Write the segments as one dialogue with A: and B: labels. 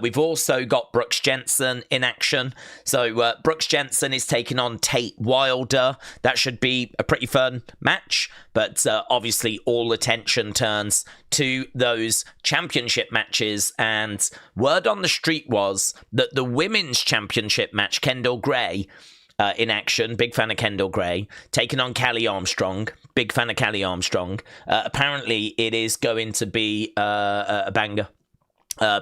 A: We've also got Brooks Jensen in action. So Brooks Jensen is taking on Tate Wilder. That should be a pretty fun match. But obviously all attention turns to those championship matches. And word on the street was that the women's championship match, Kendal Gray, in action, big fan of Kendal Gray, taking on Kylie Armstrong, big fan of Kylie Armstrong. Apparently, it is going to be a banger.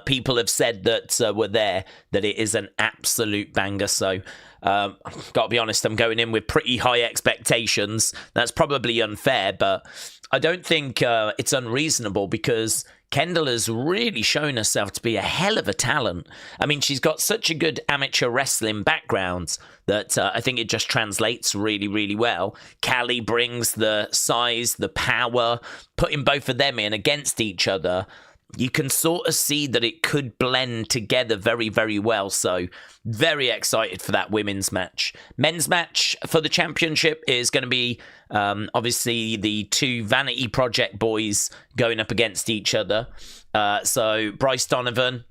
A: People have said that were there that it is an absolute banger. So, got to be honest, I'm going in with pretty high expectations. That's probably unfair, but I don't think it's unreasonable because Kendal has really shown herself to be a hell of a talent. I mean, she's got such a good amateur wrestling background that I think it just translates really, really well. Kylie brings the size, the power, putting both of them in against each other. You can sort of see that it could blend together very, very well. So very excited for that women's match. Men's match for the championship is going to be obviously the two Vanity Project boys going up against each other. So Bryce Donovan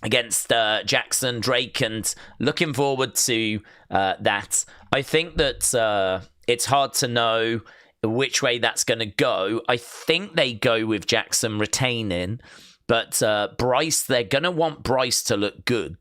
A: against Jackson Drake, and looking forward to that. I think that it's hard to know which way that's going to go. I think they go with Jackson retaining, but Bryce, they're going to want Bryce to look good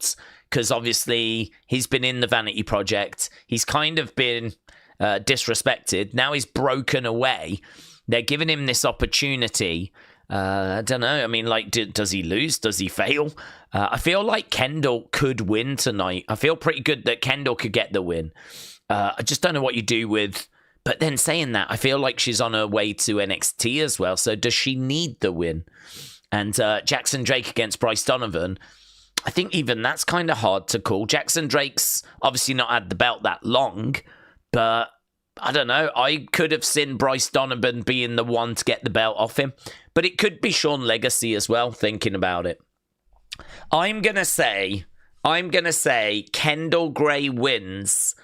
A: because obviously he's been in the Vanity Project. He's kind of been disrespected. Now he's broken away. They're giving him this opportunity. I don't know. I mean, like, does he lose? Does he fail? I feel like Kendal could win tonight. I feel pretty good that Kendal could get the win. I just don't know what you do with... But then saying that, I feel like she's on her way to NXT as well. So does she need the win? And Jackson Drake against Bryce Donovan, I think even that's kind of hard to call. Jackson Drake's obviously not had the belt that long, but I don't know. I could have seen Bryce Donovan being the one to get the belt off him. But it could be Sean Legacy as well, thinking about it. I'm going to say Kendal Gray wins,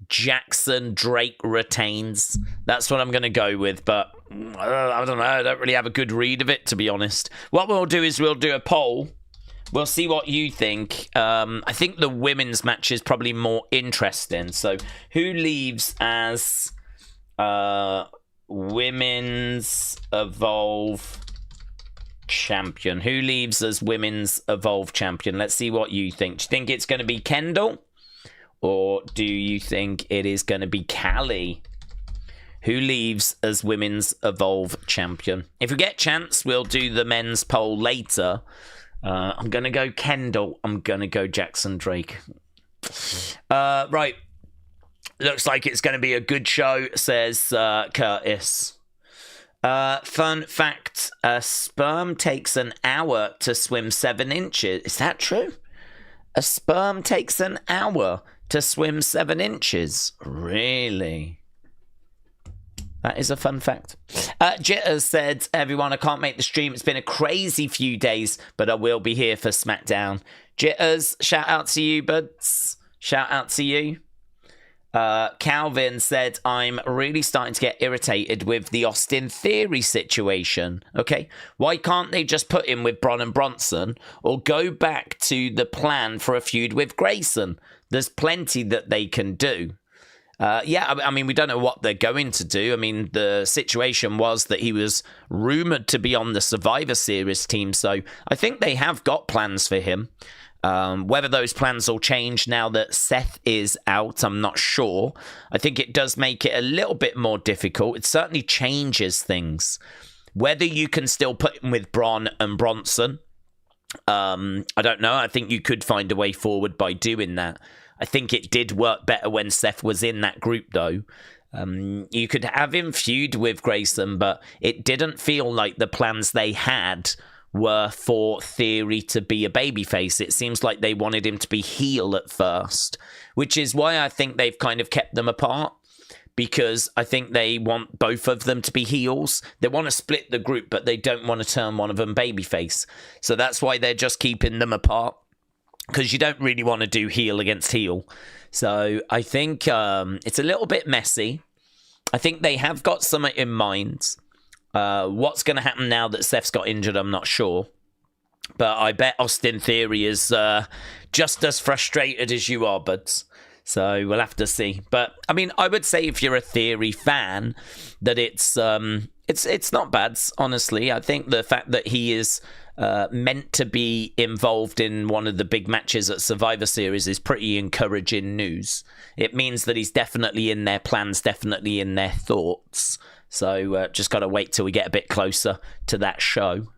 A: Jackson Drake retains. That's what I'm going to go with, but I don't know. I don't really have a good read of it, to be honest. What we'll do is we'll do a poll. We'll see what you think. I think the women's match is probably more interesting. So who leaves as Women's Evolve champion? Who leaves as Women's Evolve champion? Let's see what you think. Do you think it's going to be Kendal? Or do you think it is going to be Kylie? Who leaves as Women's Evolve champion? If we get a chance, we'll do the men's poll later. I'm going to go Kendal. I'm going to go Jackson Drake. Right. Looks like it's going to be a good show, says Curtis. Fun fact, a sperm takes an hour to swim 7 inches. Is that true? A sperm takes an hour to swim 7 inches. Really? That is a fun fact. Jitters said, everyone, I can't make the stream. It's been a crazy few days, but I will be here for SmackDown. Jitters, shout out to you, buds. Shout out to you. Calvin said, I'm really starting to get irritated with the Austin Theory situation. Okay, why can't they just put him with Braun and Bronson or go back to the plan for a feud with Grayson? There's plenty that they can do. I mean, we don't know what they're going to do. I mean, the situation was that he was rumored to be on the Survivor Series team, so I think they have got plans for him. Whether those plans will change now that Seth is out, I'm not sure. I think it does make it a little bit more difficult. It certainly changes things. Whether you can still put him with Braun and Bronson, I don't know. I think you could find a way forward by doing that. I think it did work better when Seth was in that group, though. You could have him feud with Grayson, but it didn't feel like the plans they had were for Theory to be a babyface. It seems like they wanted him to be heel at first, which is why I think they've kind of kept them apart, because I think they want both of them to be heels. They want to split the group, but they don't want to turn one of them babyface. So that's why they're just keeping them apart, because you don't really want to do heel against heel. So I think it's a little bit messy. I think they have got something in mind. What's going to happen now that Seth's got injured, I'm not sure. But I bet Austin Theory is just as frustrated as you are, buds. So we'll have to see. But I mean, I would say if you're a Theory fan, that it's not bad. Honestly, I think the fact that he is meant to be involved in one of the big matches at Survivor Series is pretty encouraging news. It means that he's definitely in their plans, definitely in their thoughts. So just got to wait till we get a bit closer to that show.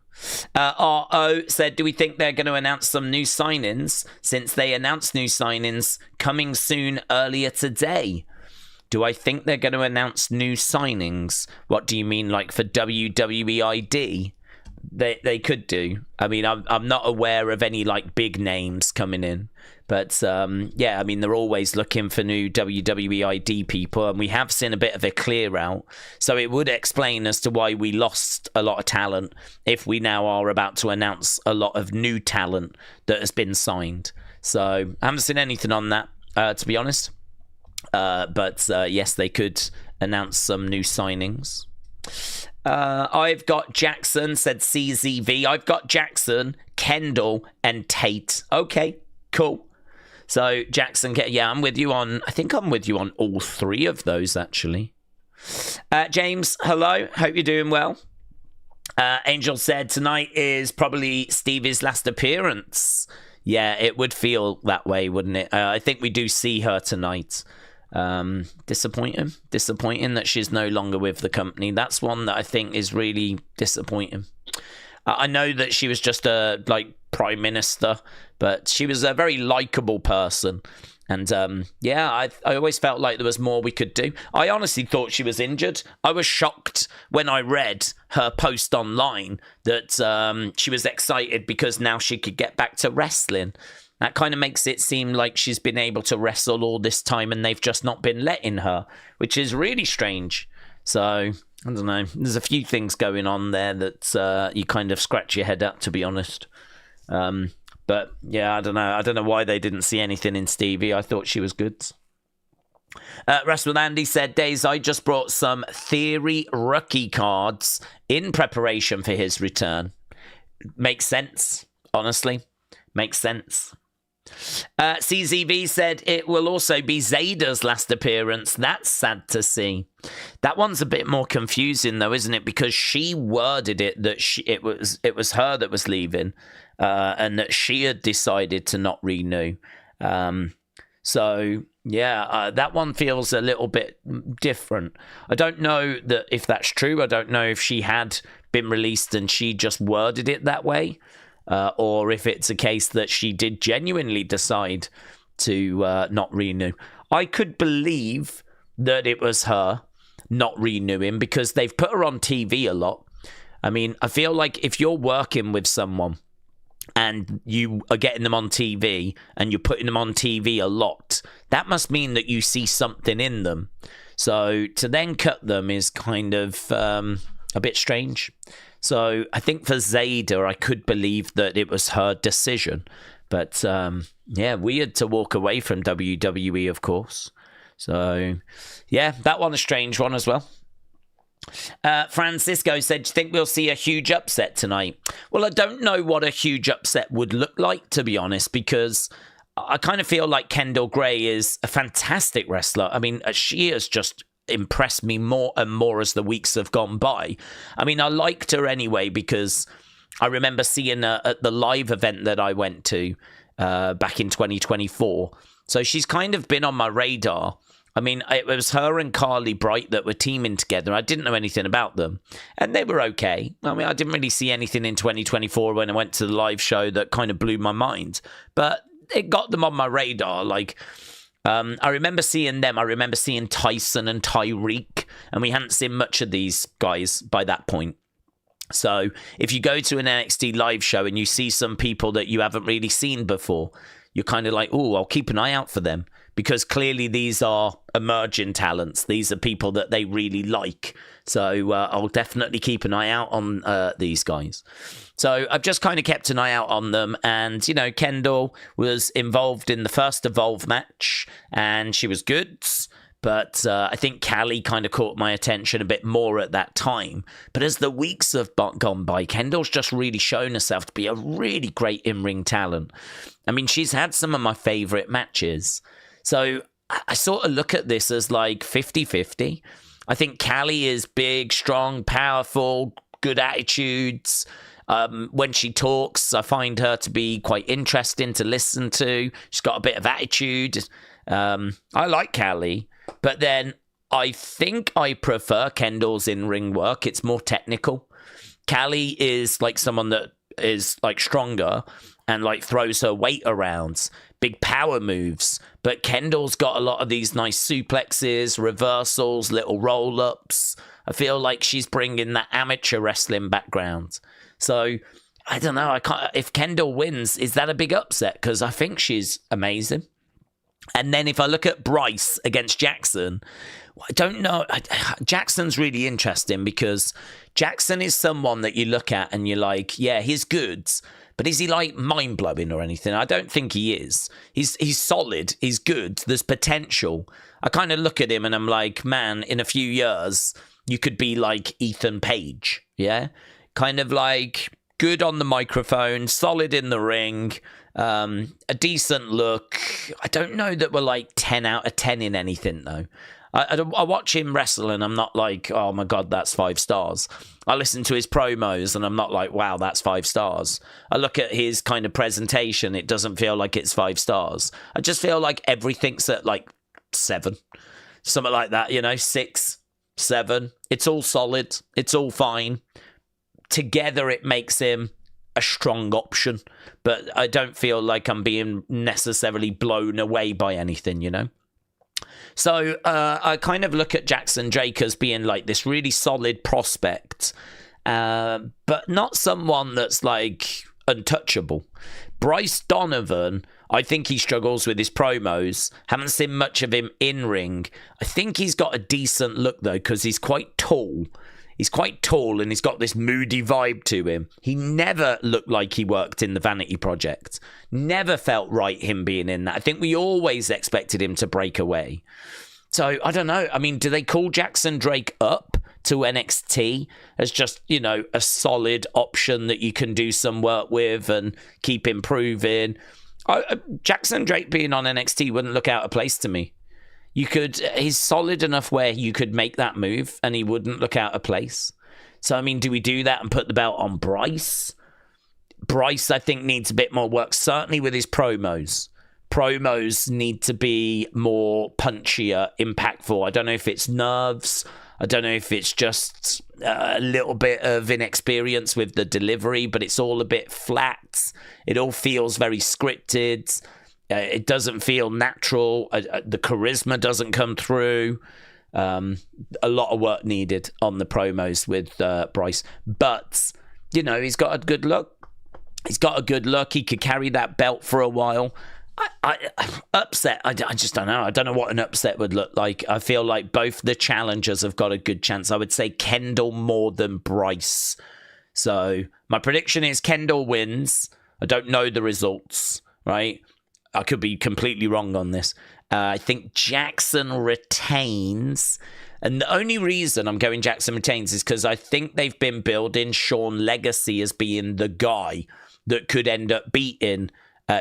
A: RO said, do we think they're going to announce some new signings since they announced new signings coming soon earlier today? Do I think they're going to announce new signings? What do you mean, like for WWE ID? They could do. I mean, I'm not aware of any like big names coming in, but yeah, I mean, they're always looking for new WWE ID people, and we have seen a bit of a clear out. So it would explain as to why we lost a lot of talent if we now are about to announce a lot of new talent that has been signed. So I haven't seen anything on that, to be honest. But yes, they could announce some new signings. I've got Jackson, said CZV. I've got Jackson, Kendal, and Tate. Okay, cool. So Jackson, yeah, I'm with you on. I think I'm with you on all three of those actually. James, hello. Hope you're doing well. Angel said tonight is probably Stevie's last appearance. Yeah, it would feel that way, wouldn't it? I think we do see her tonight. Disappointing that she's no longer with the company. That's one that I think is really disappointing. I know that she was just a prime minister, but she was a very likable person, and yeah, I always felt like there was more we could do. I honestly thought she was injured. I was shocked when I read her post online that she was excited because now she could get back to wrestling. That kind of makes it seem like she's been able to wrestle all this time and they've just not been letting her, which is really strange. So, I don't know. There's a few things going on there that you kind of scratch your head at, to be honest. But, yeah, I don't know. I don't know why they didn't see anything in Stevie. I thought she was good. Wrestle Andy said, Daze, I just brought some Theory rookie cards in preparation for his return. Makes sense, honestly. Makes sense. CZV said it will also be Zayda's last appearance. That's sad to see. That one's a bit more confusing though, isn't it? Because she worded it that it was her that was leaving, and that she had decided to not renew. So yeah, that one feels a little bit different. I don't know that if that's true. I don't know if she had been released and she just worded it that way. Or if it's a case that she did genuinely decide to not renew. I could believe that it was her not renewing because they've put her on TV a lot. I mean, I feel like if you're working with someone and you are getting them on TV and you're putting them on TV a lot, that must mean that you see something in them. So to then cut them is kind of a bit strange. So I think for Zayda, I could believe that it was her decision. But yeah, weird to walk away from WWE, of course. So yeah, that one a strange one as well. Francisco said, do you think we'll see a huge upset tonight? Well, I don't know what a huge upset would look like, to be honest, because I kind of feel like Kendal Gray is a fantastic wrestler. I mean, she has just impressed me more and more as the weeks have gone by. I mean, I liked her anyway because I remember seeing her at the live event that I went to back in 2024. So she's kind of been on my radar. I mean, it was her and Kylie Bright that were teaming together. I didn't know anything about them, and they were okay. I mean, I didn't really see anything in 2024 when I went to the live show that kind of blew my mind, but it got them on my radar. I remember seeing them. I remember seeing Tyson and Tyreek, and we hadn't seen much of these guys by that point. So if you go to an NXT live show and you see some people that you haven't really seen before, you're kind of like, oh, I'll keep an eye out for them, because clearly these are emerging talents. These are people that they really like. So I'll definitely keep an eye out on these guys. So I've just kind of kept an eye out on them. And, you know, Kendal was involved in the first Evolve match and she was good. But I think Kylie kind of caught my attention a bit more at that time. But as the weeks have gone by, Kendal's just really shown herself to be a really great in-ring talent. I mean, she's had some of my favourite matches. So I sort of look at this as like 50-50. I think Kylie is big, strong, powerful, good attitudes. When she talks, I find her to be quite interesting to listen to. She's got a bit of attitude. I like Kylie. But then I think I prefer Kendal's in-ring work. It's more technical. Kylie is like someone that is like stronger and like throws her weight around. Big power moves. But Kendal's got a lot of these nice suplexes, reversals, little roll-ups. I feel like she's bringing that amateur wrestling background. So I don't know. If Kendal wins, is that a big upset? Because I think she's amazing. And then if I look at Bryce against Jackson, I don't know. Jackson's really interesting because Jackson is someone that you look at and you're like, yeah, he's good, but is he like mind-blowing or anything? I don't think he is. He's solid. He's good. There's potential. I kind of look at him and I'm like, man, in a few years, you could be like Ethan Page, yeah? Kind of like good on the microphone, solid in the ring, a decent look. I don't know that we're like 10 out of 10 in anything, though. I watch him wrestle and I'm not like, oh my God, that's 5 stars. I listen to his promos and I'm not like, wow, that's 5 stars. I look at his kind of presentation. It doesn't feel like it's 5 stars. I just feel like everything's at like 7. Something like that, 6, 7. It's all solid. It's all fine. Together, it makes him a strong option, but I don't feel like I'm being necessarily blown away by anything, So I kind of look at Jackson Drake as being like this really solid prospect, but not someone that's like untouchable. Bryce Donovan, I think he struggles with his promos. Haven't seen much of him in ring. I think he's got a decent look though, because he's quite tall. He's quite tall and he's got this moody vibe to him. He never looked like he worked in the Vanity Project. Never felt right him being in that. I think we always expected him to break away. So, I don't know. I mean, do they call Jackson Drake up to NXT as just, a solid option that you can do some work with and keep improving? Jackson Drake being on NXT wouldn't look out of place to me. He's solid enough where you could make that move and he wouldn't look out of place. So, I mean, do we do that and put the belt on Bryce? Bryce, I think, needs a bit more work, certainly with his promos. Promos need to be more punchier, impactful. I don't know if it's nerves. I don't know if it's just a little bit of inexperience with the delivery, but it's all a bit flat. It all feels very scripted. It doesn't feel natural. The charisma doesn't come through. A lot of work needed on the promos with Bryce. But, he's got a good look. He could carry that belt for a while. Upset, I just don't know. I don't know what an upset would look like. I feel like both the challengers have got a good chance. I would say Kendal more than Bryce. So my prediction is Kendal wins. I don't know the results, right? I could be completely wrong on this. I think Jackson retains. And the only reason I'm going Jackson retains is because I think they've been building Sean Legacy as being the guy that could end up beating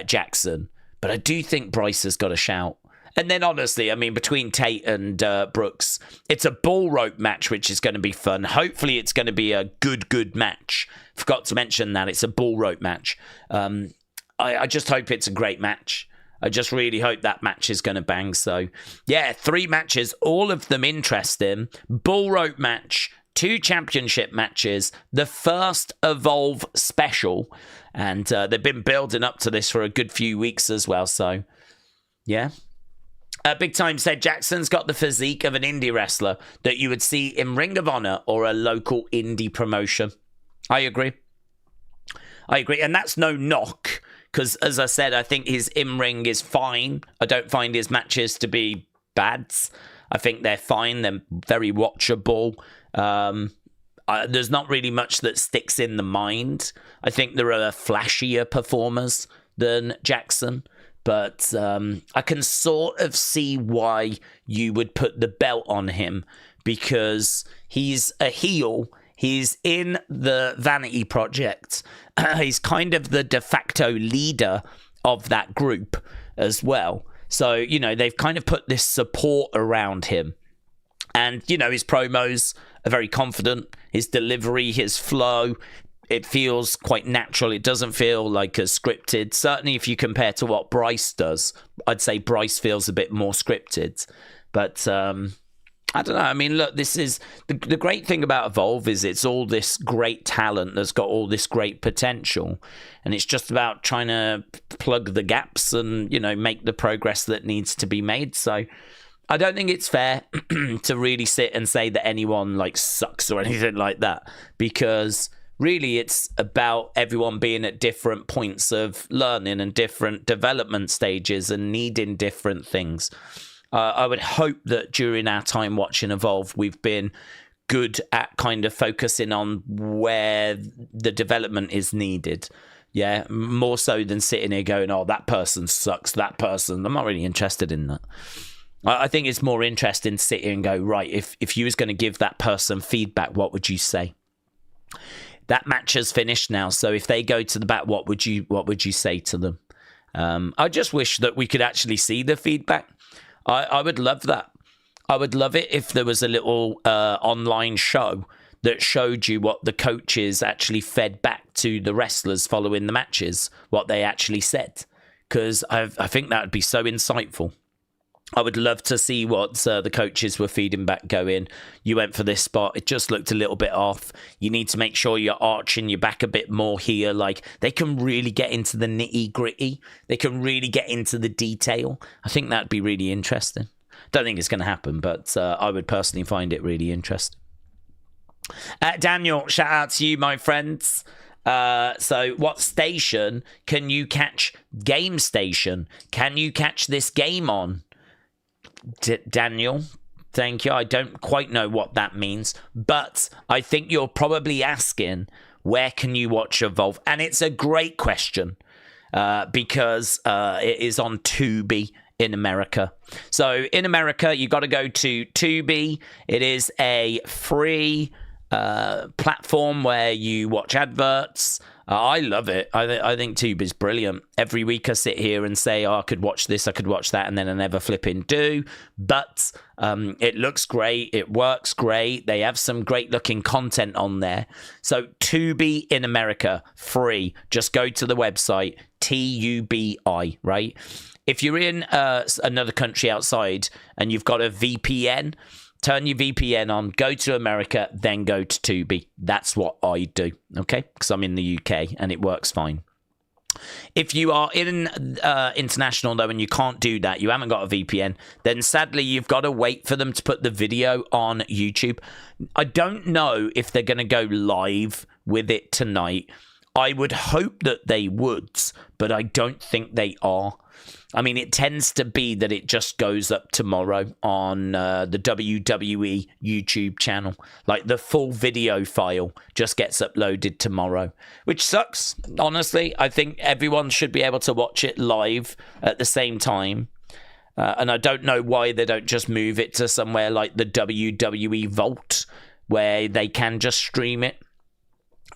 A: Jackson. But I do think Bryce has got a shout. And then honestly, I mean, between Tate and Brooks, it's a bull rope match, which is going to be fun. Hopefully it's going to be a good match. Forgot to mention that. It's a bull rope match. I just hope it's a great match. I just really hope that match is going to bang. So, yeah, 3 matches, all of them interesting. Bull rope match, 2 championship matches, the first Evolve special. And they've been building up to this for a good few weeks as well. So, yeah. Big Time said Jackson's got the physique of an indie wrestler that you would see in Ring of Honor or a local indie promotion. I agree. And that's no knock. Because, as I said, I think his in-ring is fine. I don't find his matches to be bad. I think they're fine. They're very watchable. There's not really much that sticks in the mind. I think there are flashier performers than Jackson. but I can sort of see why you would put the belt on him, because he's a heel. He's in the Vanity Project. He's kind of the de facto leader of that group as well. So, you know, they've kind of put this support around him. And, you know, his promos are very confident. His delivery, his flow, it feels quite natural. It doesn't feel like a scripted. Certainly if you compare to what Bryce does, I'd say Bryce feels a bit more scripted. But I don't know. I mean, look, this is the great thing about Evolve is it's all this great talent that's got all this great potential. And it's just about trying to plug the gaps and, you know, make the progress that needs to be made. So I don't think it's fair to really sit and say that anyone like sucks or anything like that, because really it's about everyone being at different points of learning and different development stages and needing different things. I would hope that during our time watching Evolve, we've been good at kind of focusing on where the development is needed. Yeah, more so than sitting here going, oh, that person sucks, that person. I'm not really interested in that. I think it's more interesting to sit here and go, right, if you was going to give that person feedback, what would you say? That match has finished now, so if they go to the back, what would you say to them? I just wish that we could actually see the feedback. I would love that. I would love it if there was a little online show that showed you what the coaches actually fed back to the wrestlers following the matches, what they actually said, because I think that would be so insightful. I would love to see what the coaches were feeding back, going, you went for this spot, it just looked a little bit off. You need to make sure you're arching your back a bit more here. Like, they can really get into the nitty gritty. They can really get into the detail. I think that'd be really interesting. Don't think it's going to happen, but I would personally find it really interesting. Daniel, shout out to you, my friends. So what station can you catch? Game station. Can you catch this game on? Daniel, thank you. I don't quite know what that means, but I think you're probably asking, where can you watch Evolve? And it's a great question because it is on Tubi in America. So in America, you got to go to Tubi. It is a free platform where you watch adverts. I love it. I think Tubi's brilliant. Every week I sit here and say, oh, I could watch this, I could watch that, and then I never flipping do. But it looks great. It works great. They have some great looking content on there. So Tubi in America, free. Just go to the website, TUBI, right? If you're in another country outside and you've got a VPN, turn your VPN on, go to America, then go to Tubi. That's what I do, okay? Because I'm in the UK and it works fine. If you are in international, though, and you can't do that, you haven't got a VPN, then sadly you've got to wait for them to put the video on YouTube. I don't know if they're going to go live with it tonight. I would hope that they would, but I don't think they are. I mean, it tends to be that it just goes up tomorrow on the WWE YouTube channel. Like, the full video file just gets uploaded tomorrow, which sucks. Honestly, I think everyone should be able to watch it live at the same time. And I don't know why they don't just move it to somewhere like the WWE Vault, where they can just stream it.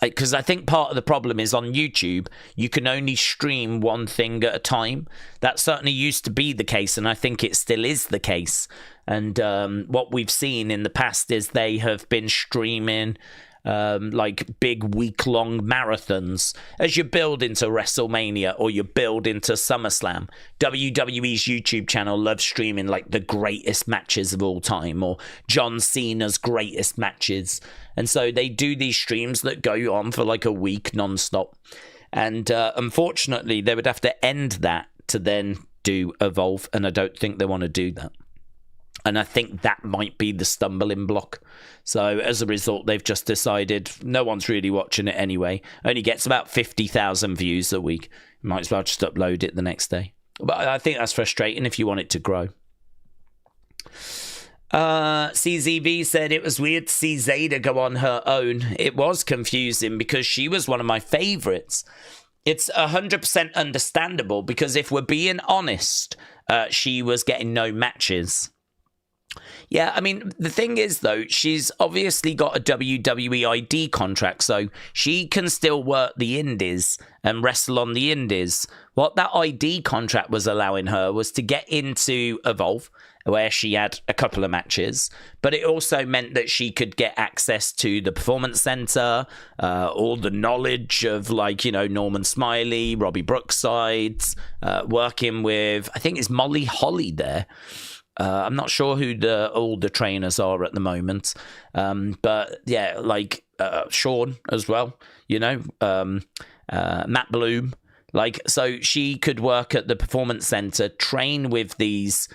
A: Because I think part of the problem is on YouTube, you can only stream one thing at a time. That certainly used to be the case, and I think it still is the case. And what we've seen in the past is they have been streaming like big week-long marathons as you build into WrestleMania or you build into SummerSlam. WWE's YouTube channel loves streaming like the greatest matches of all time, or John Cena's greatest matches. And so they do these streams that go on for like a week non-stop. And unfortunately, they would have to end that to then do Evolve, and I don't think they want to do that. And I think that might be the stumbling block. So as a result, they've just decided no one's really watching it anyway. Only gets about 50,000 views a week. Might as well just upload it the next day. But I think that's frustrating if you want it to grow. CZV said it was weird to see Zayda go on her own. It was confusing because she was one of my favorites. it's 100% understandable, because if we're being honest, she was getting no matches. Yeah, I mean, the thing is, though, she's obviously got a WWE ID contract, so she can still work the indies and wrestle on the indies. What that ID contract was allowing her was to get into Evolve, where she had a couple of matches, but it also meant that she could get access to the Performance Center, all the knowledge of, like, you know, Norman Smiley, Robbie Brookside, working with, I think it's Molly Holly there. I'm not sure who all the trainers are at the moment, but yeah, like Sean as well, you know, Matt Bloom. Like, so she could work at the Performance Center, train with these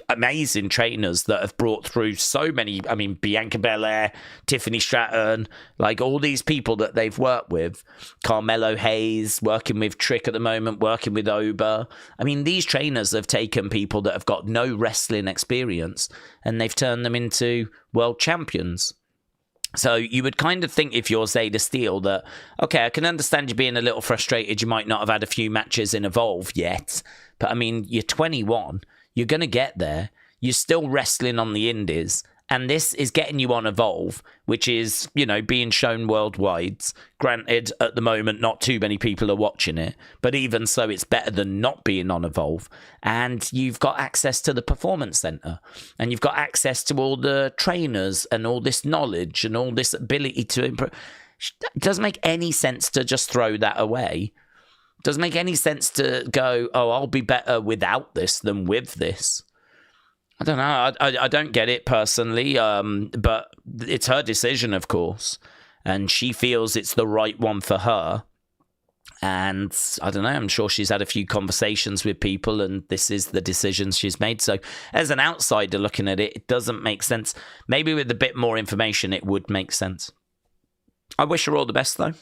A: amazing trainers that have brought through so many, I mean, Bianca Belair, Tiffany Stratton, like all these people that they've worked with, Carmelo Hayes, working with Trick at the moment, working with Oba. I mean, these trainers have taken people that have got no wrestling experience and they've turned them into world champions. So you would kind of think, if you're Zayda Steel, that, okay, I can understand you being a little frustrated. You might not have had a few matches in Evolve yet, but I mean, you're 21. You're going to get there. You're still wrestling on the indies. And this is getting you on Evolve, which is, you know, being shown worldwide. Granted, at the moment, not too many people are watching it. But even so, it's better than not being on Evolve. And you've got access to the Performance Center. And you've got access to all the trainers and all this knowledge and all this ability to improve. It doesn't make any sense to just throw that away. Doesn't make any sense to go, oh, I'll be better without this than with this. I don't know. I don't get it personally, but it's her decision, of course. And she feels it's the right one for her. And I don't know, I'm sure she's had a few conversations with people and this is the decisions she's made. So as an outsider looking at it, it doesn't make sense. Maybe with a bit more information, it would make sense. I wish her all the best, though.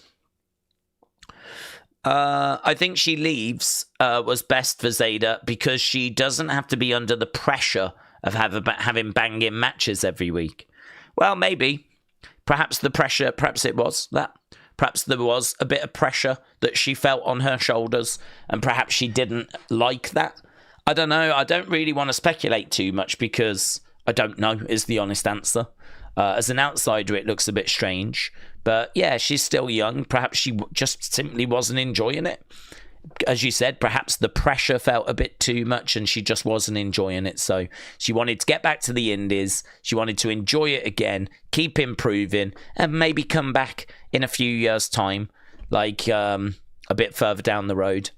A: I think she leaves was best for Zayda because she doesn't have to be under the pressure of having banging matches every week. Well, maybe. Perhaps the pressure, perhaps it was that. Perhaps there was a bit of pressure that she felt on her shoulders and perhaps she didn't like that. I don't know. I don't really want to speculate too much because I don't know is the honest answer. As an outsider, it looks a bit strange. But yeah, she's still young. Perhaps she just simply wasn't enjoying it. As you said, perhaps the pressure felt a bit too much and she just wasn't enjoying it. So she wanted to get back to the indies. She wanted to enjoy it again, keep improving, and maybe come back in a few years' time, like a bit further down the road.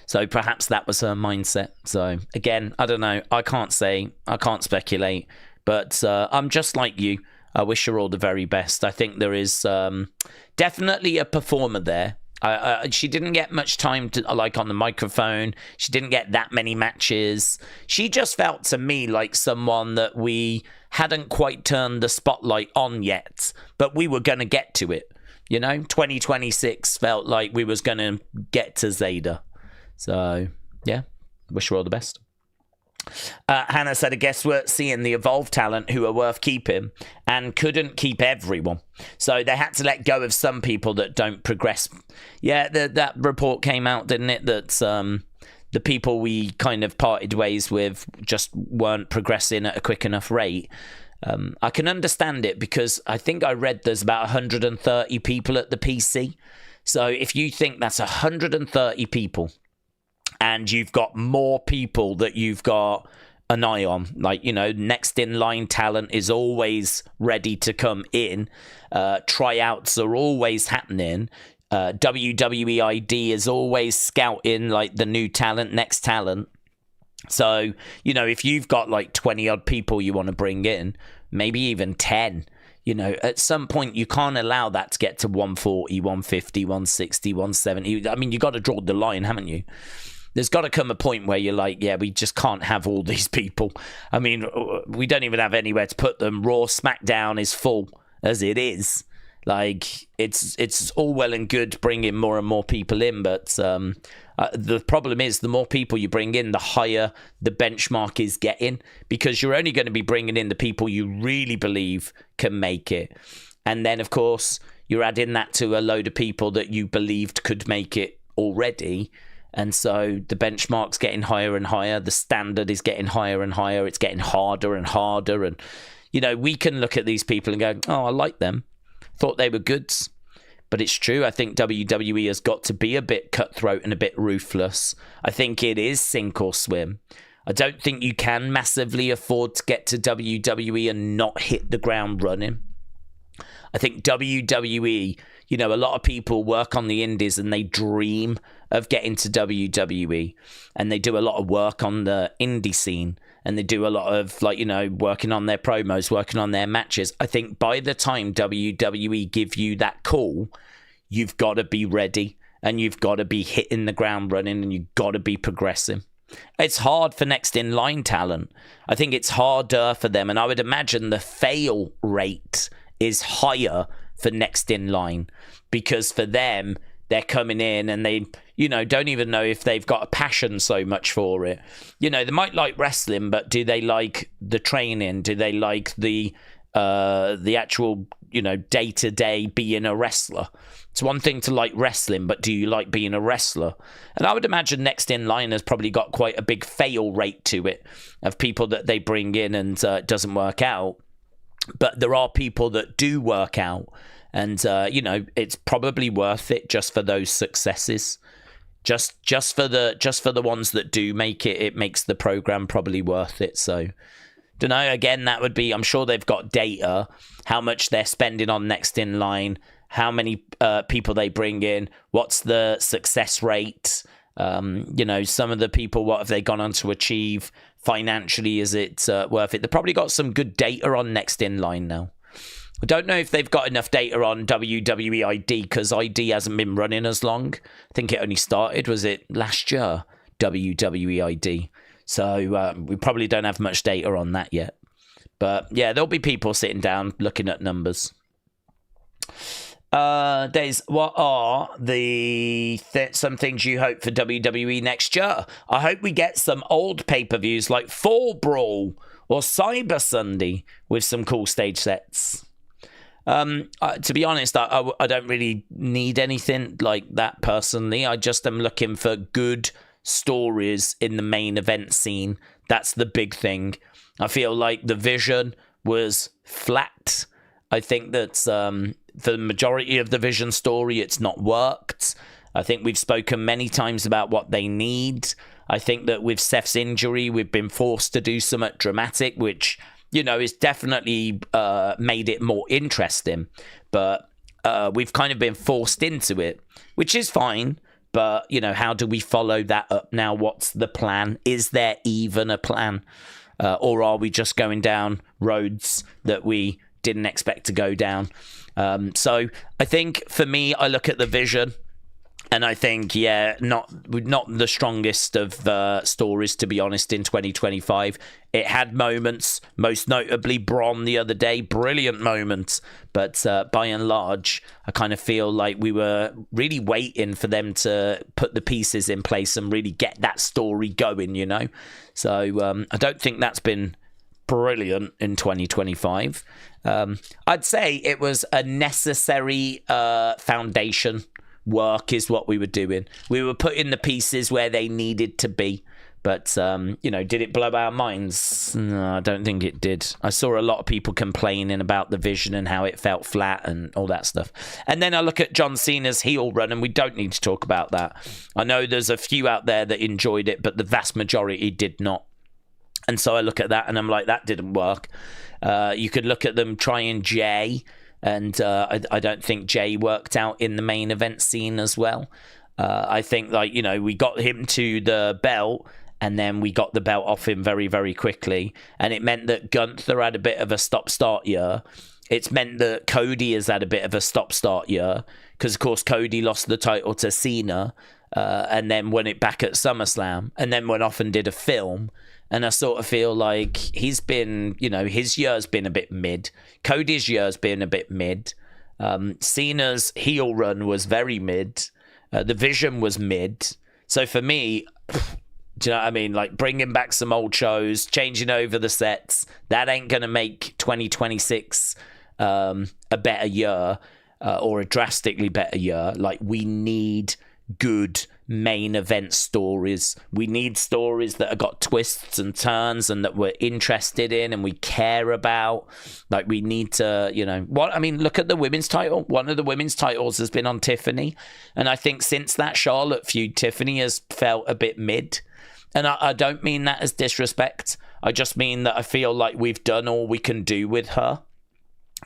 A: So perhaps that was her mindset. So again, I don't know. I can't say. I can't speculate. But I'm just like you. I wish her all the very best. I think there is definitely a performer there. She didn't get much time to like on the microphone. She didn't get that many matches. She just felt to me like someone that we hadn't quite turned the spotlight on yet, but we were going to get to it. You know, 2026 felt like we was going to get to Zayda. So, yeah, wish her all the best. Hannah said, I guess we're seeing the Evolve talent who are worth keeping and couldn't keep everyone. So they had to let go of some people that don't progress. Yeah, that report came out, didn't it? That the people we kind of parted ways with just weren't progressing at a quick enough rate. I can understand it because I think I read there's about 130 people at the PC. So if you think that's 130 people, and you've got more people that you've got an eye on. Like, you know, next in line talent is always ready to come in. Tryouts are always happening. WWE ID is always scouting like the new talent, next talent. So, you know, if you've got like 20 odd people you want to bring in, maybe even 10, you know, at some point you can't allow that to get to 140, 150, 160, 170. I mean, you got to draw the line, haven't you? There's got to come a point where you're like, yeah, we just can't have all these people. I mean, we don't even have anywhere to put them. Raw, SmackDown is full as it is. Like, it's all well and good bringing more and more people in, but the problem is the more people you bring in, the higher the benchmark is getting, because you're only going to be bringing in the people you really believe can make it. And then, of course, you're adding that to a load of people that you believed could make it already. And so the benchmark's getting higher and higher. The standard is getting higher and higher. It's getting harder and harder. And, you know, we can look at these people and go, oh, I like them. Thought they were goods. But it's true. I think WWE has got to be a bit cutthroat and a bit ruthless. I think it is sink or swim. I don't think you can massively afford to get to WWE and not hit the ground running. I think WWE, you know, a lot of people work on the indies and they dream of getting to WWE, and they do a lot of work on the indie scene, and they do a lot of, like, you know, working on their promos, working on their matches. I think by the time WWE give you that call, you've got to be ready, and you've got to be hitting the ground running, and you've got to be progressing. It's hard for next in line talent. I think it's harder for them, and I would imagine the fail rate is higher for next in line, because for them, they're coming in and they, you know, don't even know if they've got a passion so much for it. You know, they might like wrestling, but do they like the training? Do they like the actual, you know, day-to-day being a wrestler? It's one thing to like wrestling, but do you like being a wrestler? And I would imagine next in line has probably got quite a big fail rate to it of people that they bring in and it doesn't work out. But there are people that do work out, and you know, it's probably worth it just for those successes. Just for the ones that do make it, it makes the program probably worth it. So, don't know. Again, that would be, I'm sure they've got data, how much they're spending on next in line, how many people they bring in, what's the success rate. You know, some of the people, what have they gone on to achieve financially? Is it worth it? They've probably got some good data on next in line now. I don't know if they've got enough data on WWE ID, because ID hasn't been running as long. I think it only started, was it last year, WWE ID? So we probably don't have much data on that yet. But yeah, there'll be people sitting down looking at numbers. Daze, what are the some things you hope for WWE next year? I hope we get some old pay-per-views like Fall Brawl or Cyber Sunday with some cool stage sets. To be honest, I don't really need anything like that personally. I just am looking for good stories in the main event scene. That's the big thing. I feel like the vision was flat. I think that for the majority of the Vision story, it's not worked. I think we've spoken many times about what they need. I think that with Seth's injury, we've been forced to do something dramatic, which, you know, is definitely made it more interesting. But we've kind of been forced into it, which is fine. But, you know, how do we follow that up now? What's the plan? Is there even a plan? Or are we just going down roads that we didn't expect to go down? So I think for me, I look at the Vision and I think, yeah, not the strongest of stories, to be honest, in 2025. It had moments, most notably Braun the other day, brilliant moments. But by and large, I kind of feel like we were really waiting for them to put the pieces in place and really get that story going, you know? So I don't think that's been brilliant in 2025. I'd say it was a necessary foundation work is what we were doing. We were putting the pieces where they needed to be. But, you know, did it blow our minds? No, I don't think it did. I saw a lot of people complaining about the Vision and how it felt flat and all that stuff. And then I look at John Cena's heel run, and we don't need to talk about that. I know there's a few out there that enjoyed it, but the vast majority did not. And so I look at that and I'm like, that didn't work. You could look at them trying Jay, and I don't think Jay worked out in the main event scene as well. I think, like, you know, we got him to the belt and then we got the belt off him very, very quickly. And it meant that Gunther had a bit of a stop-start year. It's meant that Cody has had a bit of a stop-start year because, of course, Cody lost the title to Cena and then won it back at SummerSlam and then went off and did a film. And I sort of feel like he's been, you know, his year's been a bit mid. Cody's year's been a bit mid. Cena's heel run was very mid. The Vision was mid. So for me, do you know what I mean? Like, bringing back some old shows, changing over the sets, that ain't going to make 2026 a better year. or a drastically better year. Like, we need good main event stories. We need stories that have got twists and turns and that we're interested in and we care about. Like, we need to, look at the women's title. One of the women's titles has been on Tiffany, and I think since that Charlotte feud, Tiffany has felt a bit mid. And I don't mean that as disrespect. I just mean that I feel like we've done all we can do with her.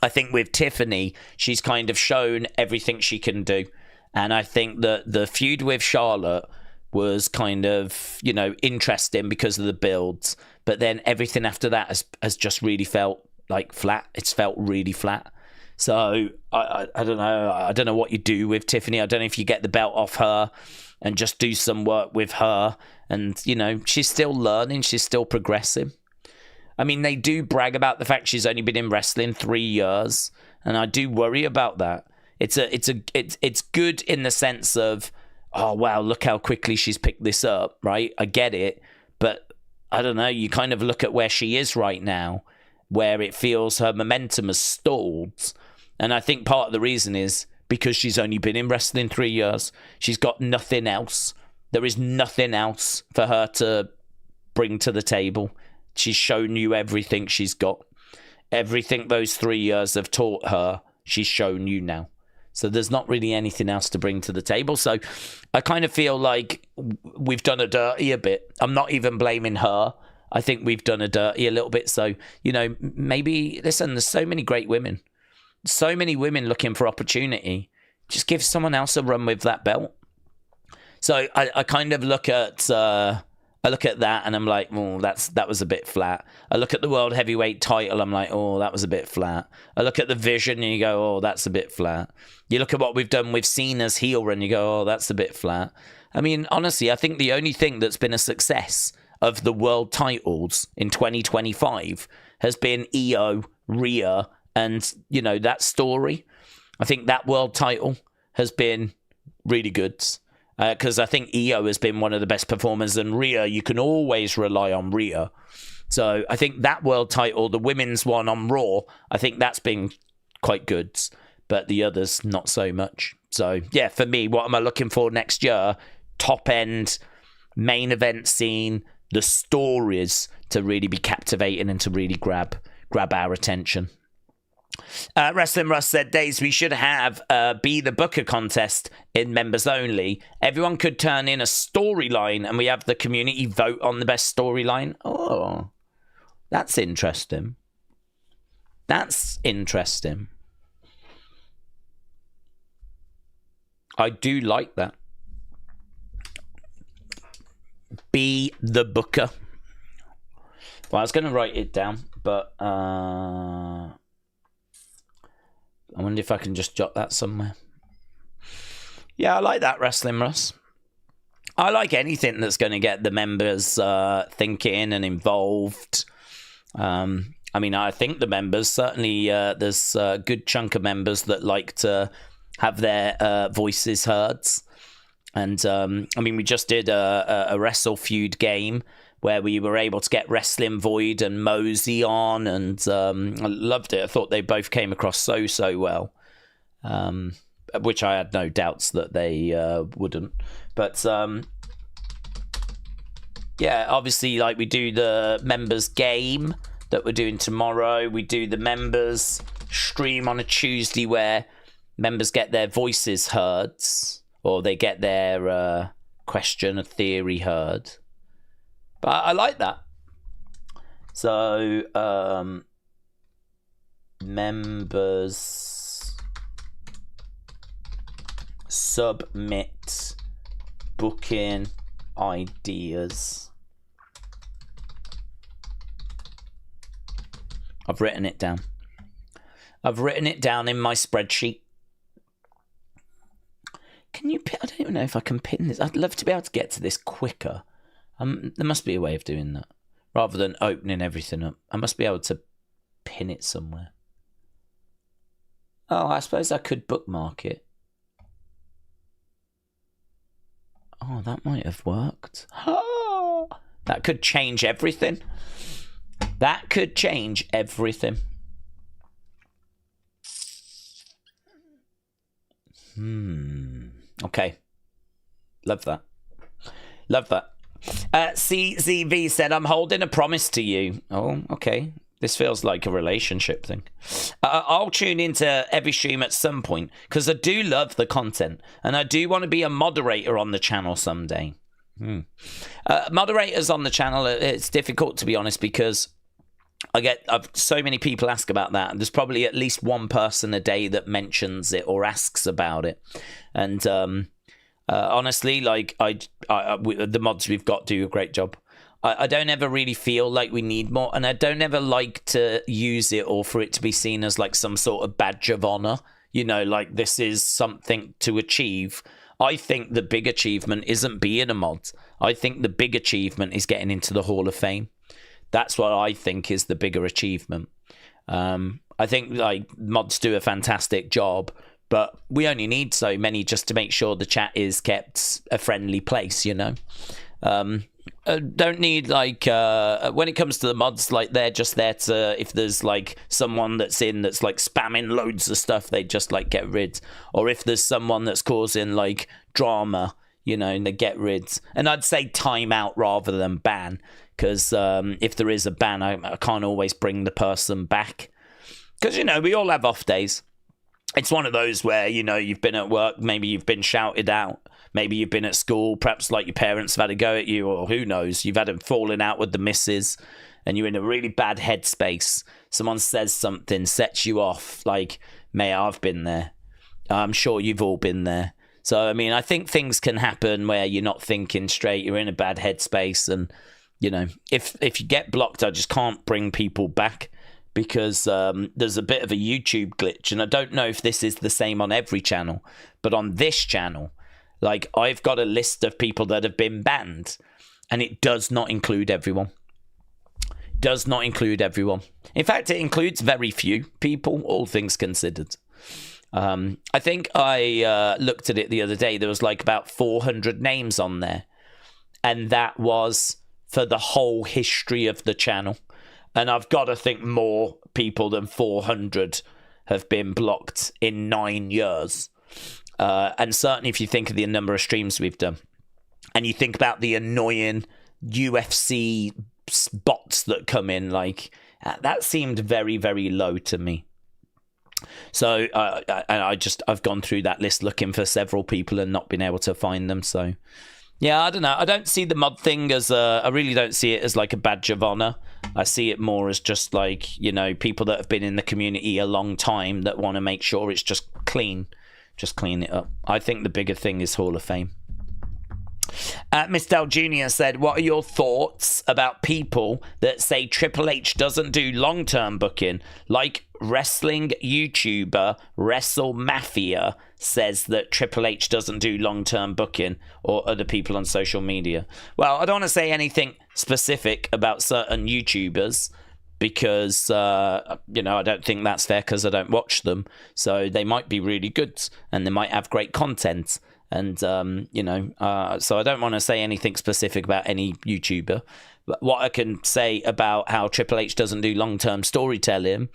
A: I think with Tiffany, she's kind of shown everything she can do. And I think that the feud with Charlotte was kind of, interesting because of the builds. But then everything after that has just really felt like flat. It's felt really flat. So I don't know. I don't know what you do with Tiffany. I don't know if you get the belt off her and just do some work with her. And, she's still learning. She's still progressing. I mean, they do brag about the fact she's only been in wrestling 3 years. And I do worry about that. It's good in the sense of, oh, wow, look how quickly she's picked this up, right? I get it. But I don't know. You kind of look at where she is right now, where it feels her momentum has stalled. And I think part of the reason is because she's only been in wrestling 3 years. She's got nothing else. There is nothing else for her to bring to the table. She's shown you everything she's got. Everything those 3 years have taught her, she's shown you now. So there's not really anything else to bring to the table. So I kind of feel like we've done her dirty a bit. I'm not even blaming her. I think we've done her dirty a little bit. So, maybe, listen, there's so many great women. So many women looking for opportunity. Just give someone else a run with that belt. So I kind of look at that and I'm like, oh, that was a bit flat. I look at the world heavyweight title, I'm like, oh, that was a bit flat. I look at the vision and you go, oh, that's a bit flat. You look at what we've done with Cena's heel run, you go, oh, that's a bit flat. I mean, honestly, I think the only thing that's been a success of the world titles in 2025 has been Io, Rhea, and, that story. I think that world title has been really good. Because I think Io has been one of the best performers, and Rhea, you can always rely on Rhea. So I think that world title, the women's one on Raw, I think that's been quite good. But the others, not so much. So, yeah, for me, what am I looking for next year? Top end, main event scene, the stories to really be captivating and to really grab our attention. Wrestling Russ said, Daze, we should have Be the Booker contest in members only. Everyone could turn in a storyline and we have the community vote on the best storyline. Oh, that's interesting. That's interesting. I do like that. Be the Booker. Well, I was going to write it down, but I wonder if I can just jot that somewhere. Yeah, I like that, Wrestling Russ. I like anything that's going to get the members thinking and involved. I think the members, certainly there's a good chunk of members that like to have their voices heard. And, we just did a Wrestle Feud game where we were able to get Wrestling Void and Mosey on, and I loved it. I thought they both came across so well, which I had no doubts that they wouldn't. But, obviously, like, we do the members game that we're doing tomorrow. We do the members stream on a Tuesday where members get their voices heard, or they get their question or theory heard. But I like that. So, members submit booking ideas. I've written it down. I've written it down in my spreadsheet. Can you pin? I don't even know if I can pin this. I'd love to be able to get to this quicker. There must be a way of doing that. Rather than opening everything up, I must be able to pin it somewhere. Oh, I suppose I could bookmark it. Oh, that might have worked. Oh, that could change everything. That could change everything. Okay. Love that. Love that. CZV said, I'm holding a promise to you. Oh, okay. This feels like a relationship thing. I'll tune into every stream at some point because I do love the content and I do want to be a moderator on the channel someday. Moderators on the channel, it's difficult to be honest because I've so many people ask about that, and there's probably at least one person a day that mentions it or asks about it. And honestly, like the mods we've got do a great job. I don't ever really feel like we need more, and I don't ever like to use it or for it to be seen as like some sort of badge of honor. You know, like this is something to achieve. I think the big achievement isn't being a mod. I think the big achievement is getting into the Hall of Fame. That's what I think is the bigger achievement. I think like mods do a fantastic job, but we only need so many just to make sure the chat is kept a friendly place, you know? Don't need like when it comes to the mods, like they're just there to, if there's like someone that's in that's like spamming loads of stuff, they just like get rid. Or if there's someone that's causing like drama, you know, and they get rid. And I'd say time out rather than ban, because if there is a ban, I can't always bring the person back, because you know we all have off days. It's one of those where, you know, you've been at work, maybe you've been shouted out, maybe you've been at school, perhaps like your parents have had a go at you, or who knows, you've had a falling out with the missus and you're in a really bad headspace. Someone says something, sets you off, like, mate, I've been there. I'm sure you've all been there. So, I mean, I think things can happen where you're not thinking straight, you're in a bad headspace, and, you know, if you get blocked, I just can't bring people back. Because there's a bit of a YouTube glitch, and I don't know if this is the same on every channel, but on this channel, like I've got a list of people that have been banned, and it does not include everyone. Does not include everyone. In fact, it includes very few people, all things considered. I think I looked at it the other day. There was like about 400 names on there, and that was for the whole history of the channel. And I've got to think more people than 400 have been blocked in 9 years. And certainly if you think of the number of streams we've done, and you think about the annoying UFC bots that come in, like, that seemed very, very low to me. So I've gone through that list looking for several people and not been able to find them. So, yeah, I don't know. I don't see the mod thing as I really don't see it as like a badge of honor. I see it more as just like, you know, people that have been in the community a long time that want to make sure it's just clean. Just clean it up. I think the bigger thing is Hall of Fame. Miss Del Jr. said, what are your thoughts about people that say Triple H doesn't do long-term booking, like wrestling YouTuber Wrestle Mafia says that Triple H doesn't do long-term booking, or other people on social media? Well, I don't want to say anything specific about certain YouTubers because, you know, I don't think that's fair because I don't watch them. So they might be really good and they might have great content. And, you know, so I don't want to say anything specific about any YouTuber. But what I can say about how Triple H doesn't do long-term storytelling,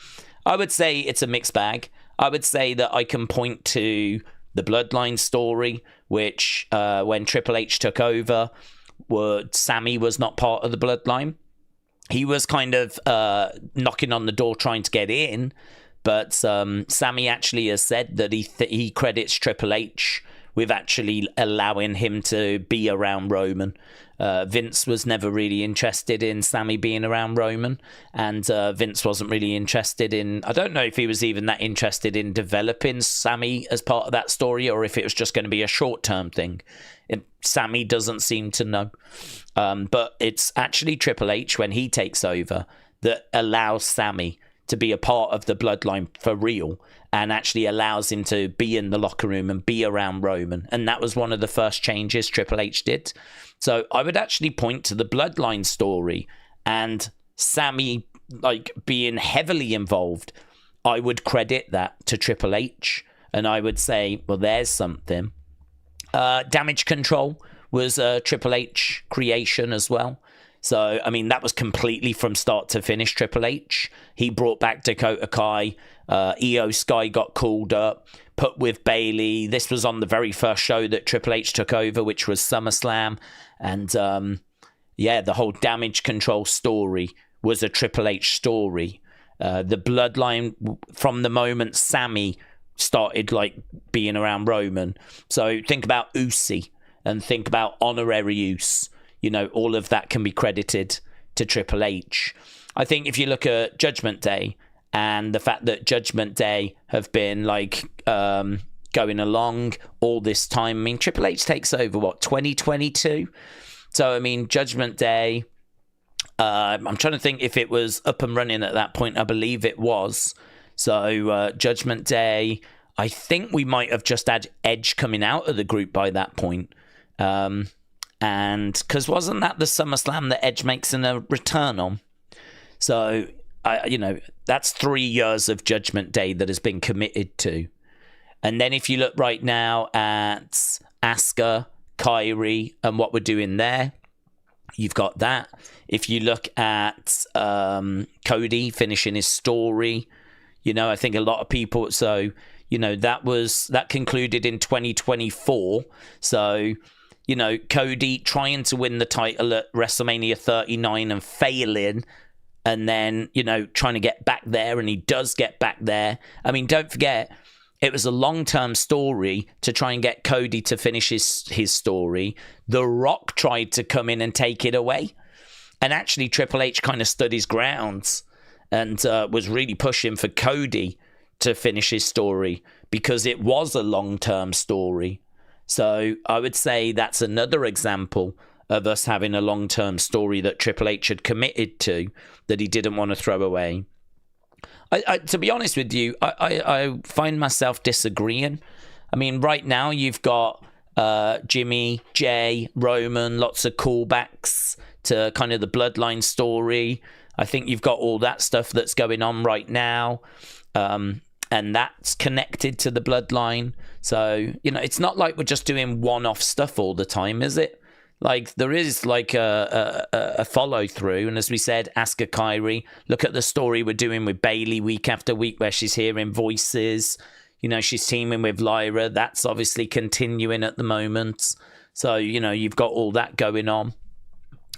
A: I would say it's a mixed bag. I would say that I can point to the Bloodline story, which when Triple H took over, Sammy was not part of the Bloodline. He was kind of knocking on the door trying to get in, but Sammy actually has said that he credits Triple H with actually allowing him to be around Roman. Vince was never really interested in Sammy being around Roman, and Vince wasn't really interested in, I don't know if he was even that interested in developing Sammy as part of that story, or if it was just going to be a short-term thing. Sammy doesn't seem to know. But it's actually Triple H, when he takes over, that allows Sammy to be a part of the Bloodline for real, and actually allows him to be in the locker room and be around Roman. And that was one of the first changes Triple H did. So I would actually point to the Bloodline story and Sammy like being heavily involved. I would credit that to Triple H, and I would say, well, there's something. Damage Control was a Triple H creation as well. So, I mean, that was completely from start to finish Triple H. He brought back Dakota Kai. Io Sky got called up. put with Bayley. This was on the very first show that Triple H took over, which was SummerSlam. And the whole Damage Control story was a Triple H story. The bloodline from the moment Sammy started like being around Roman. So think about Usi and think about Honorary Use. You know, all of that can be credited to Triple H. I think if you look at Judgment Day and the fact that Judgment Day have been like going along all this time. I mean, Triple H takes over, 2022? So, I mean, Judgment Day, I'm trying to think if it was up and running at that point. I believe it was. So, Judgment Day, I think we might have just had Edge coming out of the group by that point. And because wasn't that the SummerSlam that Edge makes a return on? So, that's 3 years of Judgment Day that has been committed to. And then if you look right now at Asuka, Kylie, and what we're doing there, you've got that. If you look at Cody finishing his story, I think a lot of people, so, that concluded in 2024. So, Cody trying to win the title at WrestleMania 39 and failing, and then, trying to get back there, and he does get back there. I mean, don't forget, it was a long-term story to try and get Cody to finish his story. The Rock tried to come in and take it away. And actually, Triple H kind of stood his grounds and was really pushing for Cody to finish his story because it was a long-term story. So I would say that's another example of us having a long-term story that Triple H had committed to that he didn't want to throw away. To be honest with you, I find myself disagreeing. I mean, right now you've got Jimmy, Jay, Roman, lots of callbacks to kind of the bloodline story. I think you've got all that stuff that's going on right now. And that's connected to the bloodline. So, it's not like we're just doing one-off stuff all the time, is it? Like, there is like a follow-through. And as we said, Asuka, Kylie, look at the story we're doing with Bayley week after week where she's hearing voices. She's teaming with Lyra. That's obviously continuing at the moment. So, you've got all that going on.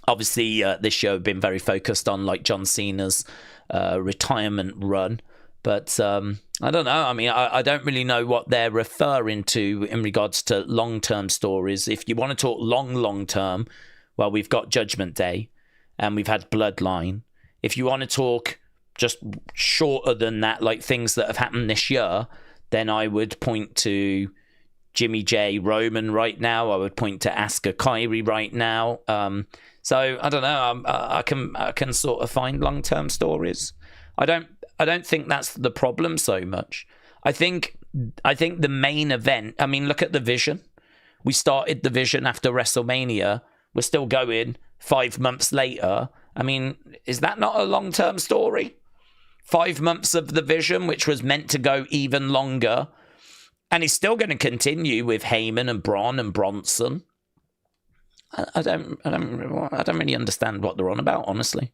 A: Obviously, this show has been very focused on like John Cena's retirement run. But I don't know. I mean, I don't really know what they're referring to in regards to long-term stories. If you want to talk long-term, well, we've got Judgment Day and we've had Bloodline. If you want to talk just shorter than that, like things that have happened this year, then I would point to Jimmy J, Roman right now. I would point to Asuka, Kylie right now. So I don't know. I can sort of find long-term stories. I don't think that's the problem so much. I think the main event, I mean, look at the Vision. We started the Vision after WrestleMania. We're still going 5 months later. I mean, is that not a long-term story? 5 months of the Vision, which was meant to go even longer. And he's still going to continue with Heyman and Braun and Bronson. I don't really understand what they're on about, honestly.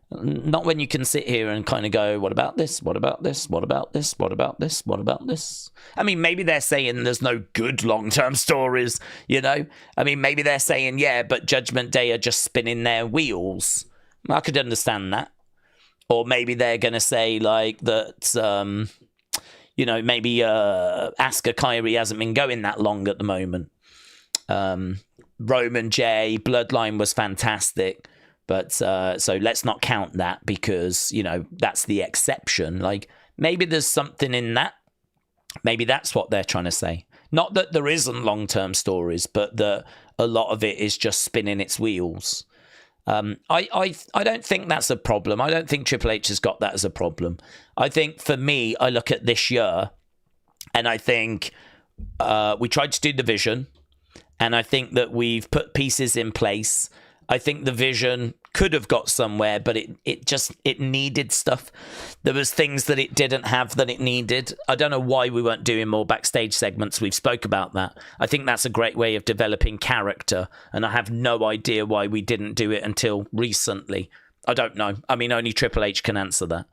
A: Not when you can sit here and kind of go, what about this? What about this? What about this? What about this? What about this? I mean, maybe they're saying there's no good long-term stories, I mean, maybe they're saying, yeah, but Judgment Day are just spinning their wheels. I could understand that. Or maybe they're going to say, like, that, maybe Asuka Kylie hasn't been going that long at the moment. Roman J, Bloodline was fantastic. But so let's not count that because, that's the exception. Like, maybe there's something in that. Maybe that's what they're trying to say. Not that there isn't long-term stories, but that a lot of it is just spinning its wheels. I don't think that's a problem. I don't think Triple H has got that as a problem. I think for me, I look at this year and I think we tried to do the Vision and I think that we've put pieces in place. I think the Vision could have got somewhere, but it needed stuff. There was things that it didn't have that it needed. I don't know why we weren't doing more backstage segments. We've spoke about that. I think that's a great way of developing character, and I have no idea why we didn't do it until recently. I don't know. I mean, only Triple H can answer that.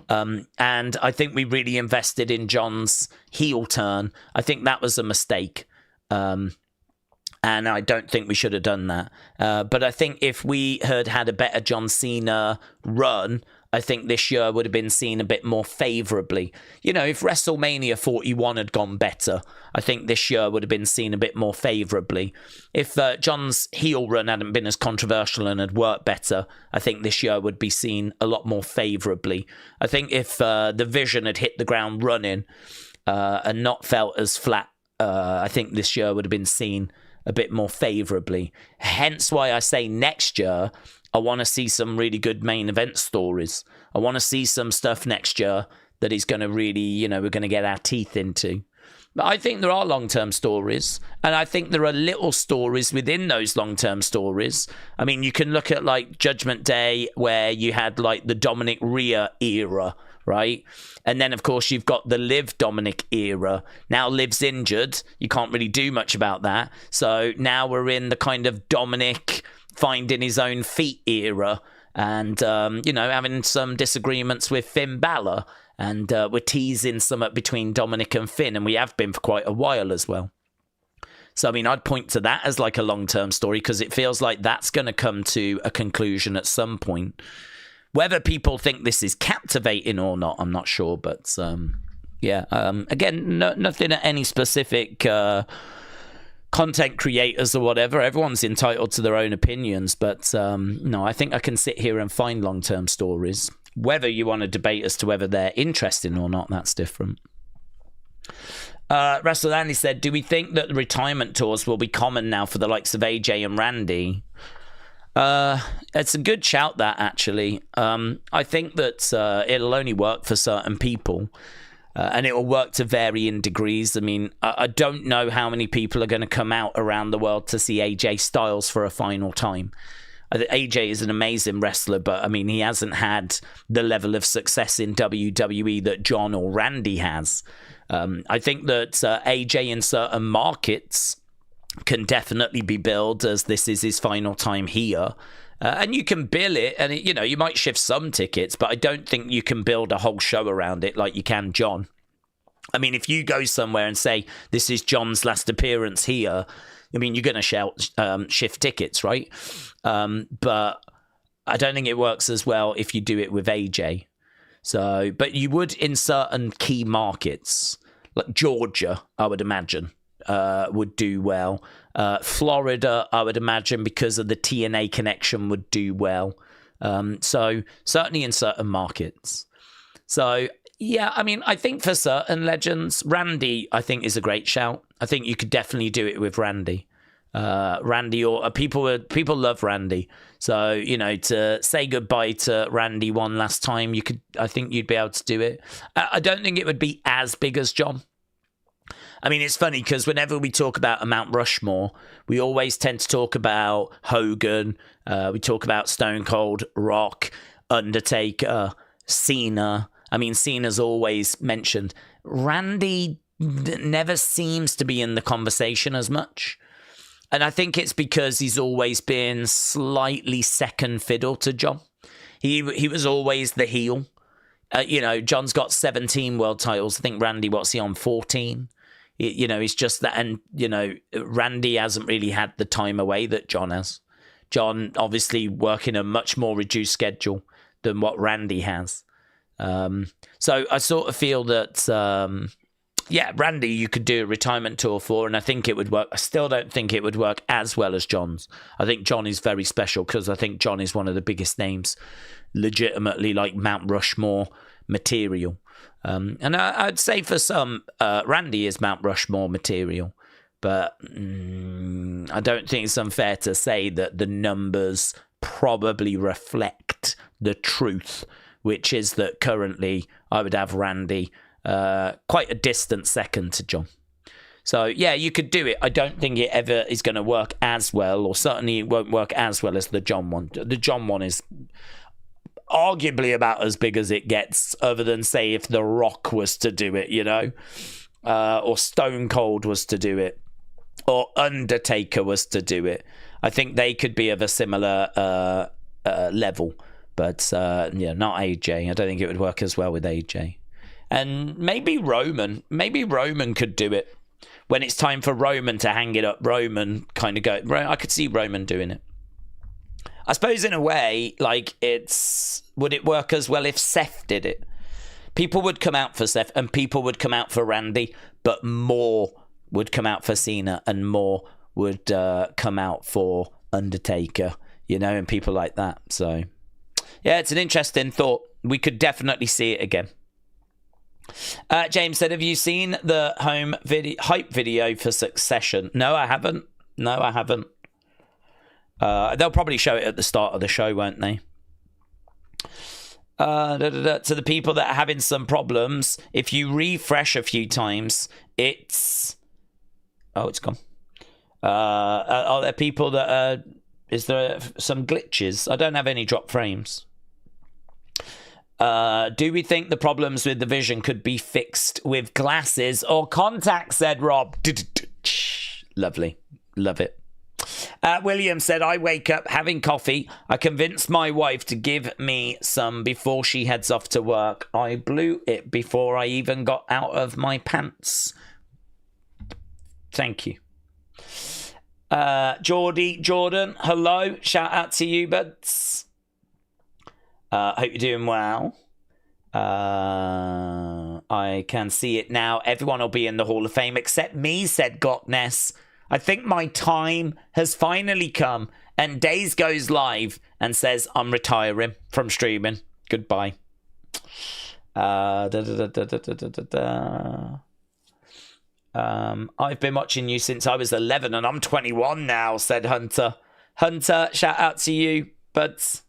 A: And I think we really invested in John's heel turn. I think that was a mistake. And I don't think we should have done that. But I think if we had a better John Cena run, I think this year would have been seen a bit more favourably. You know, if WrestleMania 41 had gone better, I think this year would have been seen a bit more favourably. If John's heel run hadn't been as controversial and had worked better, I think this year would be seen a lot more favourably. I think if the Vision had hit the ground running and not felt as flat, I think this year would have been seen a bit more favourably. Hence why I say next year, I want to see some really good main event stories. I want to see some stuff next year that is going to really, you know, we're going to get our teeth into. But I think there are long-term stories, and I think there are little stories within those long-term stories. I mean, you can look at, like, Judgment Day, where you had, like, the Dominic Rhea era, right? And then, of course, you've got the Liv Dominic era. Now Liv's injured. You can't really do much about that. So now we're in the kind of Dominic finding his own feet era, and, you know, having some disagreements with Finn Balor. And we're teasing something between Dominic and Finn, and we have been for quite a while as well. So, I mean, I'd point to that as like a long-term story, because it feels like that's going to come to a conclusion at some point. Whether people think this is captivating or not, I'm not sure. But, yeah, again, nothing at any specific content creators or whatever. Everyone's entitled to their own opinions. But, no, I think I can sit here and find long-term stories. Whether you want to debate as to whether they're interesting or not, that's different. Russell Andy said, do we think that the retirement tours will be common now for the likes of AJ and Randy? It's a good shout, that, actually. I think that it'll only work for certain people. And it will work to varying degrees. I mean, I don't know how many people are going to come out around the world to see AJ Styles for a final time. AJ is an amazing wrestler, but I mean, he hasn't had the level of success in WWE that John or Randy has. I think that AJ in certain markets can definitely be billed as this is his final time here. And you can bill it, and you know, you might shift some tickets, but I don't think you can build a whole show around it like you can John. I mean, if you go somewhere and say, this is John's last appearance here, I mean, you're going to shift tickets, right? But I don't think it works as well if you do it with AJ. So, but you would in certain key markets, like Georgia, I would imagine, would do well. Florida, I would imagine, because of the TNA connection, would do well. So certainly in certain markets. So, yeah, I mean, I think for certain legends, Randy, I think, is a great shout. I think you could definitely do it with Randy. Randy, or people love Randy. So, you know, to say goodbye to Randy one last time, I think you'd be able to do it. I don't think it would be as big as John. I mean, it's funny because whenever we talk about a Mount Rushmore, we always tend to talk about Hogan. We talk about Stone Cold, Rock, Undertaker, Cena. I mean, Cena's always mentioned. Randy never seems to be in the conversation as much. And I think it's because he's always been slightly second fiddle to John. He was always the heel. You know, John's got 17 world titles. I think Randy, what's he on, 14? You know, he's just that. And, you know, Randy hasn't really had the time away that John has. John obviously working a much more reduced schedule than what Randy has. So I sort of feel that, yeah, Randy, you could do a retirement tour for, and I think it would work. I still don't think it would work as well as John's. I think John is very special because I think John is one of the biggest names, legitimately like Mount Rushmore material. And I'd say for some, Randy is Mount Rushmore material, but I don't think it's unfair to say that the numbers probably reflect the truth, which is that currently I would have Randy quite a distant second to John. So, yeah, you could do it. I don't think it ever is going to work as well, or certainly it won't work as well as the John one. The John one is arguably about as big as it gets, other than, say, if The Rock was to do it, you know, or Stone Cold was to do it, or Undertaker was to do it. I think they could be of a similar level. But yeah, not AJ. I don't think it would work as well with AJ. And maybe Roman. Maybe Roman could do it. When it's time for Roman to hang it up, Roman kind of go. I could see Roman doing it. I suppose in a way, like, would it work as well if Seth did it? People would come out for Seth and people would come out for Randy, but more would come out for Cena and more would come out for Undertaker, you know, and people like that. So, yeah, it's an interesting thought. We could definitely see it again. James said, have you seen the hype video for Succession? No, I haven't. They'll probably show it at the start of the show, won't they? To the people that are having some problems, if you refresh a few times, it's gone. Are there people that are... Is there some glitches? I don't have any drop frames. Do we think the problems with the vision could be fixed with glasses or contacts, said Rob. Lovely. Love it. William said, I wake up having coffee. I convinced my wife to give me some before she heads off to work. I blew it before I even got out of my pants. Thank you. Jordan, hello. Shout out to you, buds. Hope you're doing well. I can see it now. Everyone will be in the Hall of Fame except me, said Glockness. I think my time has finally come. And Daze goes live and says, I'm retiring from streaming. Goodbye. I've been watching you since I was 11 and I'm 21 now, said Hunter. Hunter, shout out to you, buds.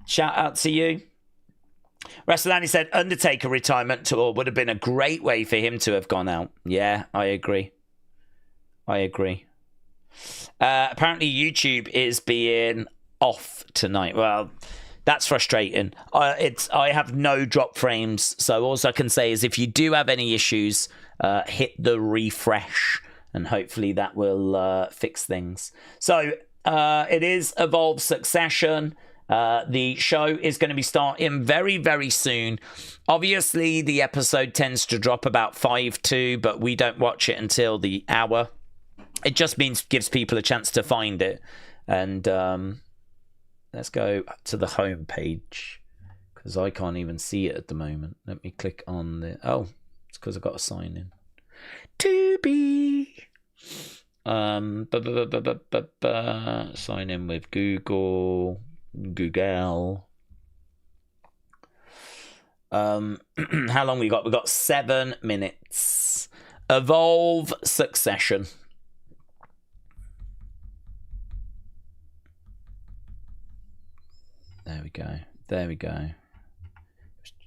A: Shout out to you. Wrestling said Undertaker retirement tour would have been a great way for him to have gone out. Yeah, I agree. Apparently YouTube is being off tonight. Well, that's frustrating. I have no drop frames, so all I can say is if you do have any issues, hit the refresh and hopefully that will fix things. So it is Evolve Succession. The show is going to be starting very, very soon. Obviously, the episode tends to drop about 5-2, but we don't watch it until the hour. It just gives people a chance to find it. And let's go to the home page because I can't even see it at the moment. Let me click on the... Oh, it's because I've got to sign in. To be... Sign in with Google... How long we got? We got 7 minutes. Evolve Succession. There we go.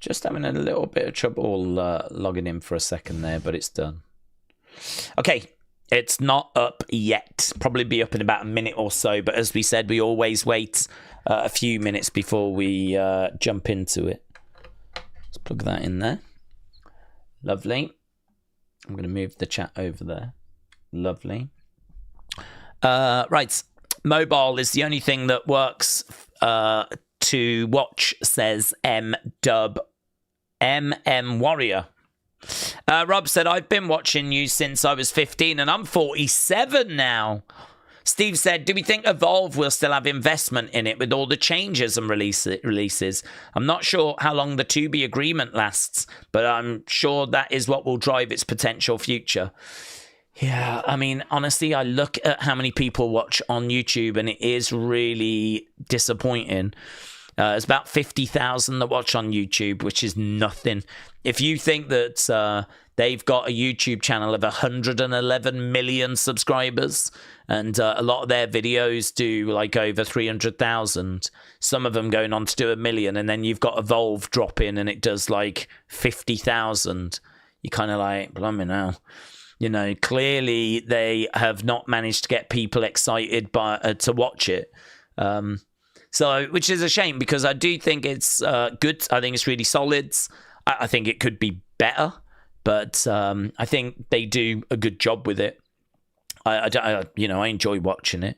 A: Just having a little bit of trouble logging in for a second there, but it's done. Okay, it's not up yet. Probably be up in about a minute or so, but as we said, we always wait a few minutes before we jump into it. Let's plug that in there. Lovely. I'm going to move the chat over there. Lovely. Right. Mobile is the only thing that works to watch, says M-Dub. MM Warrior. Rob said, I've been watching you since I was 15 and I'm 47 now. Steve said, do we think Evolve will still have investment in it with all the changes and releases? I'm not sure how long the 2B agreement lasts, but I'm sure that is what will drive its potential future. Yeah, I mean, honestly, I look at how many people watch on YouTube and it is really disappointing. It's about 50,000 that watch on YouTube, which is nothing. If you think that they've got a YouTube channel of 111 million subscribers and a lot of their videos do like over 300,000, some of them going on to do 1 million, and then you've got Evolve drop in and it does like 50,000, you're kind of like, blimey now. You know, clearly they have not managed to get people excited to watch it. So, which is a shame because I do think it's good. I think it's really solid. I think it could be better, but I think they do a good job with it. I enjoy watching it.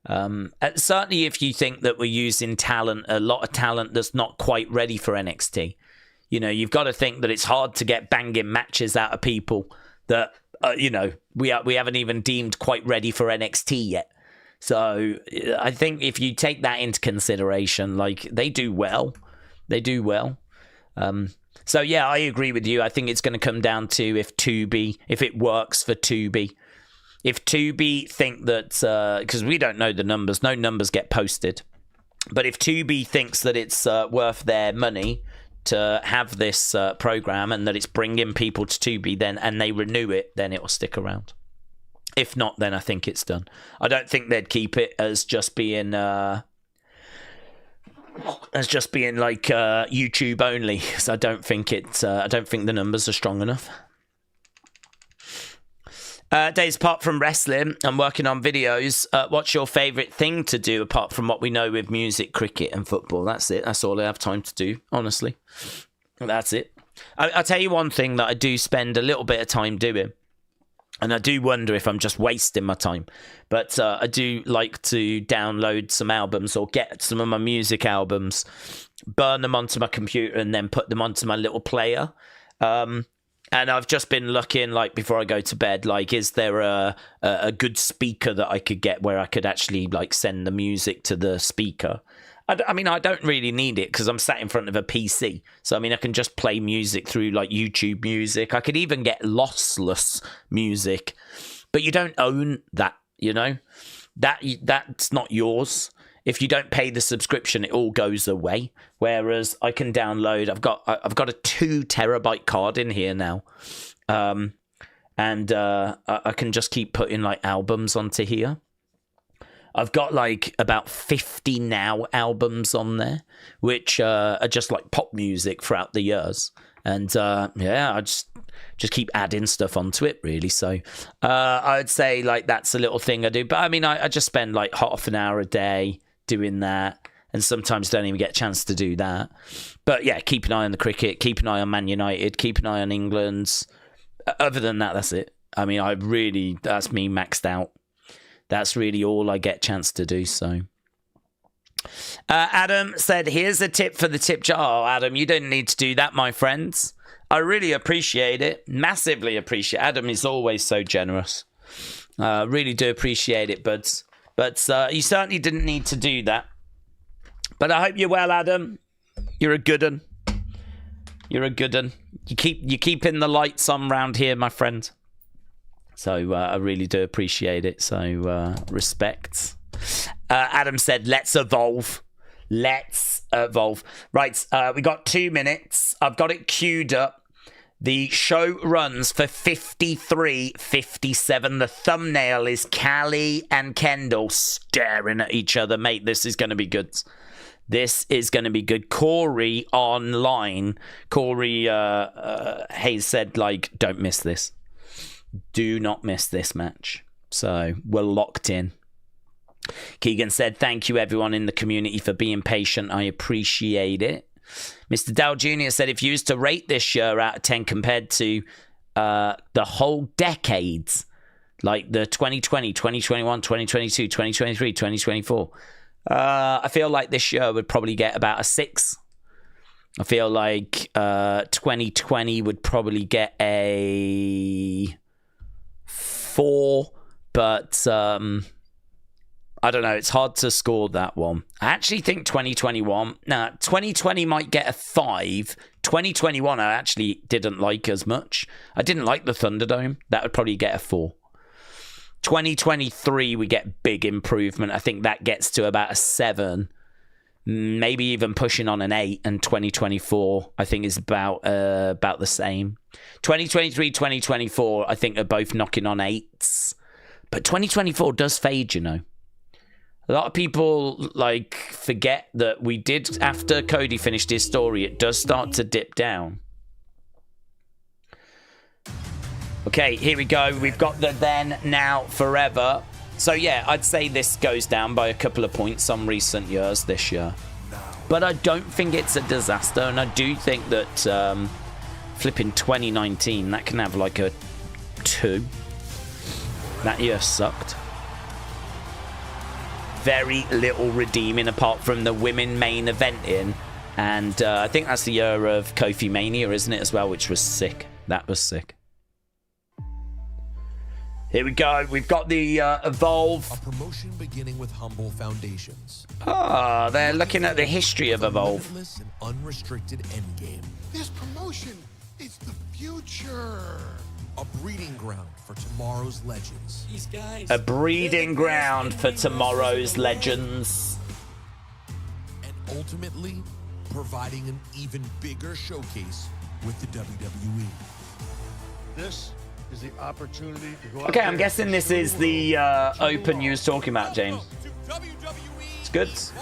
A: Certainly if you think that we're using talent, a lot of talent that's not quite ready for NXT. You know, you've got to think that it's hard to get banging matches out of people that, you know, we haven't even deemed quite ready for NXT yet. So I think if you take that into consideration, like, they do well. They do well. So, yeah, I agree with you. I think it's going to come down to if it works for Tubi. If Tubi think that, because we don't know the numbers, no numbers get posted. But if Tubi thinks that it's worth their money to have this program and that it's bringing people to Tubi, then and they renew it, then it will stick around. If not, then I think it's done. I don't think they'd keep it as just being like YouTube only. So I don't think the numbers are strong enough. Days, apart from wrestling and working on videos, what's your favourite thing to do apart from what we know with music, cricket and football? That's it. That's all I have time to do, honestly. That's it. I'll tell you one thing that I do spend a little bit of time doing, and I do wonder if I'm just wasting my time, but I do like to download some albums or get some of my music albums, burn them onto my computer and then put them onto my little player. And I've just been looking, like, before I go to bed, like, is there a good speaker that I could get where I could actually, like, send the music to the speaker? I mean, I don't really need it because I'm sat in front of a PC. So, I mean, I can just play music through, like, YouTube Music. I could even get lossless music. But you don't own that, you know? That's not yours. If you don't pay the subscription, it all goes away. Whereas I can download. I've got a 2 terabyte card in here now, and I can just keep putting, like, albums onto here. I've got, like, about 50 now albums on there, which are just like pop music throughout the years. And yeah, I just keep adding stuff onto it, really. So I would say, like, that's a little thing I do. But I mean, I just spend like half an hour a day doing that, and sometimes don't even get a chance to do that. But yeah, keep an eye on the cricket, keep an eye on Man United, keep an eye on England's. Other than that, that's it. I mean, that's me maxed out. That's really all I get a chance to do. So Adam said, here's a tip for the tip jar. Oh, Adam, you don't need to do that, my friends. I really appreciate it. Massively appreciate it. Adam is always so generous. Really do appreciate it, but you certainly didn't need to do that. But I hope you're well, Adam. You're a good un. You're a good un. You keeping the lights on round here, my friend. So I really do appreciate it. So respect. Adam said, let's evolve. Let's evolve. Right, we got 2 minutes. I've got it queued up. The show runs for 53:57. The thumbnail is Kylie and Kendal staring at each other. Mate, this is going to be good. This is going to be good. Corey online. Corey Hayes said, like, don't miss this. Do not miss this match. So we're locked in. Keegan said, thank you everyone in the community for being patient. I appreciate it. Mr. Dow Jr. said, if you used to rate this year out of 10 compared to the whole decades, like the 2020, 2021, 2022, 2023, 2024, I feel like this year would probably get about a 6. I feel like 2020 would probably get a 4, but I don't know. It's hard to score that one. I actually think 2020 might get a 5. 2021 I actually didn't like as much. I didn't like the Thunderdome. That would probably get a 4. 2023 we get big improvement. I think that gets to about a 7. Maybe even pushing on an 8, and 2024 I think is about the same. 2023, 2024 I think are both knocking on 8s, but 2024 does fade, you know. A lot of people, like, forget that we did, after Cody finished his story, it does start to dip down. Okay, here we go. We've got the then, now, forever. So, yeah, I'd say this goes down by a couple of points on recent years this year. But I don't think it's a disaster, and I do think that flipping 2019, that can have, like, a 2. That year sucked. very little redeeming apart from the women main eventing. And I think that's the year of Kofi Mania, isn't it, as well, which was sick. That was sick. Here we go. We've got the Evolve.
B: A promotion beginning with humble foundations.
A: Ah, they're looking at the history of Evolve.
B: Limitless and unrestricted endgame.
C: This promotion is the future.
B: A breeding ground for tomorrow's legends.
D: These guys.
A: A breeding ground for tomorrow's legends.
B: And ultimately, providing an even bigger showcase with the WWE.
C: This is the opportunity to go
A: Okay, I'm guessing this is the open you was talking about, James. It's good.
C: It's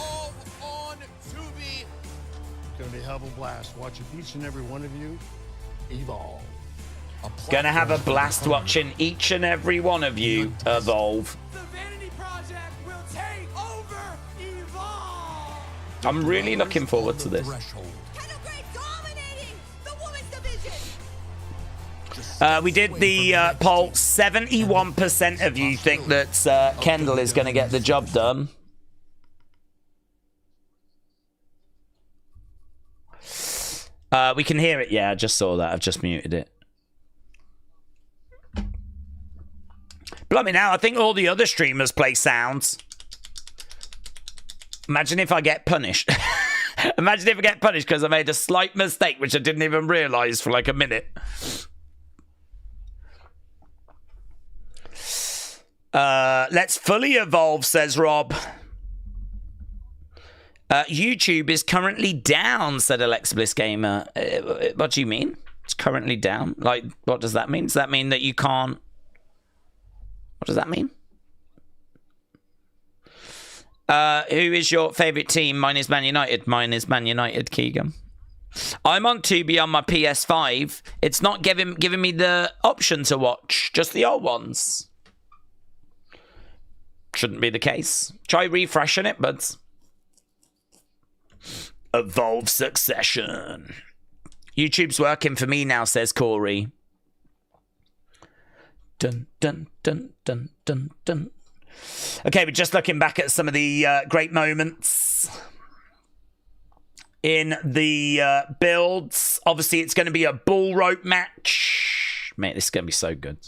C: going to be a hell of a blast watching each and every one of you evolve.
A: Gonna have a blast watching each and every one of you evolve.
D: The Vanity Project will take over Evolve.
A: I'm really looking forward to this.
E: Kendal dominating the women's division.
A: We did the poll. 71% of you think that Kendal is going to get the job done. We can hear it. Yeah, I just saw that. I've just muted it. Blimey now, I think all the other streamers play sounds. Imagine if I get punished. Imagine if I get punished because I made a slight mistake, which I didn't even realise for like a minute. Let's fully evolve, says Rob. YouTube is currently down, said Alexa Bliss Gamer. What do you mean? It's currently down? Like, what does that mean? Does that mean that you can't... What does that mean? Who is your favourite team? Mine is Man United. Mine is Man United, Keegan. I'm on Tubi on my PS5. It's not giving me the option to watch just the old ones. Shouldn't be the case. Try refreshing it, buds. Evolve Succession. YouTube's working for me now, says Corey. Dun, dun, dun, dun, dun, dun. Okay, we're just looking back at some of the great moments in the builds. Obviously, it's going to be a bull rope match. Mate, this is going to be so good.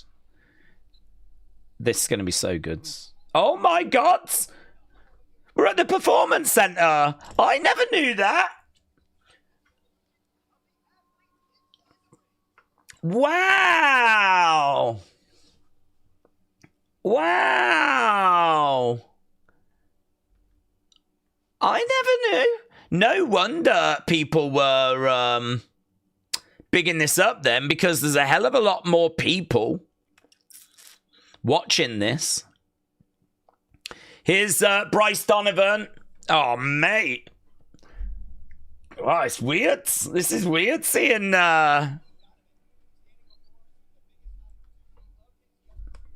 A: This is going to be so good. Oh my God! We're at the Performance Center. I never knew that. Wow! Wow! I never knew. No wonder people were bigging this up then, because there's a hell of a lot more people watching this. Here's Bryce Donovan. Oh, mate. Wow, it's weird. This is weird seeing...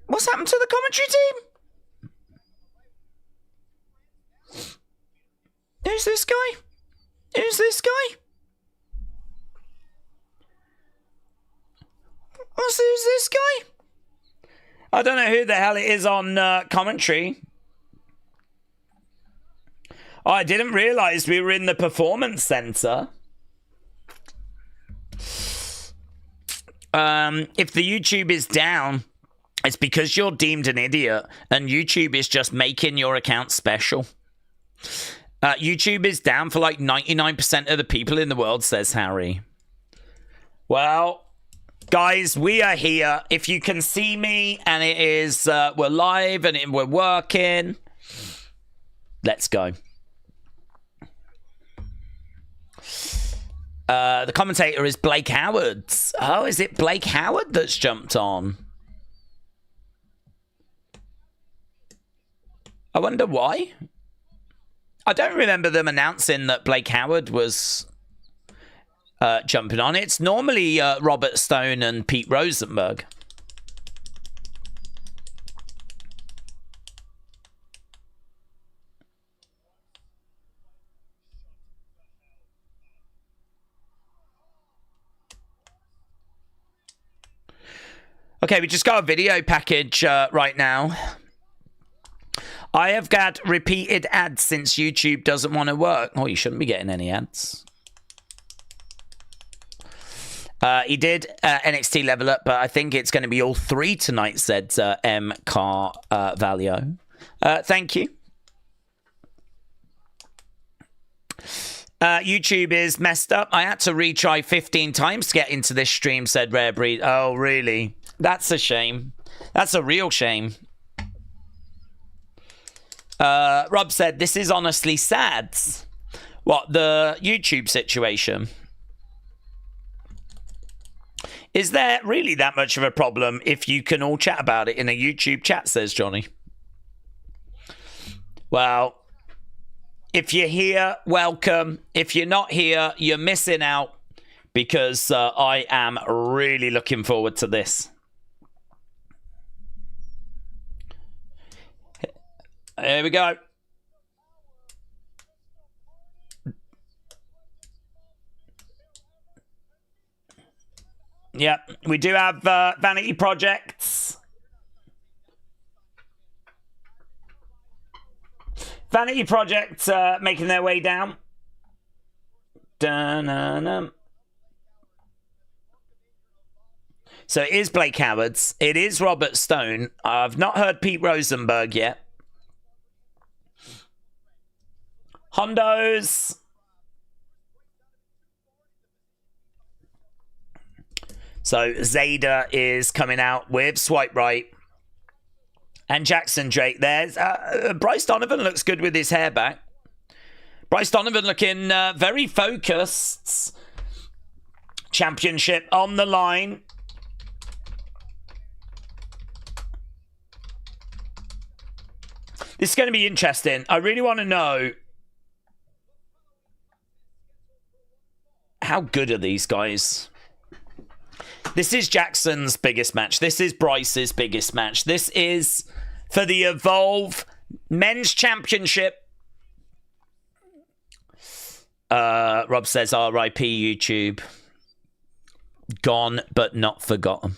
A: What's happened to the commentary team? Who's this guy? Who's this guy? Who's this guy? I don't know who the hell it is on commentary. Oh, I didn't realise we were in the Performance Center. If the YouTube is down, it's because you're deemed an idiot and YouTube is just making your account special. YouTube is down for like 99% of the people in the world, says Harry. Well, guys, we are here. If you can see me and it is, we're live and we're working. Let's go. The commentator is Blake Howard. Oh, is it Blake Howard that's jumped on? I wonder why. I don't remember them announcing that Blake Howard was jumping on. It's normally Robert Stone and Pete Rosenberg. Okay, we just got a video package right now. I have got repeated ads since YouTube doesn't want to work. Oh, you shouldn't be getting any ads. He did NXT level up, but I think it's going to be all 3 tonight, said M. Carvalho. Thank you. YouTube is messed up. I had to retry 15 times to get into this stream, said Rare Breed. Oh, really? That's a shame. That's a real shame. Rob said, this is honestly sad. What, the YouTube situation? Is there really that much of a problem if you can all chat about it in a YouTube chat, says Johnny? Well, if you're here, welcome. If you're not here, you're missing out, because I am really looking forward to this. Here we go. Yeah, we do have vanity projects. Vanity projects making their way down. Dun-dun-dun. So it is Blake Howard's. It is Robert Stone. I've not heard Pete Rosenberg yet. Hondos. So Zayda is coming out with Swipe Right. And Jackson Drake. There's Bryce Donovan looks good with his hair back. Bryce Donovan looking very focused. Championship on the line. This is going to be interesting. I really want to know how good are these guys. This is Jackson's biggest match. This is Bryce's biggest match. This is for the Evolve Men's Championship. Rob says, R.I.P. YouTube. Gone, but not forgotten.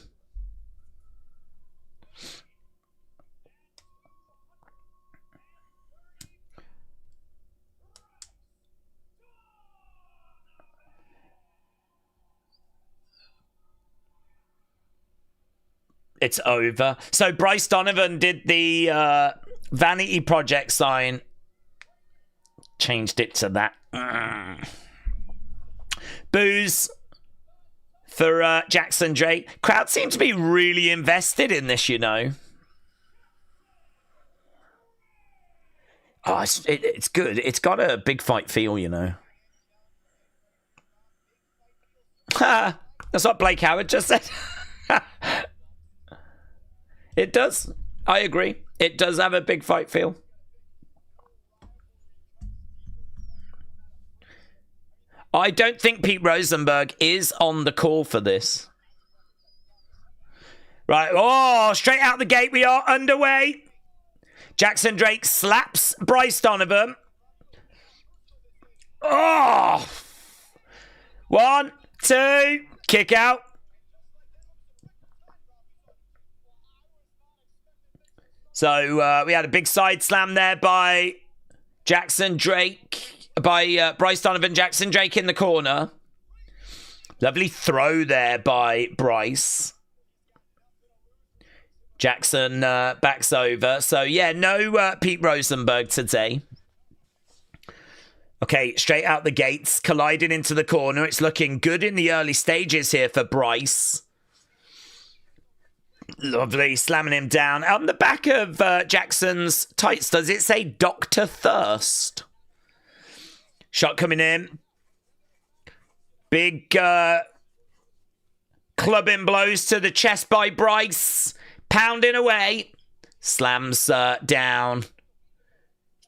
A: It's over. So Bryce Donovan did the Vanity Project sign. Changed it to that. Booze for Jackson Drake. Crowd seems to be really invested in this, you know. Oh, it's good. It's got a big fight feel, you know. Ha! That's what Blake Howard just said. It does. I agree. It does have a big fight feel. I don't think Pete Rosenberg is on the call for this. Right. Oh, straight out the gate we are underway. Jackson Drake slaps Bryce Donovan. Oh. 1, 2, kick out. So we had a big side slam there by Jackson Drake, by Bryce Donovan. Jackson Drake in the corner. Lovely throw there by Bryce. Jackson backs over. So yeah, no Pete Rosenberg today. Okay, straight out the gates, colliding into the corner. It's looking good in the early stages here for Bryce. Lovely, slamming him down. On the back of Jackson's tights, does it say Dr. Thirst? Shot coming in. Big clubbing blows to the chest by Bryce. Pounding away. Slams down.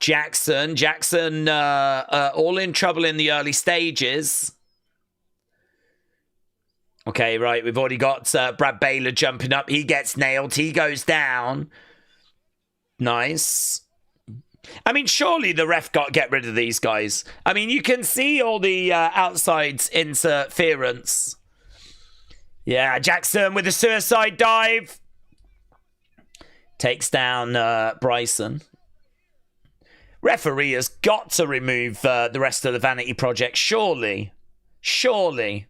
A: Jackson all in trouble in the early stages. Okay, right, we've already got Brad Baylor jumping up. He gets nailed. He goes down. Nice. I mean, surely the ref got to get rid of these guys. I mean, you can see all the outsides interference. Yeah, Jackson with a suicide dive. Takes down Bryson. Referee has got to remove the rest of the Vanity Project, surely. Surely.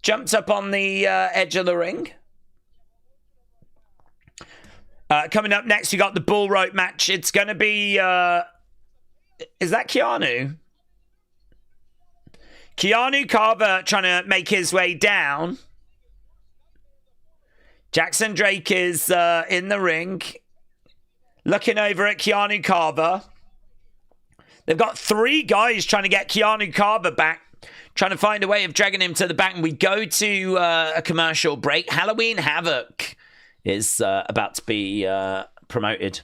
A: Jumped up on the edge of the ring. Coming up next, you got the bull rope match. It's going to be... is that Keanu? Keanu Carver trying to make his way down. Jackson Drake is in the ring. Looking over at Keanu Carver. They've got 3 guys trying to get Keanu Carver back. Trying to find a way of dragging him to the back. And we go to a commercial break. Halloween Havoc is about to be promoted.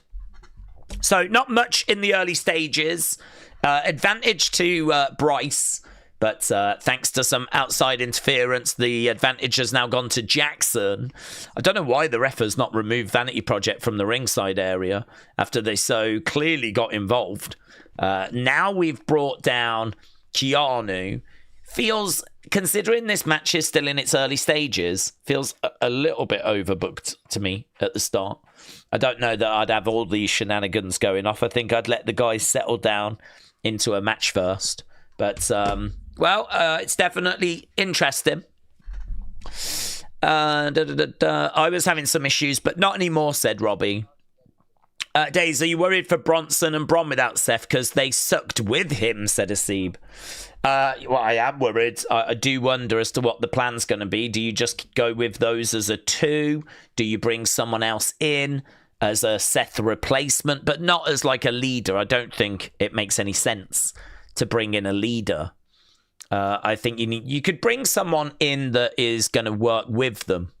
A: So not much in the early stages. Advantage to Bryce. But thanks to some outside interference, the advantage has now gone to Jackson. I don't know why the ref has not removed Vanity Project from the ringside area after they so clearly got involved. Now we've brought down Keanu. Feels, considering this match is still in its early stages, feels a little bit overbooked to me at the start. I don't know that I'd have all these shenanigans going off. I think I'd let the guys settle down into a match first. But... well, it's definitely interesting. I was having some issues, but not anymore, said Robbie. Daze, are you worried for Bronson and Bron without Seth? Because they sucked with him, said Asib. Well, I am worried. I do wonder as to what the plan's going to be. Do you just go with those as a 2? Do you bring someone else in as a Seth replacement, but not as like a leader? I don't think it makes any sense to bring in a leader. I think you could bring someone in that is going to work with them,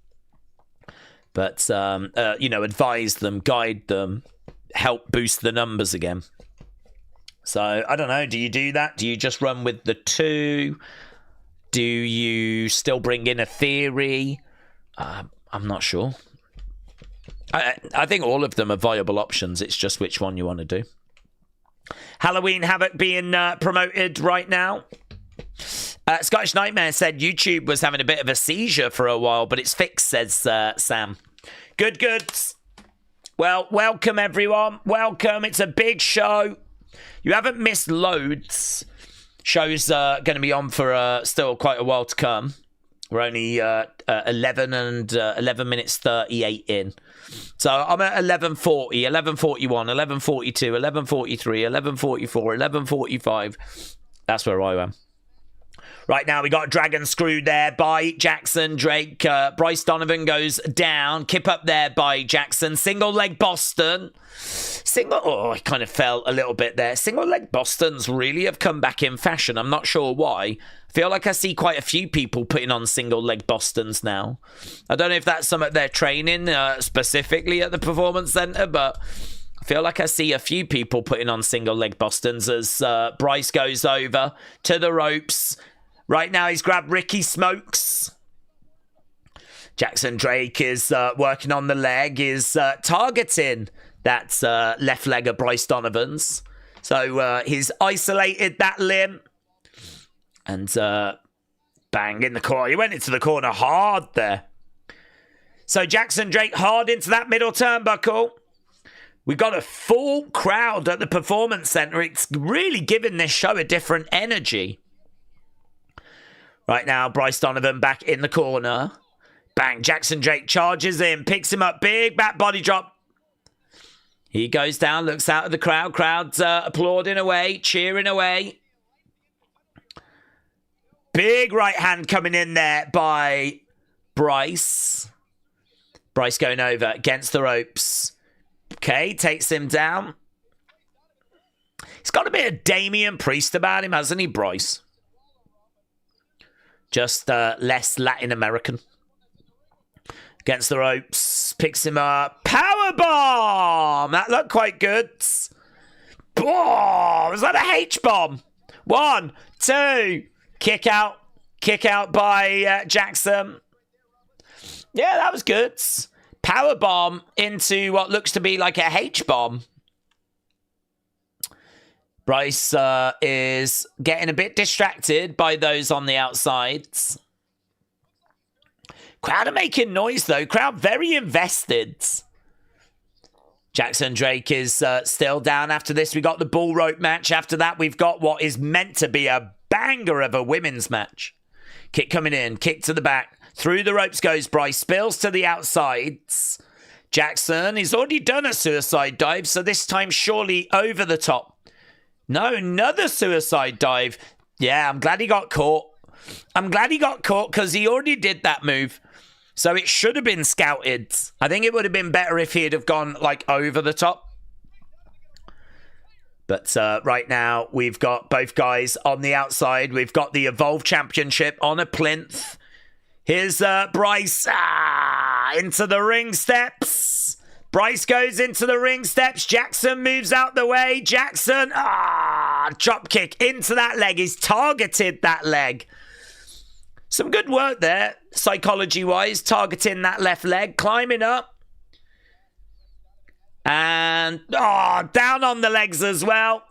A: but advise them, guide them, help boost the numbers again. So I don't know. Do you do that? Do you just run with the 2? Do you still bring in a theory? I'm not sure. I think all of them are viable options. It's just which one you want to do. Halloween Havoc being promoted right now. Scottish Nightmare said YouTube was having a bit of a seizure for a while, but it's fixed, says Sam. Good. Well, welcome, everyone. Welcome. It's a big show. You haven't missed loads. Show's going to be on for still quite a while to come. We're only 11 minutes 38 in. So I'm at 11:40, 11:41, 11:42, 11:43, 11:44, 11:45. That's where I am. Right now, we got Dragon screwed there by Jackson Drake. Bryce Donovan goes down. Kip up there by Jackson. Single leg Boston. I kind of fell a little bit there. Single leg Bostons really have come back in fashion. I'm not sure why. I feel like I see quite a few people putting on single leg Bostons now. I don't know if that's some of their training specifically at the Performance Center, but I feel like I see a few people putting on single leg Bostons as Bryce goes over to the ropes. Right now, he's grabbed Ricky Smokes. Jackson Drake is working on the leg, is targeting that left leg of Bryce Donovan's. So he's isolated that limb. And bang in the corner. He went into the corner hard there. So Jackson Drake hard into that middle turnbuckle. We've got a full crowd at the Performance Center. It's really giving this show a different energy. Right now, Bryce Donovan back in the corner. Bang, Jackson Drake charges in, picks him up, big back body drop. He goes down, looks out at the crowd. Crowd's applauding away, cheering away. Big right hand coming in there by Bryce. Bryce going over against the ropes. Okay, takes him down. He's got a bit of Damian Priest about him, hasn't he, Bryce? Just less Latin American. Against the ropes. Picks him up. Powerbomb! That looked quite good. Oh, was that a H-bomb? 1, 2. Kick out. Kick out by Jackson. Yeah, that was good. Powerbomb into what looks to be like a H-bomb. Bryce is getting a bit distracted by those on the outsides. Crowd are making noise, though. Crowd very invested. Jackson Drake is still down after this. We got the bull rope match. After that, we've got what is meant to be a banger of a women's match. Kick coming in, kick to the back. Through the ropes goes Bryce. Spills to the outsides. Jackson, he's already done a suicide dive, so this time surely over the top. No, another suicide dive. Yeah, I'm glad he got caught. I'm glad he got caught because he already did that move. So it should have been scouted. I think it would have been better if he'd have gone like over the top. But right now, we've got both guys on the outside. We've got the Evolve Championship on a plinth. Here's Bryce into the ring steps. Bryce goes into the ring steps. Jackson moves out the way. Jackson, drop kick into that leg. He's targeted that leg. Some good work there, psychology-wise, targeting that left leg, climbing up. And, down on the legs as well.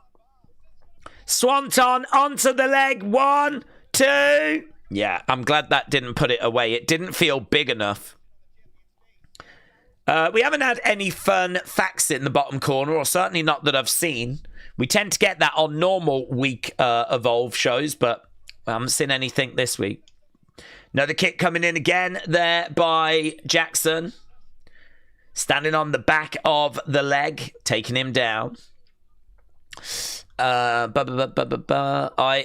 A: Swanton onto the leg. 1, 2. Yeah, I'm glad that didn't put it away. It didn't feel big enough. We haven't had any fun facts in the bottom corner, or certainly not that I've seen. We tend to get that on normal week Evolve shows, but I haven't seen anything this week. Another kick coming in again there by Jackson. Standing on the back of the leg, taking him down. I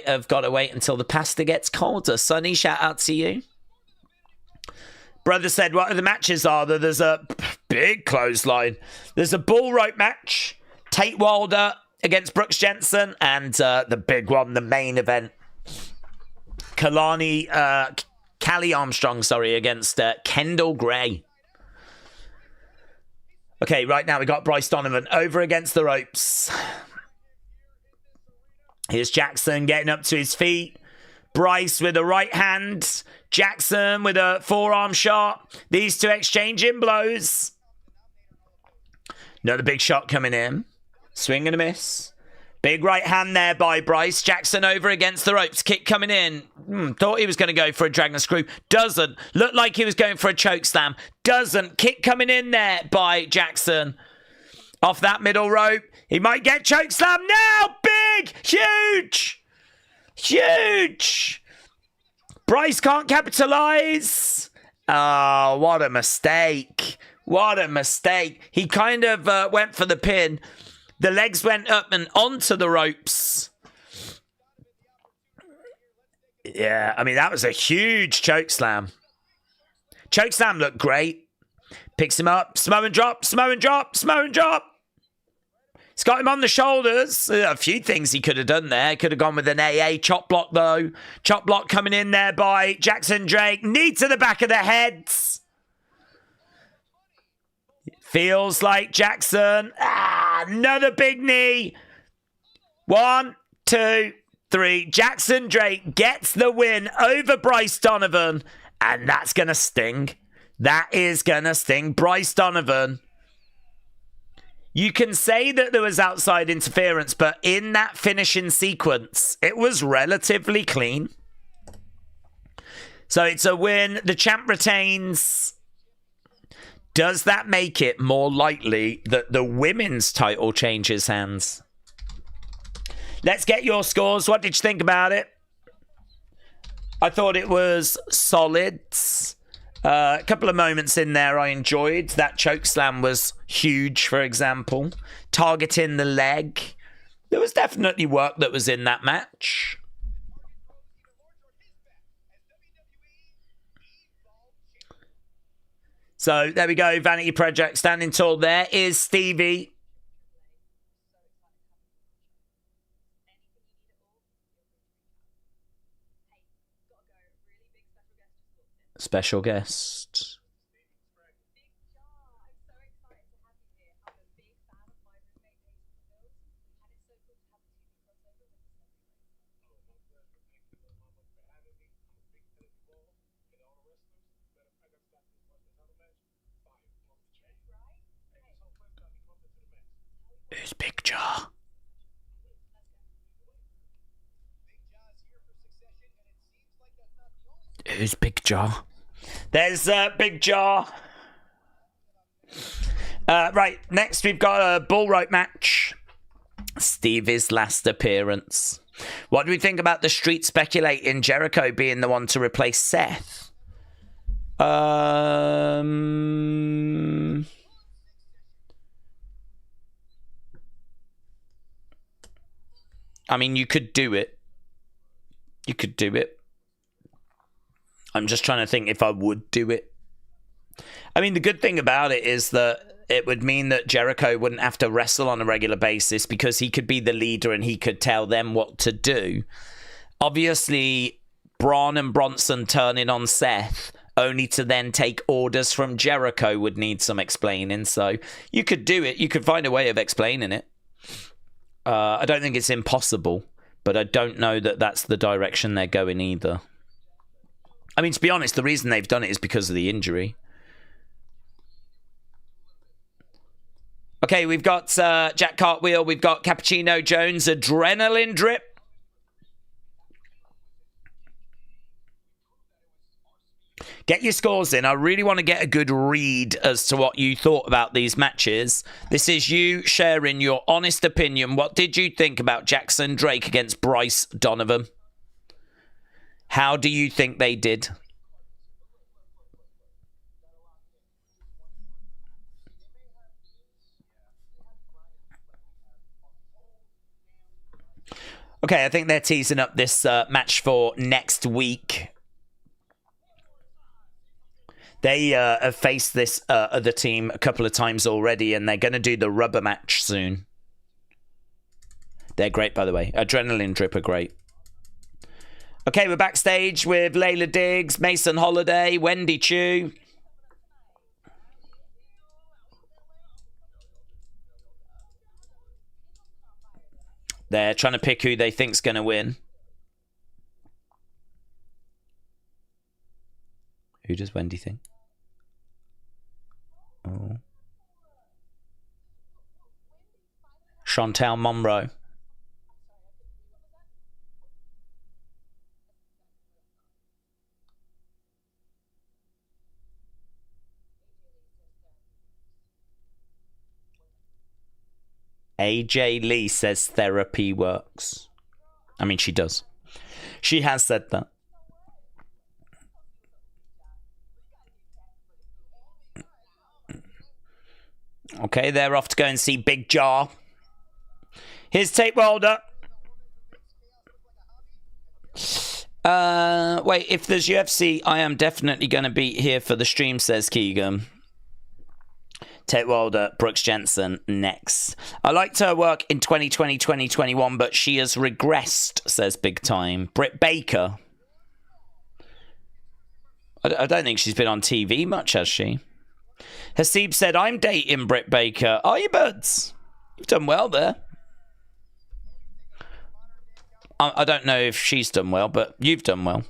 A: have got to wait until the pasta gets colder. Sonny, shout out to you. Brother said what the matches are. There's a big clothesline. There's a bull rope match. Tate Wilder against Brooks Jensen. And the big one, the main event. Kylie Armstrong, against Kendal Gray. Okay, right now we got Bryce Donovan over against the ropes. Here's Jackson getting up to his feet. Bryce with a right hand. Jackson with a forearm shot. These two exchanging blows. Another big shot coming in. Swing and a miss. Big right hand there by Bryce. Jackson over against the ropes. Kick coming in. Thought he was going to go for a dragon screw. Doesn't. Looked like he was going for a choke slam. Doesn't. Kick coming in there by Jackson. Off that middle rope. He might get choke slam now. Big. Huge. Huge. Bryce can't capitalize. Oh, what a mistake. What a mistake. He kind of went for the pin. The legs went up and onto the ropes. Yeah, I mean, that was a huge choke slam. Choke slam looked great. Picks him up. Smo and drop. Smo and drop. Smo and drop. He's got him on the shoulders. A few things he could have done there. Could have gone with an AA chop block, though. Chop block coming in there by Jackson Drake. Knee to the back of the heads. Feels like Jackson. Another big knee. 1, 2, 3. Jackson Drake gets the win over Bryce Donovan. And that's going to sting. That is going to sting. Bryce Donovan. You can say that there was outside interference, but in that finishing sequence, it was relatively clean. So it's a win. The champ retains. Does that make it more likely that the women's title changes hands? Let's get your scores. What did you think about it? I thought it was solid. A couple of moments in there I enjoyed. That choke slam was huge, for example. Targeting the leg. There was definitely work that was in that match. So there we go. Vanity Project standing tall. There is Stevie. Special guest. Who's Big Jaw? Who's Big Jaw? There's Big Jaw. Right, next we've got a bull rope match. Stevie's last appearance. What do we think about the street speculating Jericho being the one to replace Seth? I mean, you could do it. You could do it. I'm just trying to think if I would do it. I mean, the good thing about it is that it would mean that Jericho wouldn't have to wrestle on a regular basis because he could be the leader and he could tell them what to do. Obviously, Braun and Bronson turning on Seth only to then take orders from Jericho would need some explaining. So you could do it. You could find a way of explaining it. I don't think it's impossible, but I don't know that that's the direction they're going either. I mean, to be honest, the reason they've done it is because of the injury. Okay, we've got Jack Cartwheel, we've got Cappuccino Jones, Adrenaline Drip. Get your scores in. I really want to get a good read as to what you thought about these matches. This is you sharing your honest opinion. What did you think about Jackson Drake against Bryce Donovan? How do you think they did? Okay, I think they're teasing up this match for next week. They have faced this other team a couple of times already, and they're going to do the rubber match soon. They're great, by the way. Adrenaline Drip are great. Okay, we're backstage with Layla Diggs, Mason Holiday, Wendy Choo. They're trying to pick who they think's going to win. Who does Wendy think? Oh. Chantel Monroe. AJ Lee says therapy works. I mean, she does. She has said that. Okay, they're off to go and see Big Jar. Here's Tape Welder. Wait, if there's UFC, I am definitely going to be here for the stream, says Keegan. Tate Wilder, Brooks Jensen next. I liked her work in 2020, 2021, but she has regressed, says Big Time. Britt Baker. I don't think she's been on TV much, has she? Hasib said, I'm dating Britt Baker. Are you, buds? You've done well there. I don't know if she's done well, but you've done well.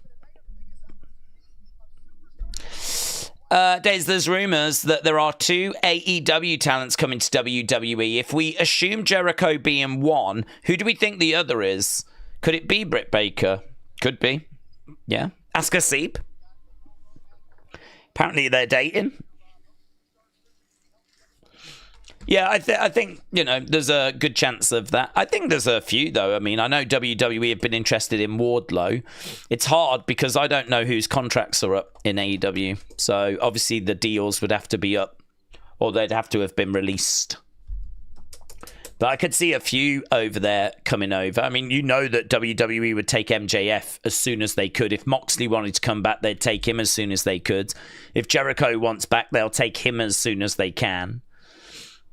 A: Daze, there's rumours that there are 2 AEW talents coming to WWE. If we assume Jericho being one, who do we think the other is? Could it be Britt Baker? Could be. Yeah. Ask Hasib. Apparently they're dating. Yeah, I think, you know, there's a good chance of that. I think there's a few, though. I mean, I know WWE have been interested in Wardlow. It's hard because I don't know whose contracts are up in AEW. So, obviously, the deals would have to be up, or they'd have to have been released. But I could see a few over there coming over. I mean, you know that WWE would take MJF as soon as they could. If Moxley wanted to come back, they'd take him as soon as they could. If Jericho wants back, they'll take him as soon as they can.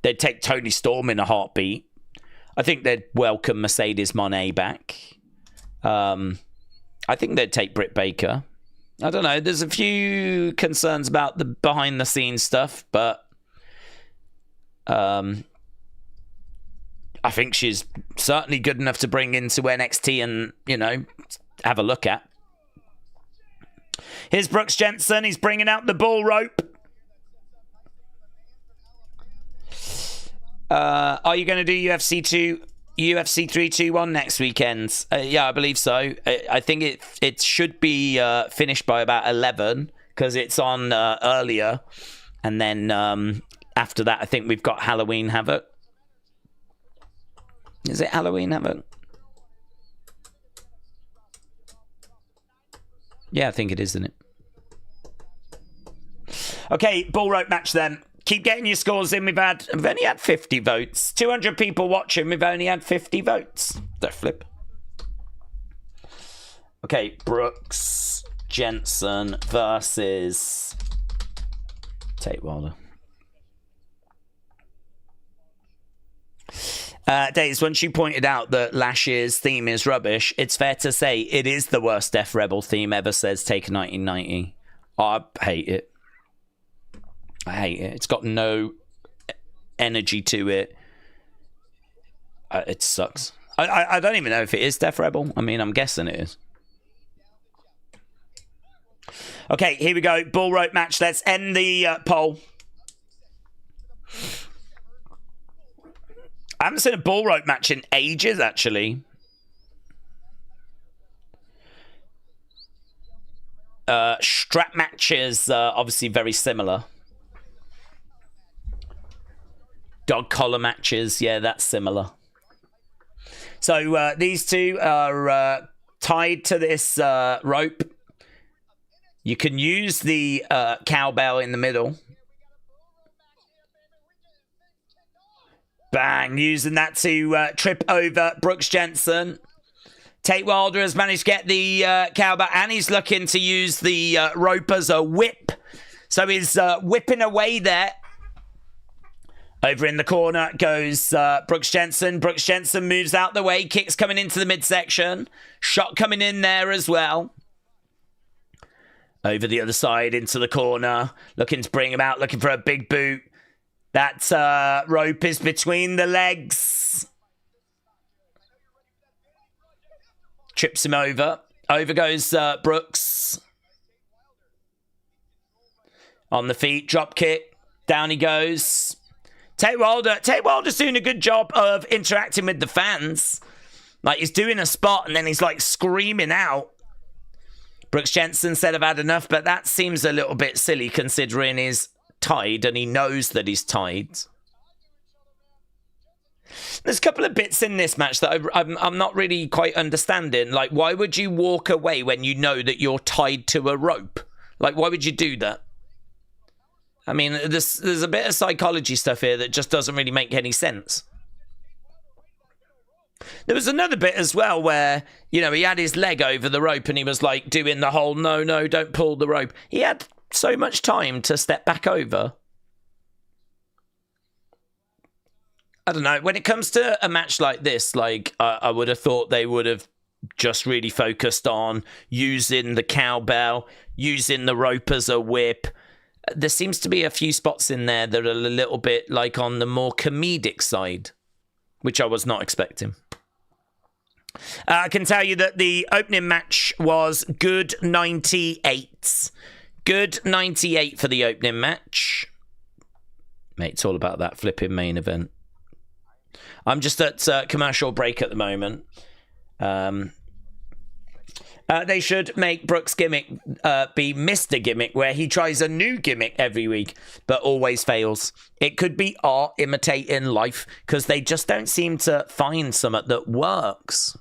A: They'd take Tony Storm in a heartbeat. I think they'd welcome Mercedes Moné back. I think they'd take Britt Baker. I don't know. There's a few concerns about the behind-the-scenes stuff, but I think she's certainly good enough to bring into NXT and, you know, have a look at. Here's Brooks Jensen. He's bringing out the bull rope. Are you going to do UFC 321 next weekend? Yeah, I believe so. I think it should be finished by about 11 because it's on earlier. And then after that, I think we've got Halloween Havoc. Is it Halloween Havoc? Yeah, I think it is, isn't it? Okay, bull rope match then. Keep getting your scores in. We've only had 50 votes. 200 people watching. We've only had 50 votes. Don't flip. Okay, Brooks Jensen versus Tate Wilder. Daze, once you pointed out that last year's theme is rubbish, it's fair to say it is the worst Death Rebel theme ever, says Taker 1990. I hate it. I hate it. It's got no energy to it. It sucks. I don't even know if it is Death Rebel. I mean, I'm guessing it is. Okay, here we go. Bull rope match. Let's end the poll. I haven't seen a bull rope match in ages, actually. Strap matches are obviously very similar. Dog collar matches, yeah, that's similar. So these two are tied to this rope. You can use the cowbell in the middle. Bang, using that to trip over Brooks Jensen. Tate Wilder has managed to get the cowbell, and he's looking to use the rope as a whip. So he's whipping away there. Over in the corner goes Brooks Jensen. Brooks Jensen moves out the way. Kicks coming into the midsection. Shot coming in there as well. Over the other side into the corner. Looking to bring him out. Looking for a big boot. That rope is between the legs. Trips him over. Over goes Brooks. On the feet. Drop kick. Down he goes. Tate Wilder's doing a good job of interacting with the fans. Like, he's doing a spot and then he's like screaming out. Brooks Jensen said I've had enough, but that seems a little bit silly considering he's tied and he knows that he's tied. There's a couple of bits in this match that I'm not really quite understanding. Like, why would you walk away when you know that you're tied to a rope? Like, why would you do that? I mean, there's a bit of psychology stuff here that just doesn't really make any sense. There was another bit as well where, you know, he had his leg over the rope and he was like doing the whole, no, don't pull the rope. He had so much time to step back over. I don't know. When it comes to a match like this, like, I would have thought they would have just really focused on using the cowbell, using the rope as a whip. There seems to be a few spots in there that are a little bit like on the more comedic side, which I was not expecting. I can tell you that the opening match was good 98. Good 98 for the opening match. Mate, it's all about that flipping main event. I'm just at commercial break at the moment. They should make Brooks' gimmick be Mr. Gimmick, where he tries a new gimmick every week, but always fails. It could be art imitating life, because they just don't seem to find something that works.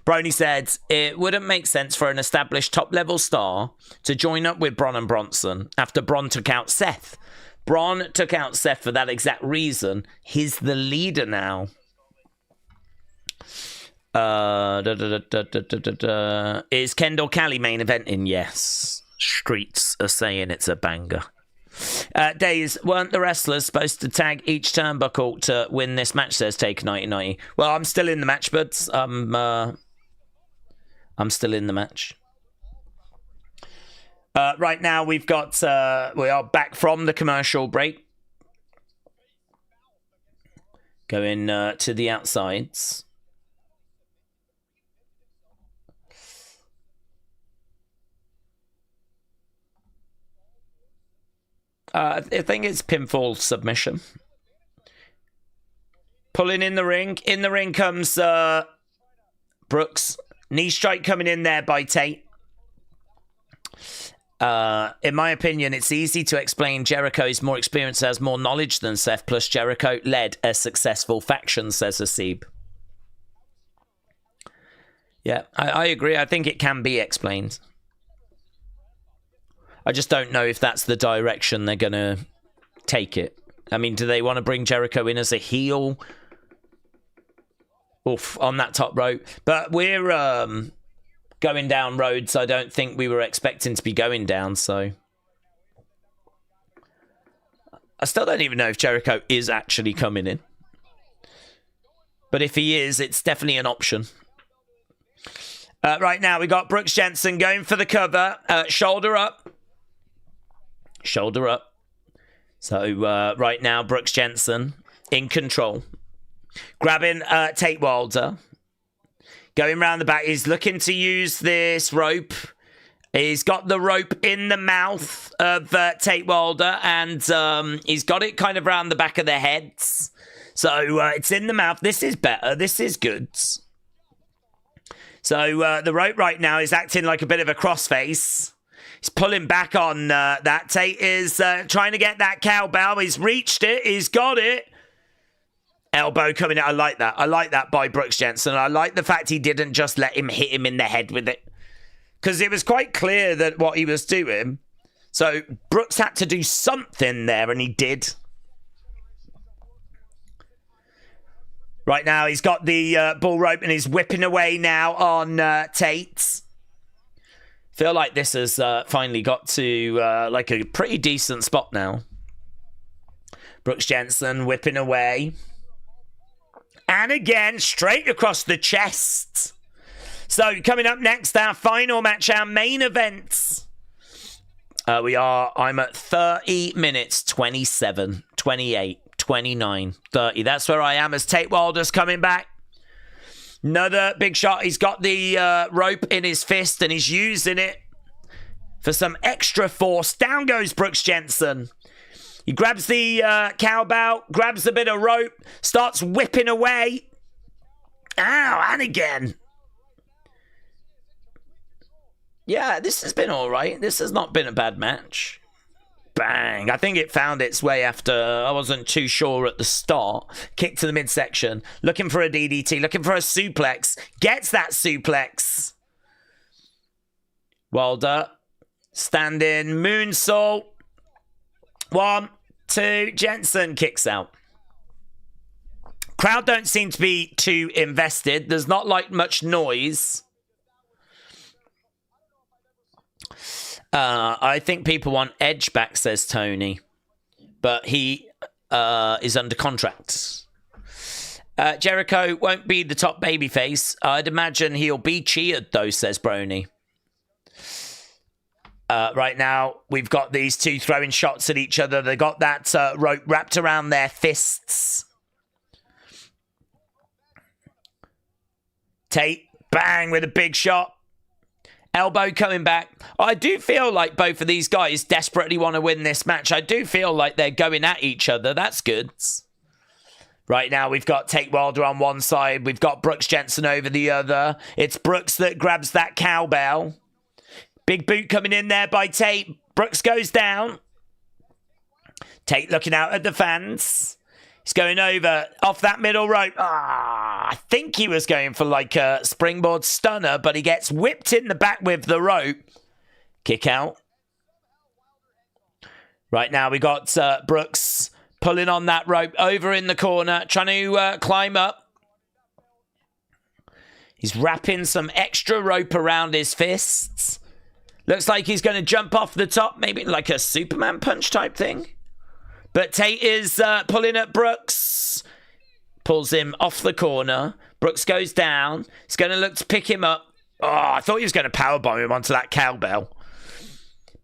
A: Brony said, it wouldn't make sense for an established top-level star to join up with Bron and Bronson after Bron took out Seth. Bron took out Seth for that exact reason. He's the leader now. Is Kendal Kylie main eventing? Yes. Streets are saying it's a banger. Daze, weren't the wrestlers supposed to tag each turnbuckle to win this match, says Take 1990. Well, I'm still in the match, buds. I'm still in the match. Right now we've got we are back from the commercial break. Going to the outsides. I think it's pinfall submission. Pulling in the ring. In the ring comes Brooks. Knee strike coming in there by Tate. In my opinion, it's easy to explain Jericho is more experienced, has more knowledge than Seth, plus Jericho led a successful faction, says Hasib. Yeah, I agree. I think it can be explained. I just don't know if that's the direction they're going to take it. I mean, do they want to bring Jericho in as a heel? Oof, on that top rope. But we're going down roads I don't think we were expecting to be going down, so... I still don't even know if Jericho is actually coming in. But if he is, it's definitely an option. Right now, we got Brooks Jensen going for the cover. Shoulder up. Shoulder up. So, right now, Brooks Jensen in control. Grabbing Tate Wilder. Going round the back. He's looking to use this rope. He's got the rope in the mouth of Tate Wilder. And he's got it kind of round the back of their heads. So it's in the mouth. This is better. This is good. So the rope right now is acting like a bit of a crossface. He's pulling back on that. Tate is trying to get that cowbell. He's reached it. He's got it. Elbow coming out. I like that. I like that by Brooks Jensen. I like the fact he didn't just let him hit him in the head with it. Because it was quite clear that what he was doing. So Brooks had to do something there, and he did. Right now, he's got the bull rope, and he's whipping away now on Tate. Feel like this has finally got to like a pretty decent spot now. Brooks Jensen whipping away. And again, straight across the chest. So, coming up next, our final match, our main event. I'm at 30 minutes, 27, 28, 29, 30. That's where I am as Tate Wilder's coming back. Another big shot. He's got the rope in his fist and he's using it for some extra force. Down goes Brooks Jensen. He grabs the cowbell, grabs a bit of rope, starts whipping away. Ow, and again. Yeah, this has been all right. This has not been a bad match. Bang. I think it found its way after, I wasn't too sure at the start. Kick to the midsection. Looking for a DDT. Looking for a suplex. Gets that suplex. Wilder. Standing. Moonsault. 1, 2. Jensen kicks out. Crowd don't seem to be too invested. There's not like much noise. I think people want Edge back, says Tony. But he is under contract. Jericho won't be the top babyface. I'd imagine he'll be cheered, though, says Brony. Right now, we've got these two throwing shots at each other. They got that rope wrapped around their fists. Tate, bang, with a big shot. Elbow coming back. I do feel like both of these guys desperately want to win this match. I do feel like they're going at each other. That's good. Right now, we've got Tate Wilder on one side. We've got Brooks Jensen over the other. It's Brooks that grabs that cowbell. Big boot coming in there by Tate. Brooks goes down. Tate looking out at the fans. He's going over off that middle rope. I think he was going for like a springboard stunner, but he gets whipped in the back with the rope. Kick out. Right now we got Brooks pulling on that rope over in the corner, trying to climb up. He's wrapping some extra rope around his fists. Looks like he's going to jump off the top, maybe like a Superman punch type thing. But Tate is pulling at Brooks. Pulls him off the corner. Brooks goes down. He's going to look to pick him up. Oh, I thought he was going to powerbomb him onto that cowbell.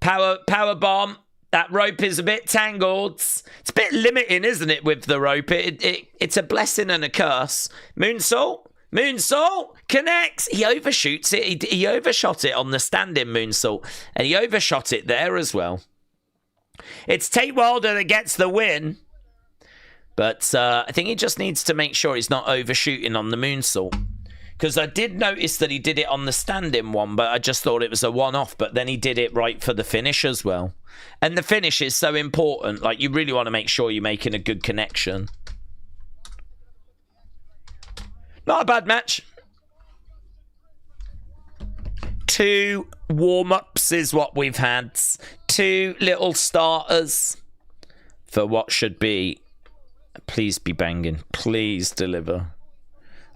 A: Powerbomb. That rope is a bit tangled. It's a bit limiting, isn't it, with the rope? It's a blessing and a curse. Moonsault. Moonsault connects. He overshoots it. He overshot it on the standing moonsault. And he overshot it there as well. It's Tate Wilder that gets the win. But I think he just needs to make sure he's not overshooting on the moonsault. Because I did notice that he did it on the stand-in one, but I just thought it was a one-off. But then he did it right for the finish as well. And the finish is so important. Like, you really want to make sure you're making a good connection. Not a bad match. 2 warm-ups is what we've had. 2 little starters for what should be. Please be banging. Please deliver.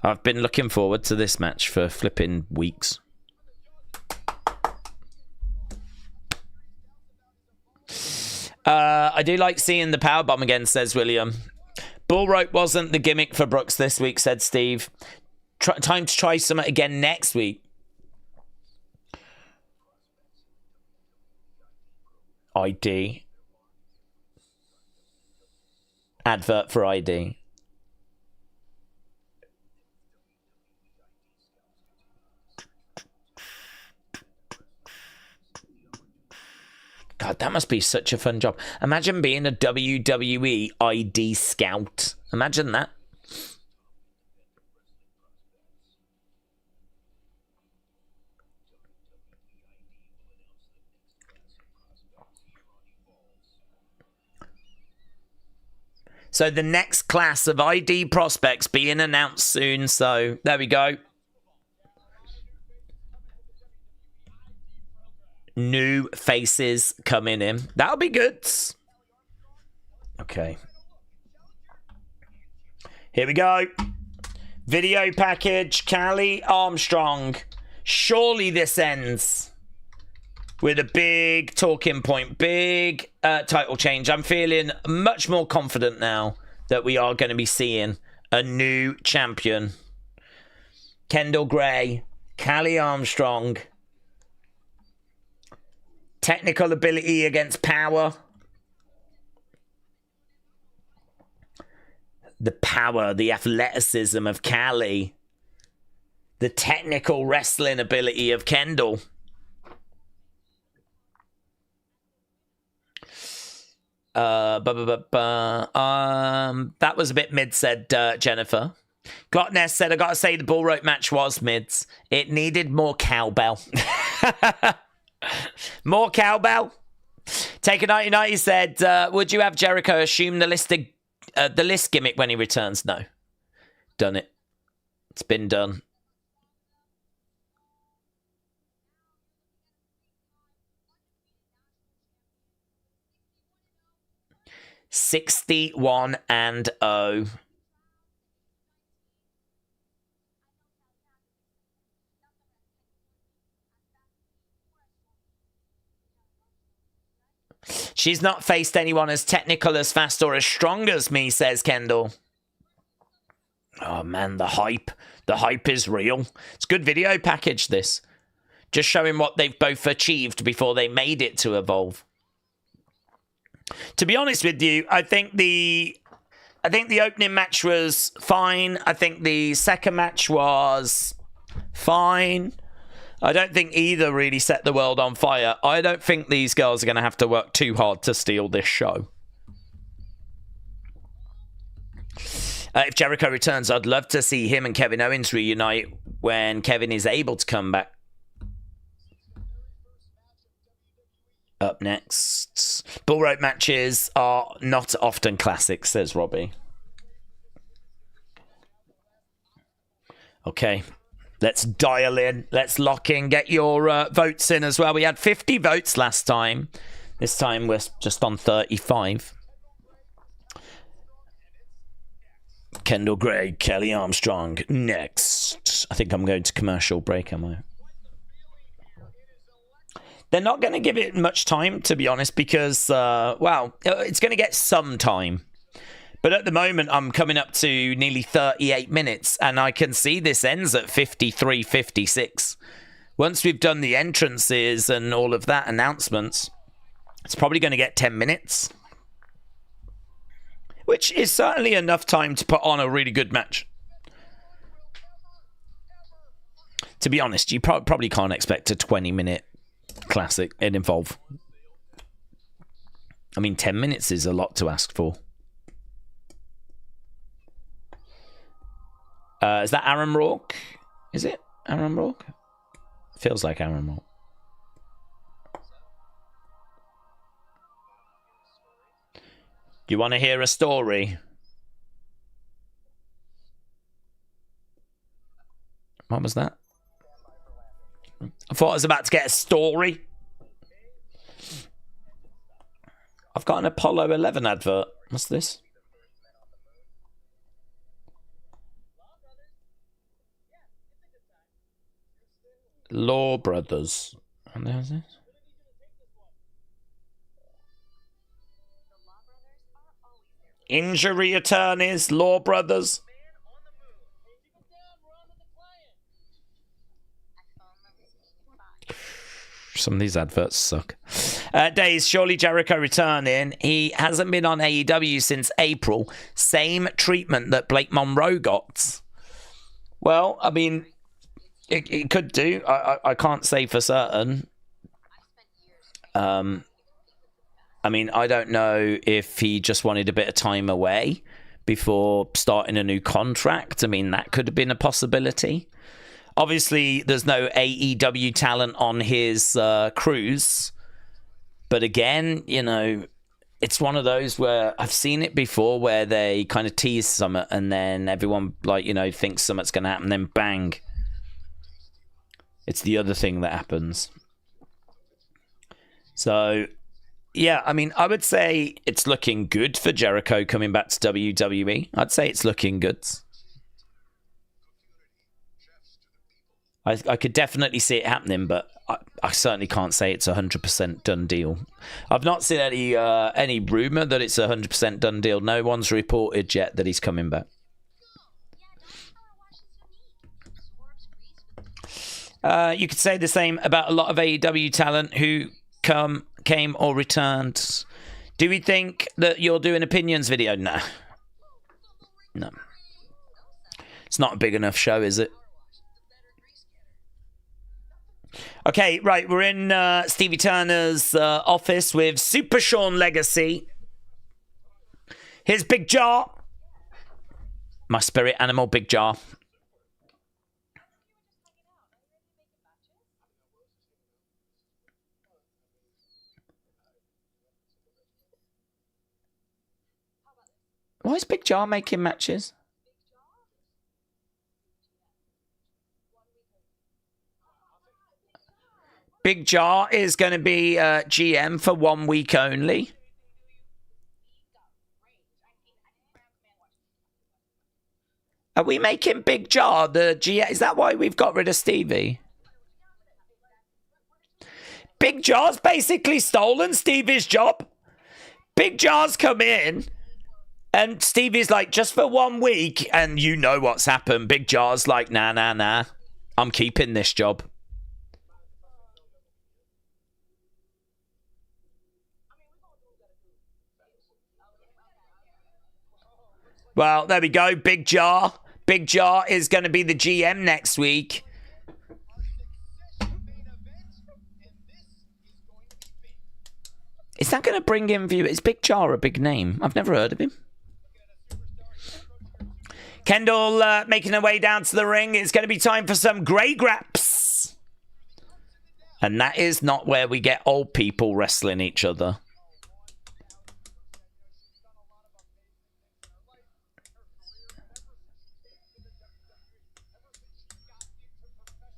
A: I've been looking forward to this match for flipping weeks. I do like seeing the powerbomb again, says William. Bull rope wasn't the gimmick for Brooks this week, said Steve. Time to try some again next week. ID. Advert for ID. God, that must be such a fun job. Imagine being a WWE ID scout. Imagine that. So the next class of ID prospects being announced soon. So there we go. New faces coming in. That'll be good. Okay. Here we go. Video package. Kylie, Armstrong. Surely this ends with a big talking point. Big title change. I'm feeling much more confident now that we are going to be seeing a new champion. Kendal Gray. Kylie Armstrong. Technical ability against power. The power, the athleticism of Kylie. The technical wrestling ability of Kendal. That was a bit mid, said Jennifer. Glotness said, I gotta say the bull rope match was mids. It needed more cowbell. More cowbell. Taker 99 said, would you have Jericho assume the list gimmick when he returns? No. Done it. It's been done. (61-0). She's not faced anyone as technical, as fast, or as strong as me, says Kendal. Oh, man, the hype. The hype is real. It's a good video package, this. Just showing what they've both achieved before they made it to Evolve. To be honest with you, I think the opening match was fine. I think the second match was fine. I don't think either really set the world on fire. I don't think these girls are going to have to work too hard to steal this show. If Jericho returns, I'd love to see him and Kevin Owens reunite when Kevin is able to come back. Up next. Bull rope matches are not often classics, says Robbie. Okay. Let's dial in. Let's lock in. Get your votes in as well. We had 50 votes last time. This time we're just on 35. Kendal Gray, Kylie Armstrong. Next. I think I'm going to commercial break, am I? They're not going to give it much time, to be honest, because, well, it's going to get some time. But at the moment, I'm coming up to nearly 38 minutes, and I can see this ends at 53, 56. Once we've done the entrances and all of that announcements, it's probably going to get 10 minutes. Which is certainly enough time to put on a really good match. To be honest, you probably can't expect a 20-minute classic in Evolve. I mean, 10 minutes is a lot to ask for. Is that Aaron Rourke? Is it Aaron Rourke? Feels like Aaron Rourke. Do you want to hear a story? What was that? I thought I was about to get a story. I've got an Apollo 11 advert. What's this? Law Brothers. And there's this. Injury attorneys, Law Brothers. Some of these adverts suck. Daze, surely Jericho returning. He hasn't been on AEW since April. Same treatment that Blake Monroe got. Well, I mean, it could do. I can't say for certain. I mean, I don't know if he just wanted a bit of time away before starting a new contract. I mean, that could have been a possibility. Obviously, there's no AEW talent on his cruise. But again, you know, it's one of those where I've seen it before where they kind of tease something and then everyone, like, you know, thinks something's going to happen, then bang. It's the other thing that happens. So, yeah, I mean, I would say it's looking good for Jericho coming back to WWE. I'd say it's looking good. I could definitely see it happening, but I certainly can't say it's a 100% done deal. I've not seen any rumor that it's a 100% done deal. No one's reported yet that he's coming back. You could say the same about a lot of AEW talent who came or returned. Do we think that you're doing opinions video? No. No. It's not a big enough show, is it? Okay, right, we're in Stevie Turner's office with Super Sean Legacy. Here's Big Jaw. My spirit animal, Big Jaw. Why is Big Jaw making matches? Big Jaw is going to be GM for 1 week only. Are we making Big Jaw the GM? Is that why we've got rid of Stevie? Big Jaw's basically stolen Stevie's job. Big Jaw's come in and Stevie's like, just for 1 week. And you know what's happened. Big Jaw's like, nah. I'm keeping this job. Well, there we go. Big Jaw. Big Jaw is going to be the GM next week. Is that going to bring in viewers? Is Big Jaw a big name? I've never heard of him. Kendal making her way down to the ring. It's going to be time for some Grey Graps. And that is not where we get old people wrestling each other.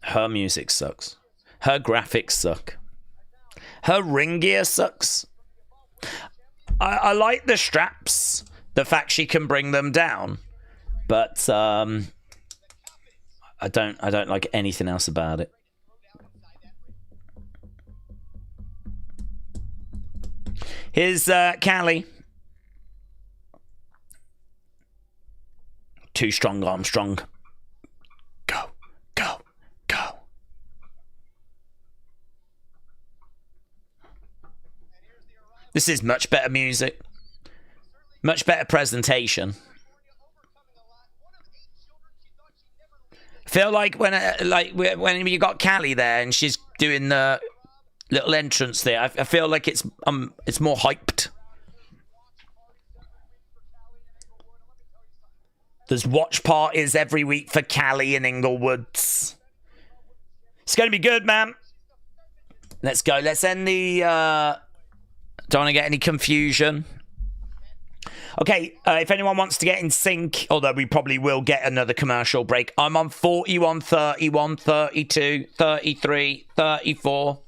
A: Her music sucks. Her graphics suck. Her ring gear sucks. I like the straps. The fact she can bring them down. But I don't like anything else about it. Here's Kylie. Too strong, Armstrong. Go. This is much better music. Much better presentation. Feel like when you got Kylie there and she's doing the little entrance there, I feel like it's more hyped. There's watch parties every week for Kylie in Inglewoods. It's going to be good, man. Let's go. Let's end the... don't want to get any confusion. Okay, if anyone wants to get in sync, although we probably will get another commercial break, I'm on 41, 31, 32, 33, 34.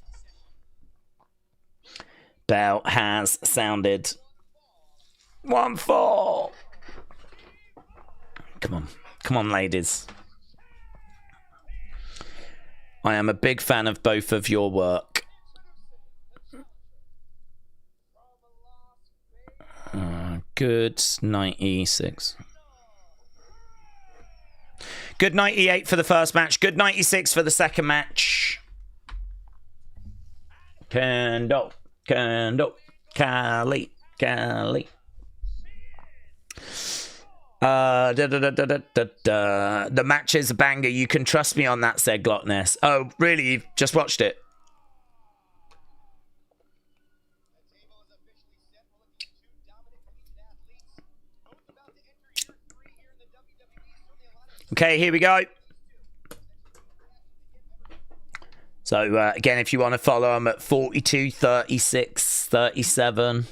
A: Bell has sounded. 1-4. Come on. Come on, ladies. I am a big fan of both of your work. Good 96. Good 98 for the first match. Good 96 for the second match. Kendal. Kylie. The match is a banger. You can trust me on that, said Glockness. Oh, really? You've just watched it? Okay, here we go. So, again, if you want to follow, I'm at 42, 36, 37.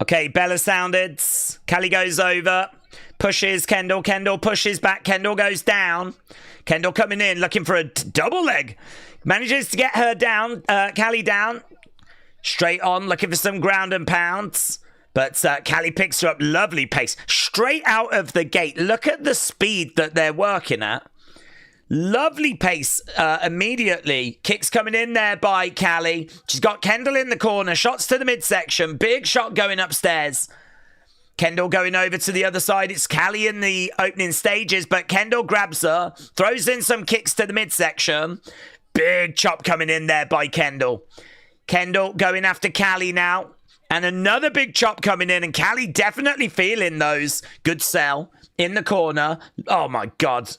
A: Okay, Bella sounded. Kylie goes over. Pushes Kendal. Kendal pushes back. Kendal goes down. Kendal coming in, looking for a double leg. Manages to get her down. Kylie down. Straight on, looking for some ground and pounds. But Kylie picks her up. Lovely pace. Straight out of the gate. Look at the speed that they're working at. Lovely pace immediately. Kicks coming in there by Kylie. She's got Kendal in the corner. Shots to the midsection. Big shot going upstairs. Kendal going over to the other side. It's Kylie in the opening stages, but Kendal grabs her. Throws in some kicks to the midsection. Big chop coming in there by Kendal. Kendal going after Kylie now. And another big chop coming in, and Kylie definitely feeling those. Good sell in the corner. Oh, my God.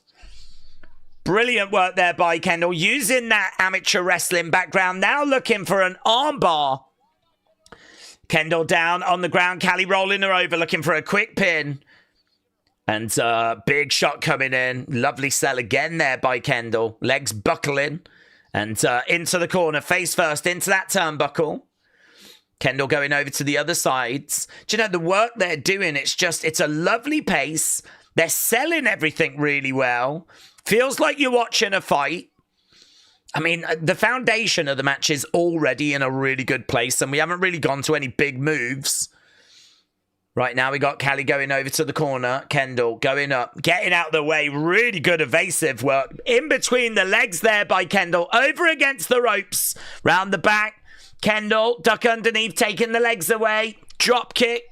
A: Brilliant work there by Kendal. Using that amateur wrestling background. Now looking for an armbar. Kendal down on the ground. Kylie rolling her over, looking for a quick pin. And big shot coming in. Lovely sell again there by Kendal. Legs buckling. And into the corner. Face first into that turnbuckle. Kendal going over to the other sides. Do you know, the work they're doing, it's a lovely pace. They're selling everything really well. Feels like you're watching a fight. I mean, the foundation of the match is already in a really good place, and we haven't really gone to any big moves. Right now, we got Kylie going over to the corner. Kendal going up, getting out of the way. Really good evasive work. In between the legs there by Kendal. Over against the ropes. Round the back. Kendal, duck underneath, taking the legs away. Drop kick.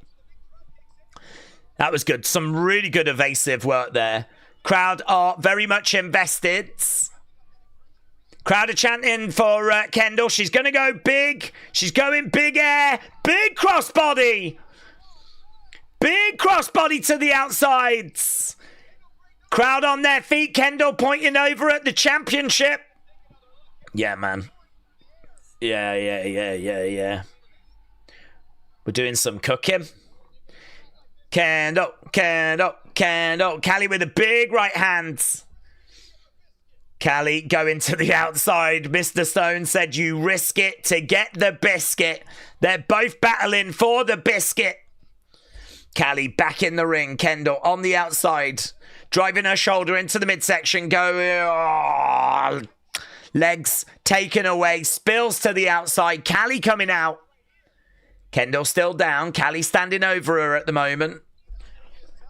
A: That was good. Some really good evasive work there. Crowd are very much invested. Crowd are chanting for Kendal. She's going to go big. She's going big air. Big crossbody. Big crossbody to the outsides. Crowd on their feet. Kendal pointing over at the championship. Yeah, man. Yeah. We're doing some cooking. Kendal. Kylie with a big right hand. Kylie going to the outside. Mr. Stone said you risk it to get the biscuit. They're both battling for the biscuit. Kylie back in the ring. Kendal on the outside. Driving her shoulder into the midsection. Going... Legs taken away. Spills to the outside. Kylie coming out. Kendal still down. Kylie standing over her at the moment.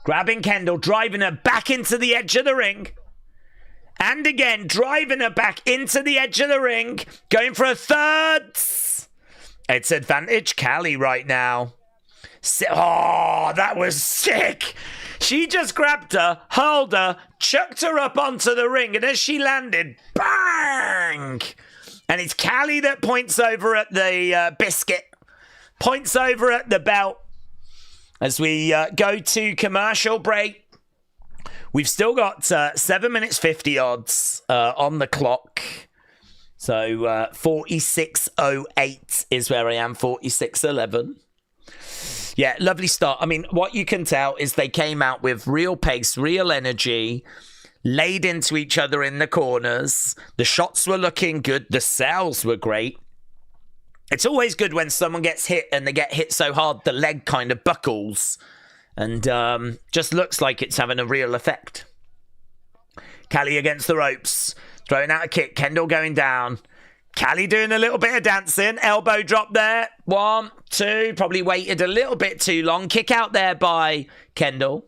A: Grabbing Kendal. Driving her back into the edge of the ring. And again. Driving her back into the edge of the ring. Going for a third. It's advantage Kylie right now. Oh, that was sick. She just grabbed her, held her, chucked her up onto the ring, and as she landed, bang! And it's Kylie that points over at the biscuit, points over at the belt. As we go to commercial break, we've still got 7 minutes 50 odds on the clock. So 46.08 is where I am, 46.11. Yeah, lovely start. I mean, what you can tell is they came out with real pace, real energy, laid into each other in the corners. The shots were looking good. The sales were great. It's always good when someone gets hit and they get hit so hard the leg kind of buckles. And just looks like it's having a real effect. Kylie against the ropes. Throwing out a kick. Kendal going down. Kylie doing a little bit of dancing. Elbow drop there. 1, 2. Probably waited a little bit too long. Kick out there by Kendal.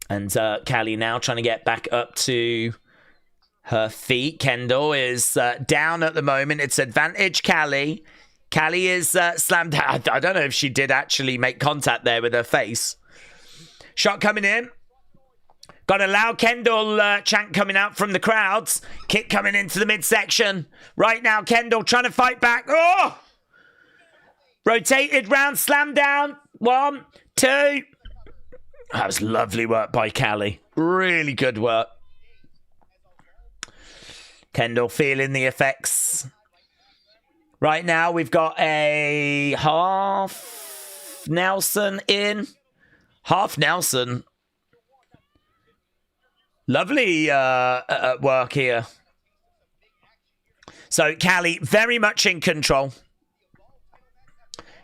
A: And Kylie now trying to get back up to her feet. Kendal is down at the moment. It's advantage Kylie. Kylie is slammed down. I don't know if she did actually make contact there with her face. Shot coming in. Got a loud Kendal chant coming out from the crowds. Kick coming into the midsection. Right now, Kendal trying to fight back. Oh! Rotated round, slam down. 1, 2. That was lovely work by Kylie. Really good work. Kendal feeling the effects. Right now, we've got a half Nelson in. Half Nelson. Lovely work here. So, Kylie very much in control.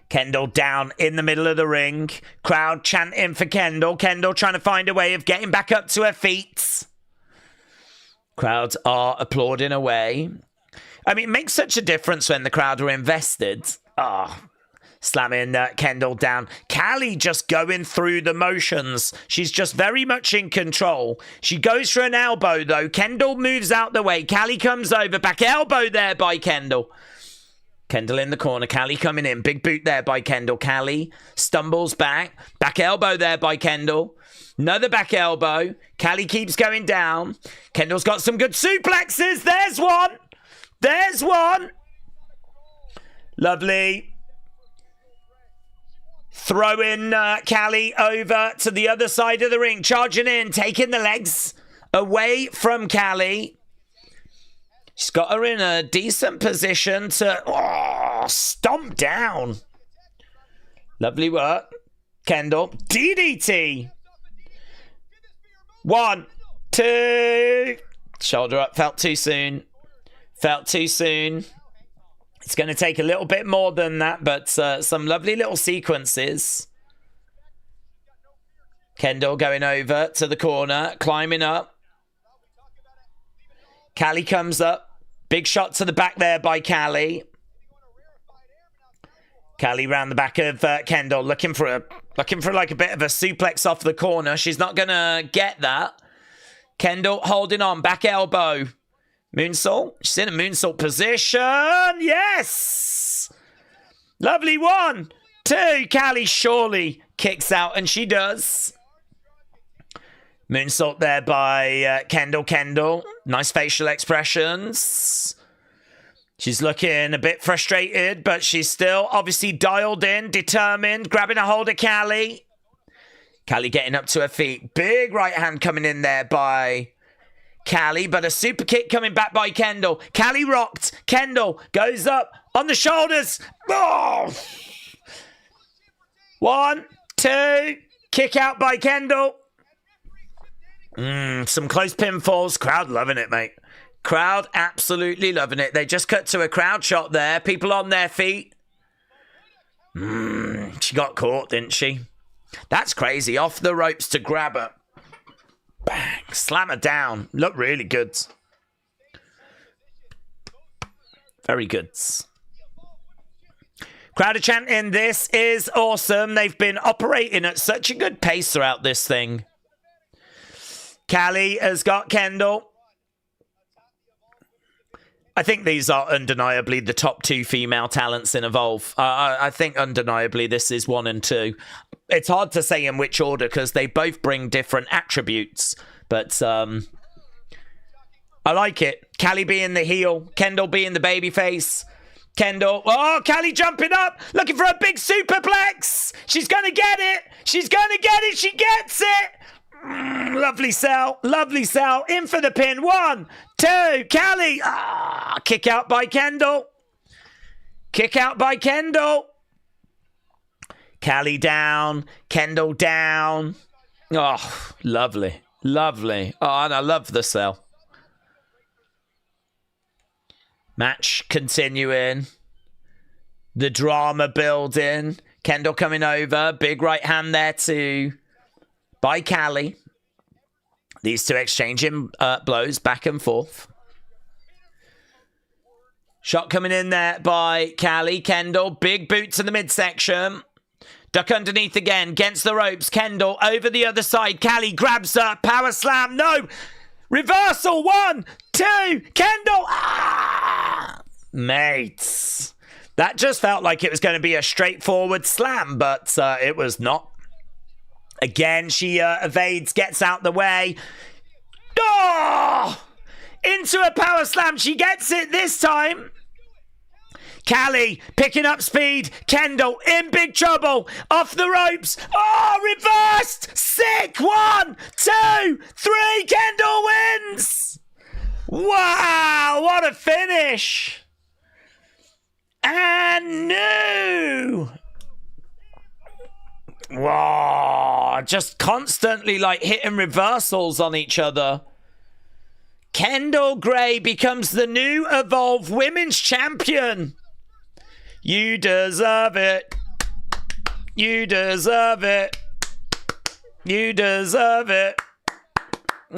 A: Kendal down in the middle of the ring. Crowd chanting for Kendal. Kendal trying to find a way of getting back up to her feet. Crowds are applauding away. I mean, it makes such a difference when the crowd are invested. Slamming Kendal down. Kylie just going through the motions. She's just very much in control. She goes for an elbow, though. Kendal moves out the way. Kylie comes over. Back elbow there by Kendal. Kendal in the corner. Kylie coming in. Big boot there by Kendal. Kylie stumbles back. Back elbow there by Kendal. Another back elbow. Kylie keeps going down. Kendall's got some good suplexes. There's one. There's one. Lovely. Throwing Kylie over to the other side of the ring. Charging in. Taking the legs away from Kylie. She's got her in a decent position to stomp down. Lovely work. Kendal. DDT. 1, 2. Shoulder up. Felt too soon. Felt too soon. It's going to take a little bit more than that, but some lovely little sequences. Kendal going over to the corner, climbing up. Kylie comes up. Big shot to the back there by Kylie. Kylie round the back of Kendal, looking for like a bit of a suplex off the corner. She's not going to get that. Kendal holding on, back elbow. Moonsault. She's in a moonsault position. Yes! Lovely 1, 2. Kylie surely kicks out, and she does. Moonsault there by Kendal. Kendal. Nice facial expressions. She's looking a bit frustrated, but she's still obviously dialed in, determined, grabbing a hold of Kylie. Kylie getting up to her feet. Big right hand coming in there by Kylie, but a super kick coming back by Kendal. Kylie rocked. Kendal goes up on the shoulders. Oh! 1, 2. Kick out by Kendal. Some close pinfalls. Crowd loving it, mate. Crowd absolutely loving it. They just cut to a crowd shot there. People on their feet. She got caught, didn't she? That's crazy. Off the ropes to grab her. Bang. Slam her down. Look really good. Very good. Crowd are chanting, this is awesome. They've been operating at such a good pace throughout this thing. Kylie has got Kendal. I think these are undeniably the top 2 female talents in Evolve. I think undeniably this is 1 and 2. It's hard to say in which order because they both bring different attributes. But I like it. Kylie being the heel. Kendal being the babyface. Kendal. Oh, Kylie jumping up. Looking for a big superplex. She's going to get it. She's going to get it. She gets it. Lovely sell. Lovely sell. In for the pin. 1, 2. Kylie. Kick out by Kendal. Kick out by Kendal. Kylie down. Kendal down. Oh, lovely. Lovely. Oh, and I love the cell. Match continuing. The drama building. Kendal coming over. Big right hand there too. By Kylie. These two exchanging blows back and forth. Shot coming in there by Kylie. Kendal. Big boot to the midsection. Duck underneath again. Against the ropes. Kendal over the other side. Kylie grabs her. Power slam. No. Reversal. 1, 2. Kendal. Ah! Mates. That just felt like it was going to be a straightforward slam, but it was not. Again, she evades, gets out the way. Oh! Into a power slam. She gets it this time. Kylie picking up speed. Kendal in big trouble. Off the ropes. Oh, reversed. Sick. 1, 2, 3. Kendal wins. Wow, what a finish. And new. Wow, just constantly like hitting reversals on each other. Kendal Gray becomes the new Evolve Women's Champion. You deserve it. You deserve it. You deserve it.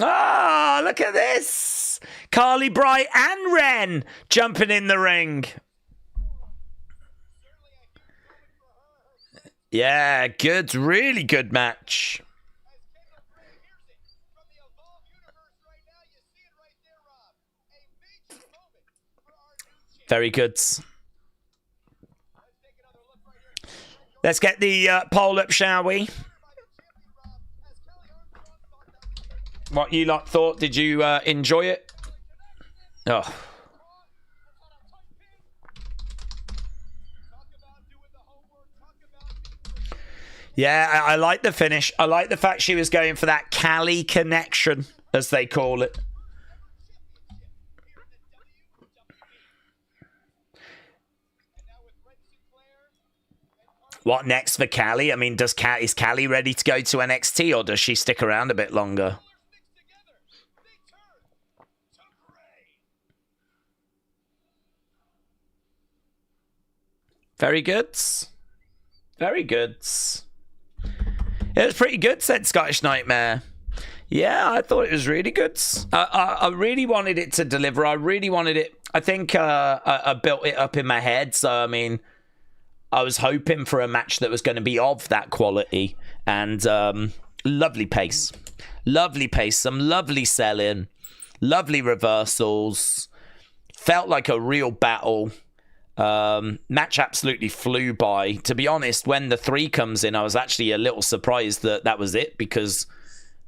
A: Ah, look at this. Carly Bright and Ren jumping in the ring. Yeah, good, really good match. Very good. Let's get the poll up, shall we? What you lot thought? Did you enjoy it? Oh. Yeah, I like the finish. I like the fact she was going for that Kylie connection, as they call it. What next for Kylie? I mean, is Kylie ready to go to NXT, or does she stick around a bit longer? Very good. Very good. It was pretty good, said Scottish Nightmare. Yeah, I thought it was really good. I really wanted it to deliver. I really wanted it. I think I built it up in my head. So, I mean, I was hoping for a match that was going to be of that quality. And lovely pace. Lovely pace. Some lovely selling. Lovely reversals. Felt like a real battle. Match absolutely flew by. To be honest, when the 3 comes in, I was actually a little surprised that that was it, because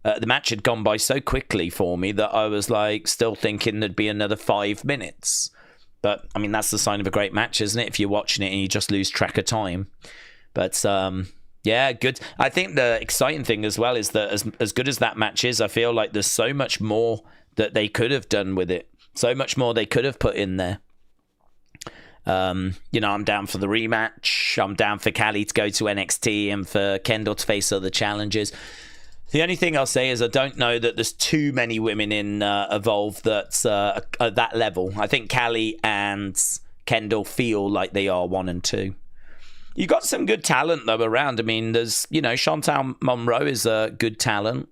A: the match had gone by so quickly for me that I was like still thinking there'd be another 5 minutes. But I mean, that's the sign of a great match, isn't it? If you're watching it and you just lose track of time. But yeah, good. I think the exciting thing as well is that as good as that match is, I feel like there's so much more that they could have done with it. So much more they could have put in there. You know, I'm down for the rematch. I'm down for Kylie to go to NXT and for Kendal to face other challenges. The only thing I'll say is I don't know that there's too many women in Evolve that's at that level. I think Kylie and Kendal feel like they are 1 and 2. You got some good talent though around. I mean, there's, you know, Chantal Monroe is a good talent.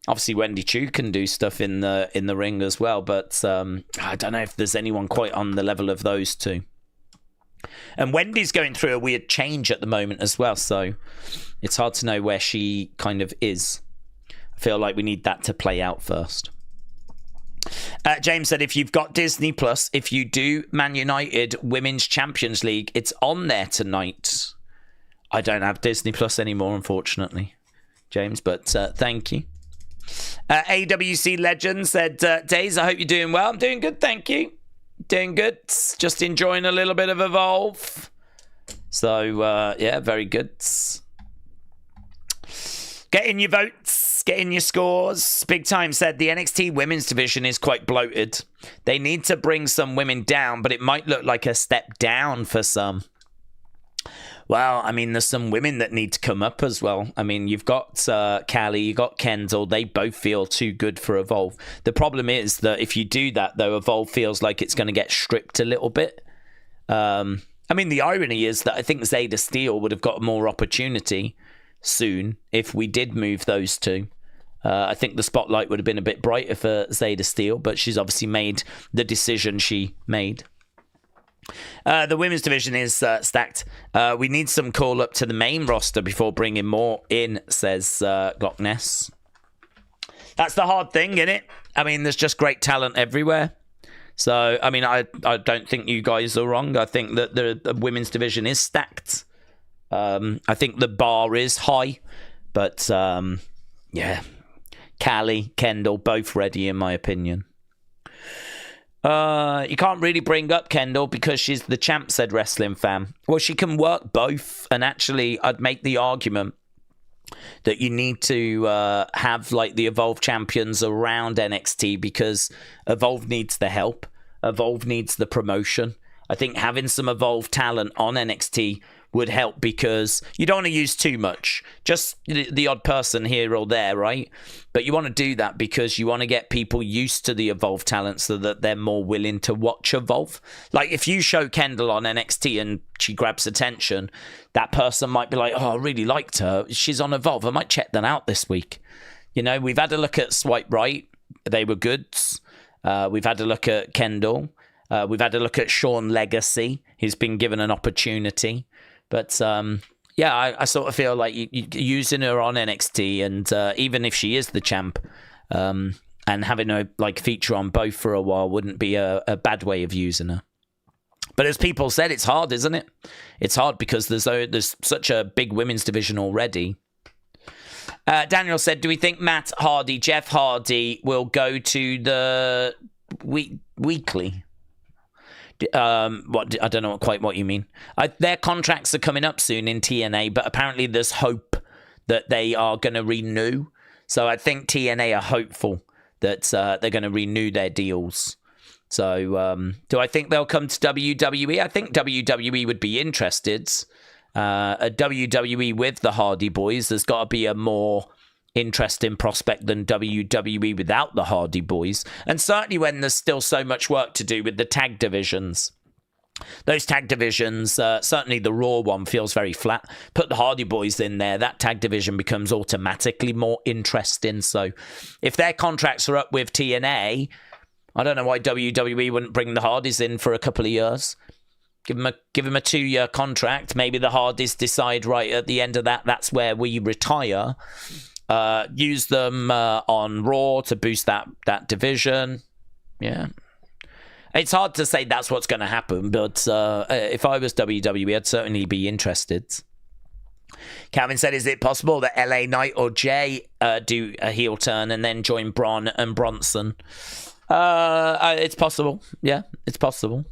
A: Obviously, Wendy Choo can do stuff in the ring as well, but I don't know if there's anyone quite on the level of those two. And Wendy's going through a weird change at the moment as well, so it's hard to know where she kind of is. I feel like we need that to play out first. James said, if you've got Disney Plus, if you do Man United Women's Champions League, it's on there tonight. I don't have Disney Plus anymore, unfortunately, James, but thank you. AWC Legend said, Daze, I hope you're doing well. I'm doing good, thank you. Doing good. Just enjoying a little bit of Evolve. So, yeah, very good. Get in your votes. Get in your scores. Big Time said the NXT women's division is quite bloated. They need to bring some women down, but it might look like a step down for some. Well, I mean, there's some women that need to come up as well. I mean, you've got Kylie, you've got Kendal. They both feel too good for Evolve. The problem is that if you do that, though, Evolve feels like it's going to get stripped a little bit. I mean, the irony is that I think Zayda Steel would have got more opportunity soon if we did move those two. I think the spotlight would have been a bit brighter for Zayda Steel, but she's obviously made the decision she made. The women's division is stacked. We need some call up to the main roster before bringing more in, says Glockness. That's the hard thing, isn't it? I mean, there's just great talent everywhere. So, I mean, I don't think you guys are wrong. I think that the women's division is stacked. I think the bar is high. But, yeah. Kylie, Kendal, both ready, in my opinion. You can't really bring up Kendal because she's the champ, said Wrestling Fan. Well, she can work both. And actually, I'd make the argument that you need to have like the Evolve champions around NXT because Evolve needs the help. Evolve needs the promotion. I think having some Evolve talent on NXT would help because you don't want to use too much. Just the odd person here or there, right? But you want to do that because you want to get people used to the Evolve talent so that they're more willing to watch Evolve. Like if you show Kendal on NXT and she grabs attention, that person might be like, oh, I really liked her. She's on Evolve. I might check that out this week. You know, we've had a look at Swipe Right. They were goods. We've had a look at Kendal. We've had a look at Sean Legacy. He's been given an opportunity. But, yeah, I sort of feel like using her on NXT and even if she is the champ and having her like feature on both for a while wouldn't be a bad way of using her. But as people said, it's hard, isn't it? It's hard because there's such a big women's division already. Daniel said, do we think Matt Hardy, Jeff Hardy will go to the weekly? I don't know quite what you mean. Their contracts are coming up soon in TNA, but apparently there's hope that they are going to renew. So I think TNA are hopeful that they're going to renew their deals. So do I think they'll come to WWE? I think WWE would be interested. A WWE with the Hardy Boys, there's got to be a more interesting prospect than WWE without the Hardy Boys. And certainly when there's still so much work to do with the tag divisions. Those tag divisions, certainly the Raw one feels very flat. Put the Hardy Boys in there, that tag division becomes automatically more interesting. So if their contracts are up with TNA, I don't know why WWE wouldn't bring the Hardys in for a couple of years. Give them a 2-year contract. Maybe the Hardys decide right at the end of that, that's where we retire. Use them on Raw to boost that division. Yeah. It's hard to say that's what's going to happen, but if I was WWE, I'd certainly be interested. Calvin said, is it possible that LA Knight or Jay do a heel turn and then join Braun and Bronson? It's possible. Yeah, it's possible.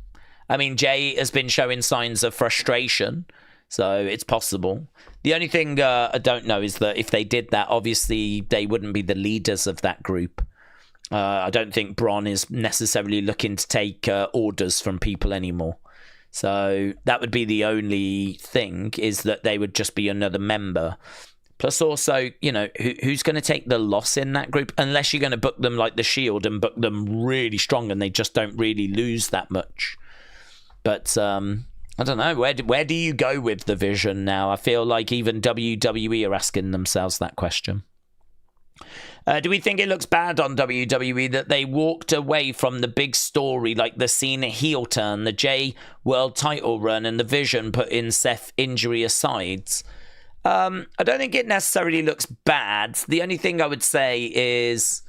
A: I mean, Jay has been showing signs of frustration, so it's possible. The only thing I don't know is that if they did that, obviously they wouldn't be the leaders of that group. I don't think Braun is necessarily looking to take orders from people anymore. So that would be the only thing, is that they would just be another member. Plus also, you know, who's going to take the loss in that group? Unless you're going to book them like the Shield and book them really strong and they just don't really lose that much. But I don't know, where do you go with the vision now? I feel like even WWE are asking themselves that question. Do we think it looks bad on WWE that they walked away from the big story, like the Cena heel turn, the Jay world title run, and the vision put in Seth injury aside? I don't think it necessarily looks bad. The only thing I would say is,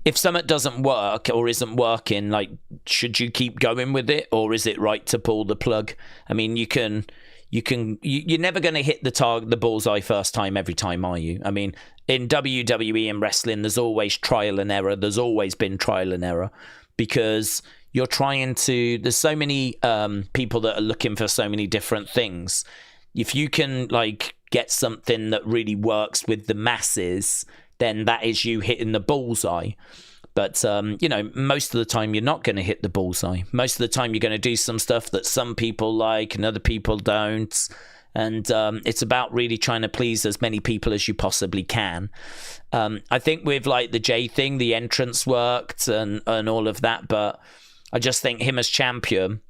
A: if something doesn't work or isn't working, like, should you keep going with it, or is it right to pull the plug? I mean, you're never going to hit the bullseye first time every time, are you? I mean, in WWE and wrestling, there's always trial and error. There's always been trial and error because you're trying to. There's so many people that are looking for so many different things. If you can like get something that really works with the masses, then that is you hitting the bullseye. But, you know, most of the time you're not going to hit the bullseye. Most of the time you're going to do some stuff that some people like and other people don't. And it's about really trying to please as many people as you possibly can. I think with like the Jay thing, the entrance worked and all of that, but I just think him as champion,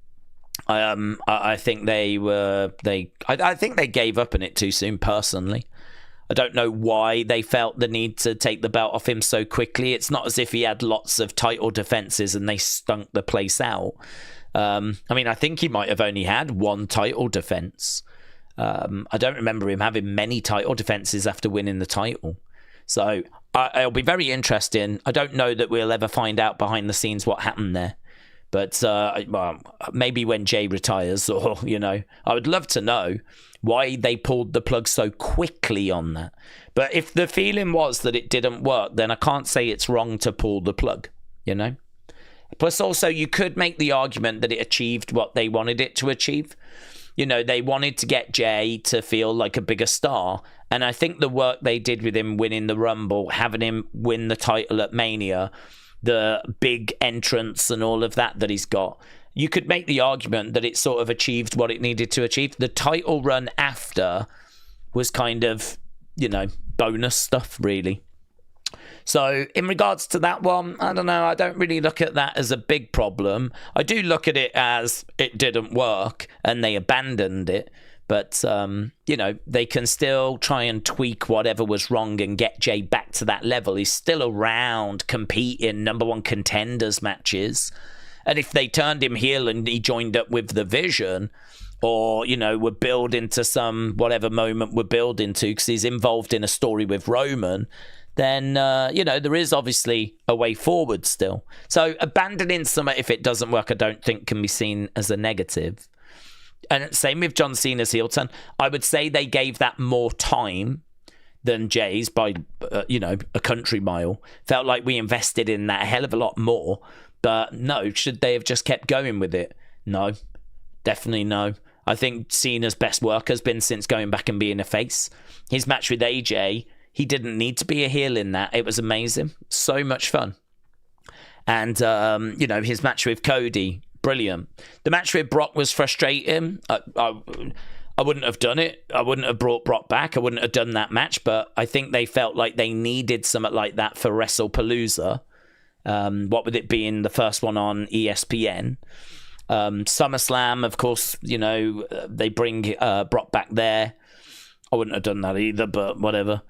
A: I think I think they gave up on it too soon, personally. I don't know why they felt the need to take the belt off him so quickly. It's not as if he had lots of title defenses and they stunk the place out. I mean, I think he might have only had one title defense. I don't remember him having many title defenses after winning the title. So it'll be very interesting. I don't know that we'll ever find out behind the scenes what happened there. But well, maybe when Jay retires, or, you know, I would love to know why they pulled the plug so quickly on that. But if the feeling was that it didn't work, then I can't say it's wrong to pull the plug, you know? Plus, also, you could make the argument that it achieved what they wanted it to achieve. You know, they wanted to get Jay to feel like a bigger star. And I think the work they did with him winning the Rumble, having him win the title at Mania, the big entrance and all of that he's got, you could make the argument that it sort of achieved what it needed to achieve. The title run after was kind of, you know, bonus stuff, really. So in regards to that one, I don't know. I don't really look at that as a big problem. I do look at it as it didn't work and they abandoned it. But, you know, they can still try and tweak whatever was wrong and get Jay back to that level. He's still around competing number one contenders matches. And if they turned him heel and he joined up with the Vision, or, you know, we're building to some whatever moment we're building to because he's involved in a story with Roman, then, you know, there is obviously a way forward still. So abandoning something if it doesn't work, I don't think can be seen as a negative. And same with John Cena's heel turn. I would say they gave that more time than Jay's by, you know, a country mile. Felt like we invested in that a hell of a lot more. But no, should they have just kept going with it? No, definitely no. I think Cena's best work has been since going back and being a face. His match with AJ, he didn't need to be a heel in that. It was amazing. So much fun. And, you know, his match with Cody, brilliant. The match with Brock was frustrating. I wouldn't have done it. I wouldn't have brought Brock back. I wouldn't have done that match. But I think they felt like they needed something like that for WrestlePalooza. What with it being the first one on ESPN. SummerSlam, of course, you know, they bring Brock back there. I wouldn't have done that either, but whatever.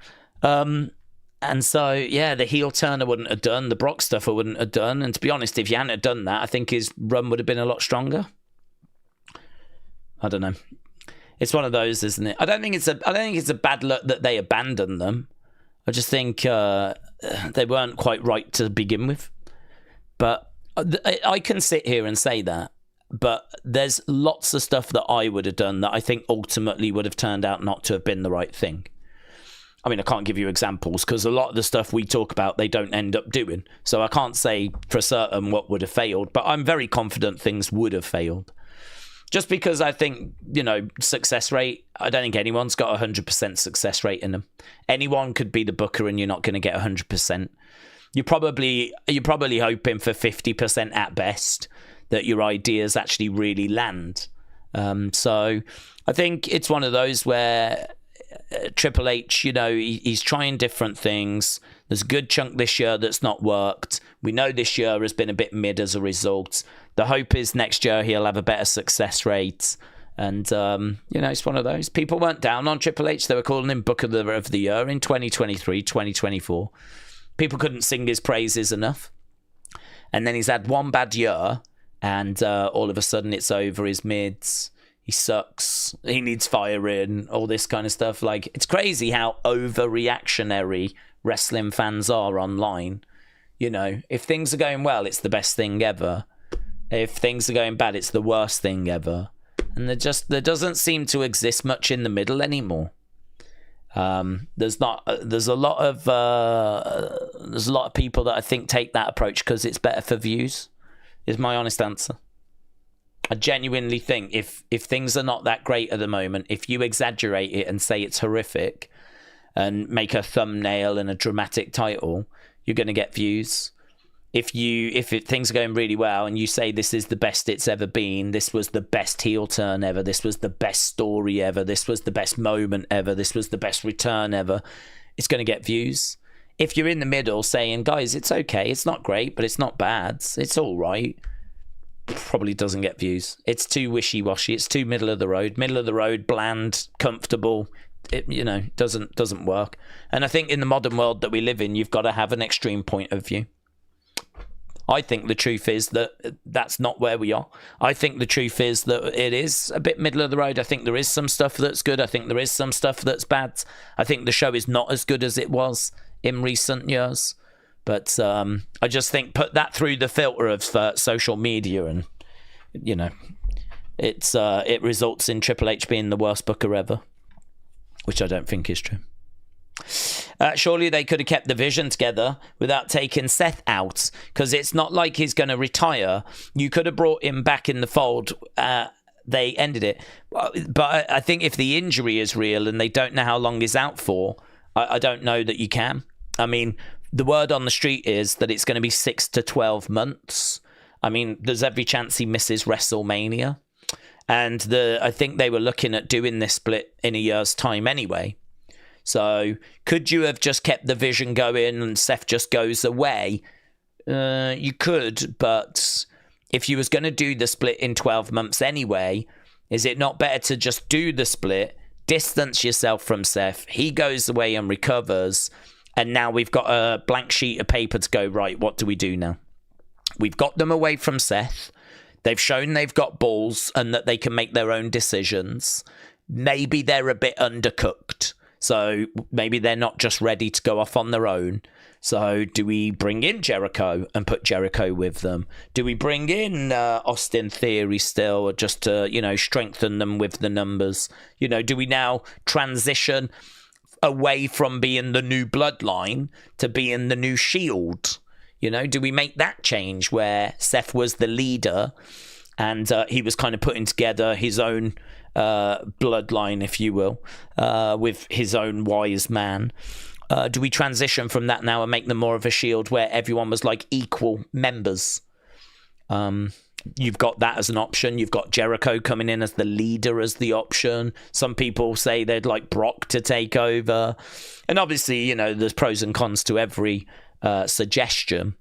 A: And so, yeah, the heel turn I wouldn't have done. The Brock stuff I wouldn't have done. And to be honest, if you hadn't have done that, I think his run would have been a lot stronger. I don't know. It's one of those, isn't it? I don't think it's a bad luck that they abandoned them. I just think they weren't quite right to begin with. But I can sit here and say that. But there's lots of stuff that I would have done that I think ultimately would have turned out not to have been the right thing. I mean, I can't give you examples because a lot of the stuff we talk about, they don't end up doing. So I can't say for certain what would have failed, but I'm very confident things would have failed. Just because I think, you know, success rate, I don't think anyone's got 100% success rate in them. Anyone could be the booker and you're not going to get 100%. You're probably hoping for 50% at best that your ideas actually really land. So I think it's one of those where Triple H, you know, he's trying different things. There's a good chunk this year that's not worked. We know this year has been a bit mid as a result. The hope is next year he'll have a better success rate. And, you know, it's one of those. People weren't down on Triple H. They were calling him Booker of the Year in 2023, 2024. People couldn't sing his praises enough. And then he's had one bad year, and all of a sudden it's over his mids. He sucks. He needs firing. All this kind of stuff. Like, it's crazy how overreactionary wrestling fans are online. You know, if things are going well, it's the best thing ever. If things are going bad, it's the worst thing ever. And there doesn't seem to exist much in the middle anymore. There's a lot of people that I think take that approach because it's better for views. Is my honest answer. I genuinely think if things are not that great at the moment, if you exaggerate it and say it's horrific and make a thumbnail and a dramatic title, you're going to get views. things are going really well and you say this is the best it's ever been, this was the best heel turn ever, this was the best story ever, this was the best moment ever, this was the best return ever, it's going to get views. If you're in the middle saying, guys, it's okay, it's not great, but it's not bad, it's all right, probably doesn't get views. It's too wishy-washy, it's too middle of the road, bland, comfortable. It, doesn't work. And I think in the modern world that we live in, you've got to have an extreme point of view. I think the truth is that that's not where we are. I think the truth is that it is a bit middle of the road. I think there is some stuff that's good. I think there is some stuff that's bad. I think the show is not as good as it was in recent years. But I just think put that through the filter of social media and, it results in Triple H being the worst booker ever, which I don't think is true. Surely they could have kept the Vision together without taking Seth out, because it's not like he's going to retire. You could have brought him back in the fold. They ended it. But I think if the injury is real and they don't know how long he's out for, I don't know that you can. I mean, the word on the street is that it's going to be 6 to 12 months. I mean, there's every chance he misses WrestleMania. And I think they were looking at doing this split in a year's time anyway. So could you have just kept the Vision going and Seth just goes away? You could, but if you was going to do the split in 12 months anyway, is it not better to just do the split, distance yourself from Seth, he goes away and recovers, and now we've got a blank sheet of paper to go, right, what do we do now? We've got them away from Seth. They've shown they've got balls and that they can make their own decisions. Maybe they're a bit undercooked. So maybe they're not just ready to go off on their own. So do we bring in Jericho and put Jericho with them? Do we bring in Austin Theory still just to, strengthen them with the numbers? Do we now transition away from being the new bloodline to being the new Shield? Do we make that change where Seth was the leader and he was kind of putting together his own bloodline, if you will, with his own wise man? Do we transition from that now and make them more of a Shield where everyone was like equal members? You've got that as an option. You've got Jericho coming in as the leader as the option. Some people say they'd like Brock to take over. And obviously, there's pros and cons to every suggestion.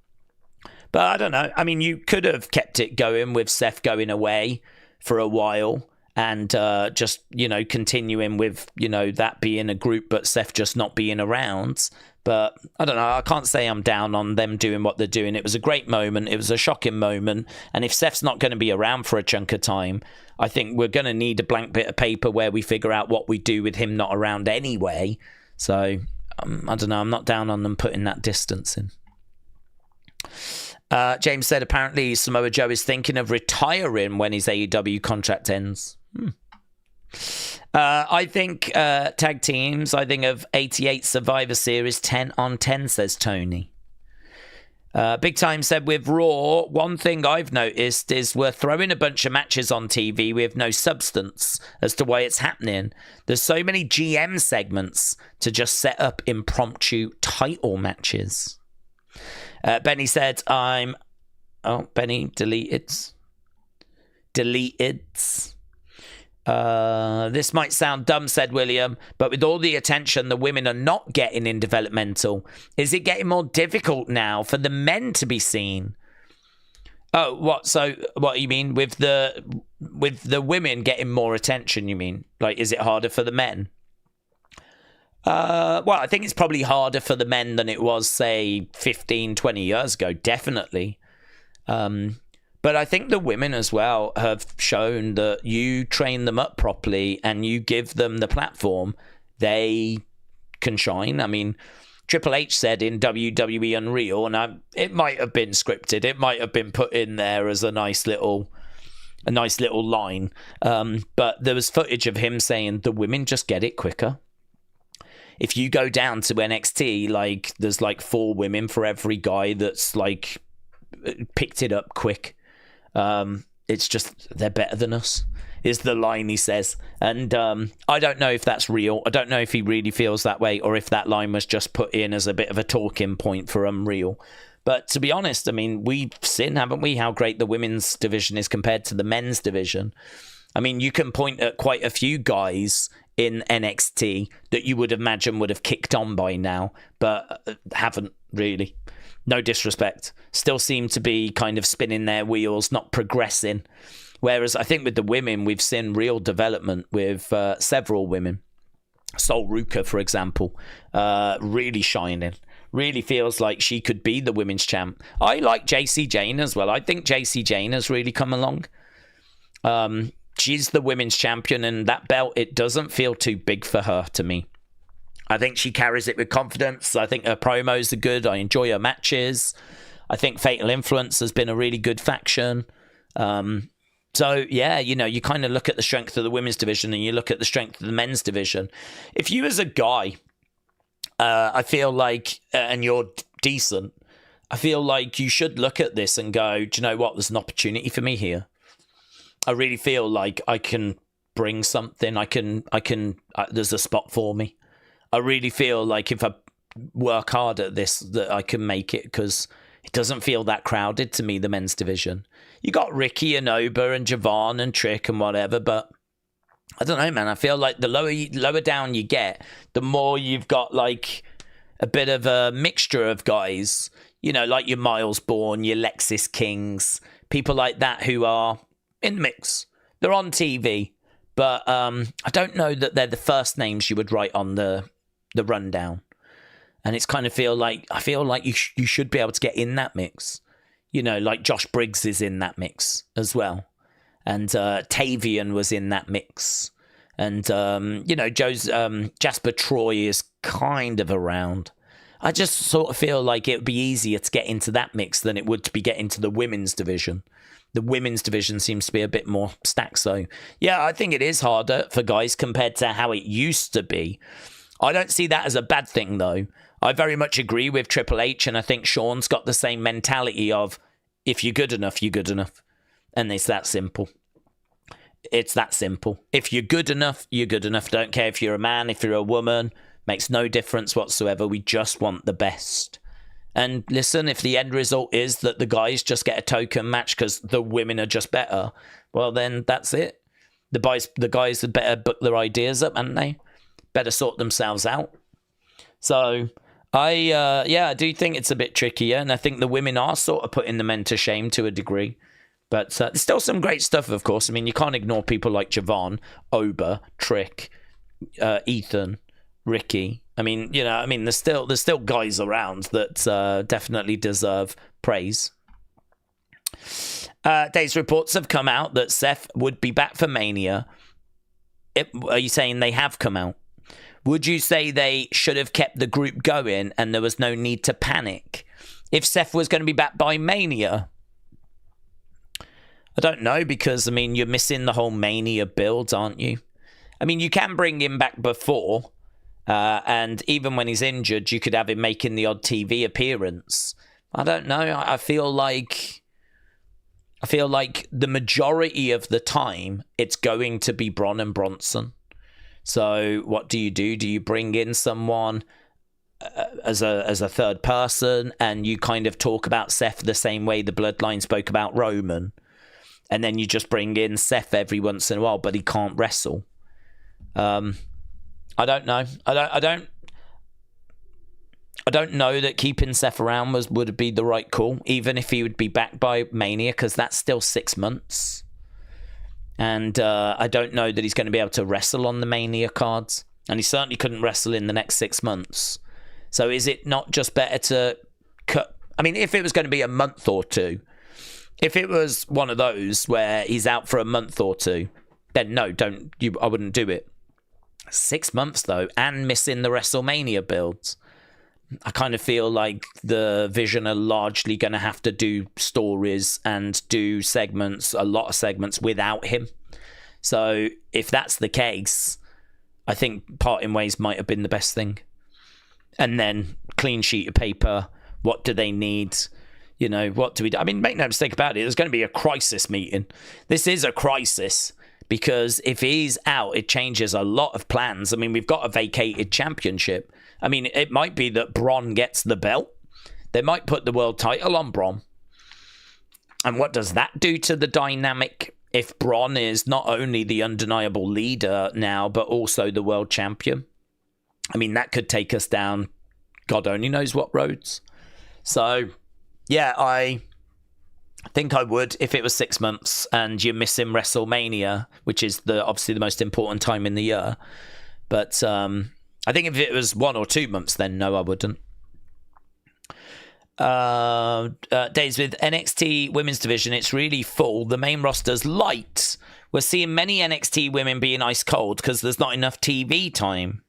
A: But I don't know. I mean, you could have kept it going with Seth going away for a while and just, continuing with, that being a group, but Seth just not being around. But I don't know. I can't say I'm down on them doing what they're doing. It was a great moment. It was a shocking moment. And if Seth's not going to be around for a chunk of time, I think we're going to need a blank bit of paper where we figure out what we do with him not around anyway. So I don't know. I'm not down on them putting that distance in. James said apparently Samoa Joe is thinking of retiring when his AEW contract ends. I think tag teams, I think of 88 Survivor Series 10 on 10, says Tony. Big Time said with Raw, one thing I've noticed is we're throwing a bunch of matches on TV with no substance as to why it's happening. There's so many GM segments to just set up impromptu title matches. Benny said Benny deleted. This might sound dumb, said William, but with all the attention the women are not getting in developmental, is it getting more difficult now for the men to be seen? Oh, what? So what you mean with the women getting more attention? You mean like, is it harder for the men? Well, I think it's probably harder for the men than it was, say, 15, 20 years ago, definitely. But I think the women as well have shown that you train them up properly and you give them the platform, they can shine. I mean, Triple H said in WWE Unreal, and it might have been scripted, it might have been put in there as a nice little line, but there was footage of him saying the women just get it quicker. If you go down to NXT, like there's like 4 women for every guy that's like picked it up quick. It's just they're better than us, is the line he says. And I don't know if that's real. I don't know if he really feels that way or if that line was just put in as a bit of a talking point for Unreal. But to be honest, I mean, we've seen, haven't we, how great the women's division is compared to the men's division. I mean, you can point at quite a few guys in NXT that you would imagine would have kicked on by now, but haven't really. No disrespect. Still seem to be kind of spinning their wheels, not progressing. Whereas I think with the women, we've seen real development with several women. Sol Ruka, for example, really shining. Really feels like she could be the women's champ. I like JC Jane as well. I think JC Jane has really come along. She's the women's champion, and that belt, it doesn't feel too big for her to me. I think she carries it with confidence. I think her promos are good. I enjoy her matches. I think Fatal Influence has been a really good faction. So, yeah, you know, you kind of look at the strength of the women's division and you look at the strength of the men's division. If you as a guy, I feel like, and you're decent, I feel like you should look at this and go, do you know what? There's an opportunity for me here. I really feel like I can bring something. There's a spot for me. I really feel like if I work hard at this, that I can make it, because it doesn't feel that crowded to me, the men's division. You got Ricky and Oba and Javon and Trick and whatever, but I don't know, man. I feel like the lower down you get, the more you've got like a bit of a mixture of guys, you know, like your Miles Bourne, your Lexis Kings, people like that who are in the mix. They're on TV, but I don't know that they're the first names you would write on the rundown. And it's kind of I feel like you should be able to get in that mix. You know, like Josh Briggs is in that mix as well. And Tavian was in that mix. And, you know, Jasper Troy is kind of around. I just sort of feel like it would be easier to get into that mix than it would to be get into the women's division. The women's division seems to be a bit more stacked. So, yeah, I think it is harder for guys compared to how it used to be. I don't see that as a bad thing, though. I very much agree with Triple H, and I think Sean's got the same mentality of, if you're good enough, you're good enough. And it's that simple. It's that simple. If you're good enough, you're good enough. Don't care if you're a man, if you're a woman. Makes no difference whatsoever. We just want the best. And listen, if the end result is that the guys just get a token match because the women are just better, well, then that's it. The guys had better book their ideas up, hadn't they? Better sort themselves out. So I do think it's a bit trickier, and I think the women are sort of putting the men to shame to a degree. But there's still some great stuff, of course. I mean, you can't ignore people like Javon, Oba, Trick, Ethan, Ricky. I mean, you know, there's still guys around that definitely deserve praise. Days reports have come out that Seth would be back for Mania. Are you saying they have come out? Would you say they should have kept the group going and there was no need to panic? If Seth was going to be back by Mania, I don't know, because, I mean, you're missing the whole Mania build, aren't you? I mean, you can bring him back before, and even when he's injured, you could have him making the odd TV appearance. I don't know. I feel like the majority of the time, it's going to be Braun and Bronson. So what do? Do you bring in someone as a third person, and you kind of talk about Seth the same way the Bloodline spoke about Roman, and then you just bring in Seth every once in a while, but he can't wrestle? I don't know. I don't know that keeping Seth around would be the right call, even if he would be back by Mania, because that's still 6 months. And I don't know that he's going to be able to wrestle on the Mania cards. And he certainly couldn't wrestle in the next 6 months. So is it not just better to cut? I mean, if it was going to be a month or two, if it was one of those where he's out for a month or two, then no, I wouldn't do it. 6 months, though, and missing the WrestleMania builds. I kind of feel like the Vision are largely going to have to do stories and do segments, a lot of segments, without him. So if that's the case, I think parting ways might have been the best thing. And then clean sheet of paper. What do they need? You know, what do we do? I mean, make no mistake about it. There's going to be a crisis meeting. This is a crisis, because if he's out, it changes a lot of plans. I mean, we've got a vacated championship. I mean, it might be that Braun gets the belt. They might put the world title on Bron. And what does that do to the dynamic if Bron is not only the undeniable leader now, but also the world champion? I mean, that could take us down God only knows what roads. So, yeah, I think I would if it was 6 months and you're missing WrestleMania, which is obviously the most important time in the year. But I think if it was 1 or 2 months, then no, I wouldn't. Days with NXT women's division, it's really full. The main roster's light. We're seeing many NXT women being ice cold because there's not enough TV time.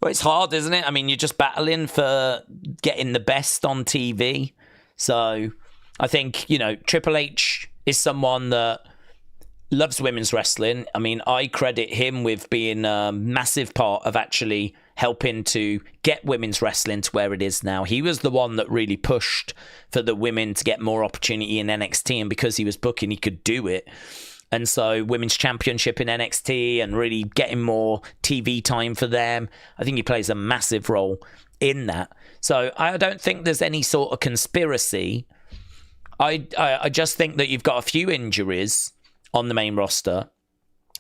A: Well, it's hard, isn't it? I mean, you're just battling for getting the best on TV. So I think, Triple H is someone that loves women's wrestling. I mean, I credit him with being a massive part of actually helping to get women's wrestling to where it is now. He was the one that really pushed for the women to get more opportunity in NXT, and because he was booking, he could do it. And so women's championship in NXT and really getting more TV time for them, I think he plays a massive role in that. So I don't think there's any sort of conspiracy. I just think that you've got a few injuries on the main roster,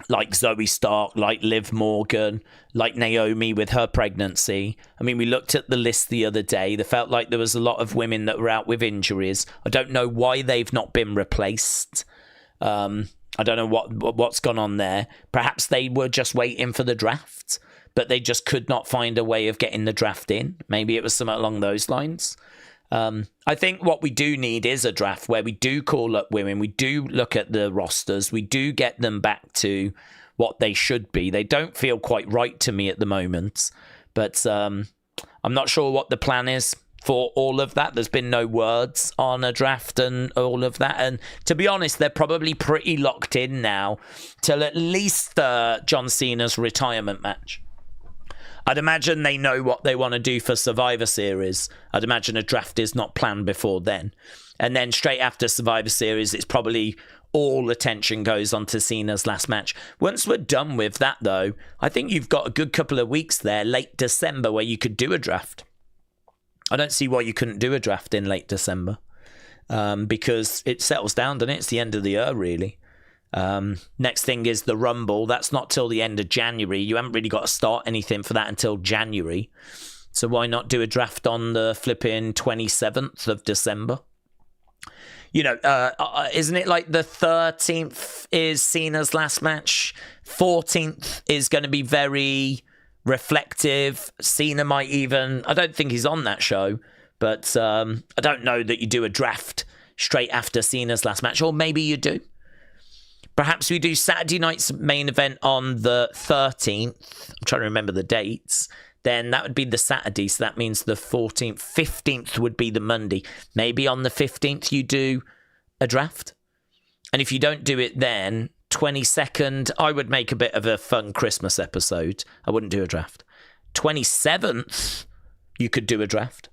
A: like Zoe Stark, like Liv Morgan, like Naomi with her pregnancy. I mean, we looked at the list the other day. There felt like there was a lot of women that were out with injuries. I don't know why they've not been replaced. I don't know what's gone on there. Perhaps they were just waiting for the draft, but they just could not find a way of getting the draft in. Maybe it was something along those lines. I think what we do need is a draft where we do call up women, we do look at the rosters, we do get them back to what they should be. They don't feel quite right to me at the moment, but I'm not sure what the plan is for all of that. There's been no words on a draft and all of that. And to be honest, they're probably pretty locked in now till at least John Cena's retirement match. I'd imagine they know what they want to do for Survivor Series. I'd imagine a draft is not planned before then. And then straight after Survivor Series, it's probably all attention goes on to Cena's last match. Once we're done with that, though, I think you've got a good couple of weeks there, late December, where you could do a draft. I don't see why you couldn't do a draft in late December, because it settles down, doesn't it? It's the end of the year, really. Next thing is the Rumble. That's not till the end of January. You haven't really got to start anything for that until January. So why not do a draft on the flipping 27th of December? Isn't it like the 13th is Cena's last match? 14th is going to be very reflective. Cena might even... I don't think he's on that show, but I don't know that you do a draft straight after Cena's last match, or maybe you do. Perhaps we do Saturday night's main event on the 13th. I'm trying to remember the dates. Then that would be the Saturday, so that means the 14th. 15th would be the Monday. Maybe on the 15th you do a draft. And if you don't do it then, 22nd, I would make a bit of a fun Christmas episode. I wouldn't do a draft. 27th, you could do a draft.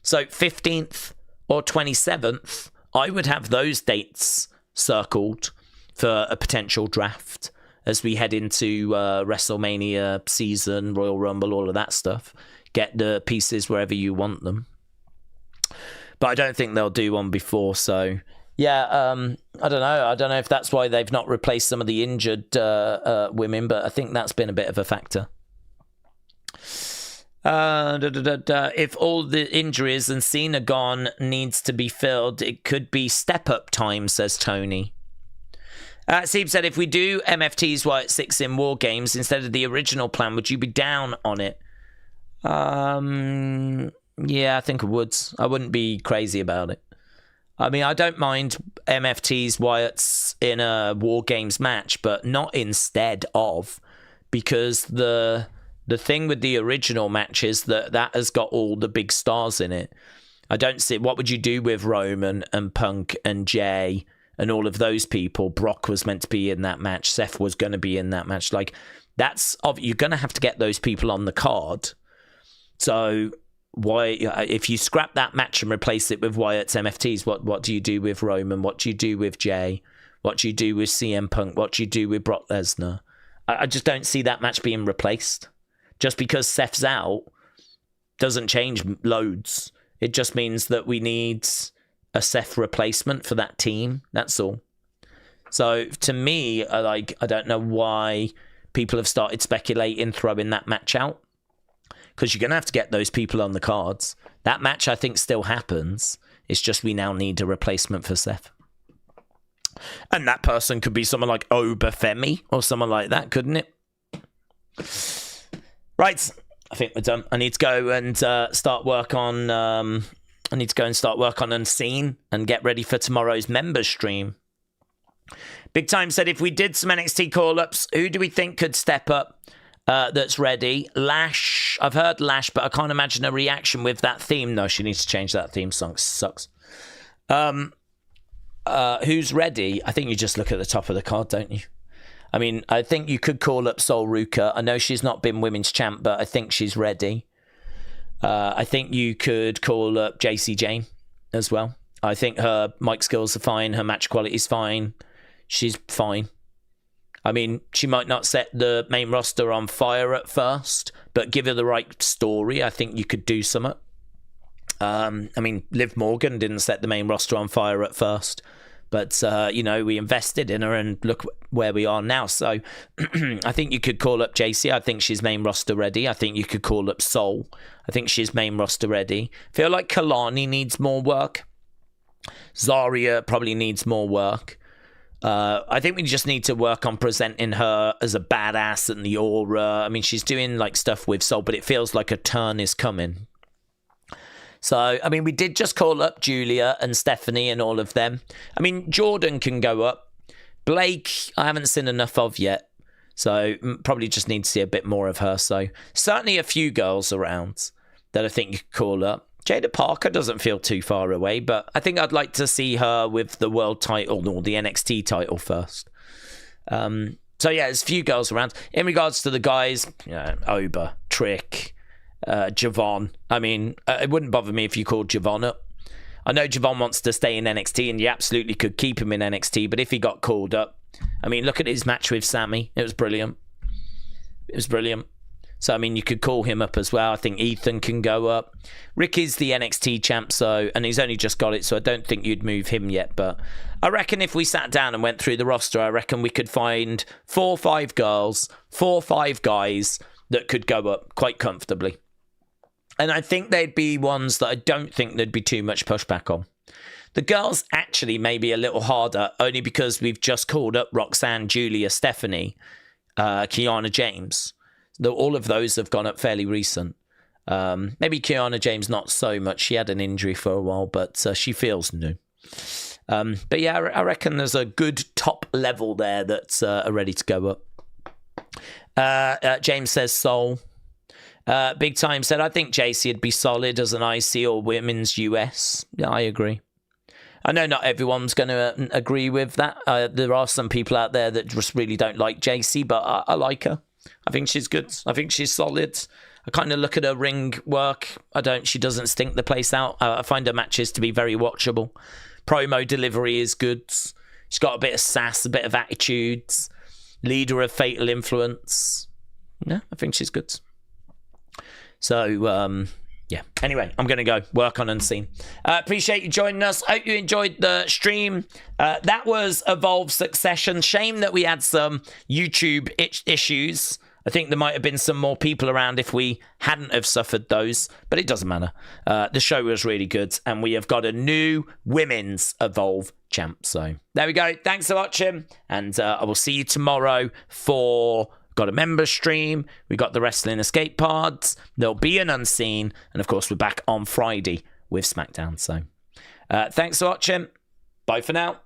A: So 15th or 27th, I would have those dates circled for a potential draft as we head into WrestleMania season, Royal Rumble, all of that stuff. Get the pieces wherever you want them. But I don't think they'll do one before, so... Yeah, I don't know. I don't know if that's why they've not replaced some of the injured women, but I think that's been a bit of a factor. If all the injuries and Cena gone needs to be filled, it could be step-up time, says Tony. Steve said, if we do MFT's Wyatt 6 in War Games instead of the original plan, would you be down on it? Yeah, I think I would. I wouldn't be crazy about it. I mean, I don't mind MFT's Wyatt's in a War Games match, but not instead of, because the thing with the original match is that has got all the big stars in it. I don't see, what would you do with Roman and Punk and Jay and all of those people? Brock was meant to be in that match. Seth was going to be in that match. Like, you're going to have to get those people on the card. So why, if you scrap that match and replace it with Wyatt's MFTs, what do you do with Roman? What do you do with Jay? What do you do with CM Punk? What do you do with Brock Lesnar? I just don't see that match being replaced. Just because Seth's out doesn't change loads. It just means that we need a Seth replacement for that team. That's all. So to me, I don't know why people have started speculating throwing that match out, because you're going to have to get those people on the cards. That match, I think, still happens. It's just we now need a replacement for Seth. And that person could be someone like Obafemi or someone like that, couldn't it? Right, I think we're done. I need to go and start work on... I need to go and start work on Unseen and get ready for tomorrow's member stream. Big Time said, if we did some NXT call-ups, who do we think could step up that's ready? Lash. I've heard Lash, but I can't imagine a reaction with that theme. No, she needs to change that theme song. Sucks. Who's ready? I think you just look at the top of the card, don't you? I mean, I think you could call up Sol Ruka. I know she's not been women's champ, but I think she's ready. I think you could call up JC Jane as well. I think her mic skills are fine. Her match quality is fine. She's fine. I mean, she might not set the main roster on fire at first, but give her the right story. I think you could do something. I mean, Liv Morgan didn't set the main roster on fire at first, but, we invested in her and look where we are now. So I think you could call up JC. I think she's main roster ready. I think you could call up Sol. I think she's main roster ready. I feel like Kalani needs more work. Zarya probably needs more work. I think we just need to work on presenting her as a badass and the aura. I mean, she's doing like stuff with Sol, but it feels like a turn is coming. So, I mean, we did just call up Julia and Stephanie and all of them. I mean, Jordan can go up. Blake, I haven't seen enough of yet. So, probably just need to see a bit more of her. So, certainly a few girls around that I think you could call up. Jada Parker doesn't feel too far away, but I think I'd like to see her with the world title or the NXT title first. So, yeah, there's a few girls around. In regards to the guys, Oba, Trick... Javon. I mean, it wouldn't bother me if you called Javon up. I know Javon wants to stay in NXT, and you absolutely could keep him in NXT, but if he got called up, I mean, look at his match with Sammy. It was brilliant. So, I mean, you could call him up as well. I think Ethan can go up. Ricky's the NXT champ, and he's only just got it, so I don't think you'd move him yet. But I reckon if we sat down and went through the roster, I reckon we could find 4 or 5 girls, 4 or 5 guys that could go up quite comfortably. And I think they'd be ones that I don't think there'd be too much pushback on. The girls actually may be a little harder, only because we've just called up Roxanne, Julia, Stephanie, Kiana James. All of those have gone up fairly recent. Maybe Kiana James not so much. She had an injury for a while, but she feels new. But yeah, I reckon there's a good top level there that's are ready to go up. James says Soul. Big Time said, I think JC would be solid as an IC or Women's US. Yeah, I agree. I know not everyone's going to agree with that. There are some people out there that just really don't like JC, but I like her. I think she's good. I think she's solid. I kind of look at her ring work. She doesn't stink the place out. I find her matches to be very watchable. Promo delivery is good. She's got a bit of sass, a bit of attitude. Leader of Fatal Influence. Yeah, I think she's good. So, yeah. Anyway, I'm going to go work on Unseen. Appreciate you joining us. Hope you enjoyed the stream. That was Evolve Succession. Shame that we had some YouTube issues. I think there might have been some more people around if we hadn't have suffered those, but it doesn't matter. The show was really good, and we have got a new Women's Evolve champ. So there we go. Thanks for watching, and I will see you tomorrow for... Got a member stream. We got the Wrestling Escape Pods. There'll be an Unseen. And of course, we're back on Friday with SmackDown. So thanks for watching. Bye for now.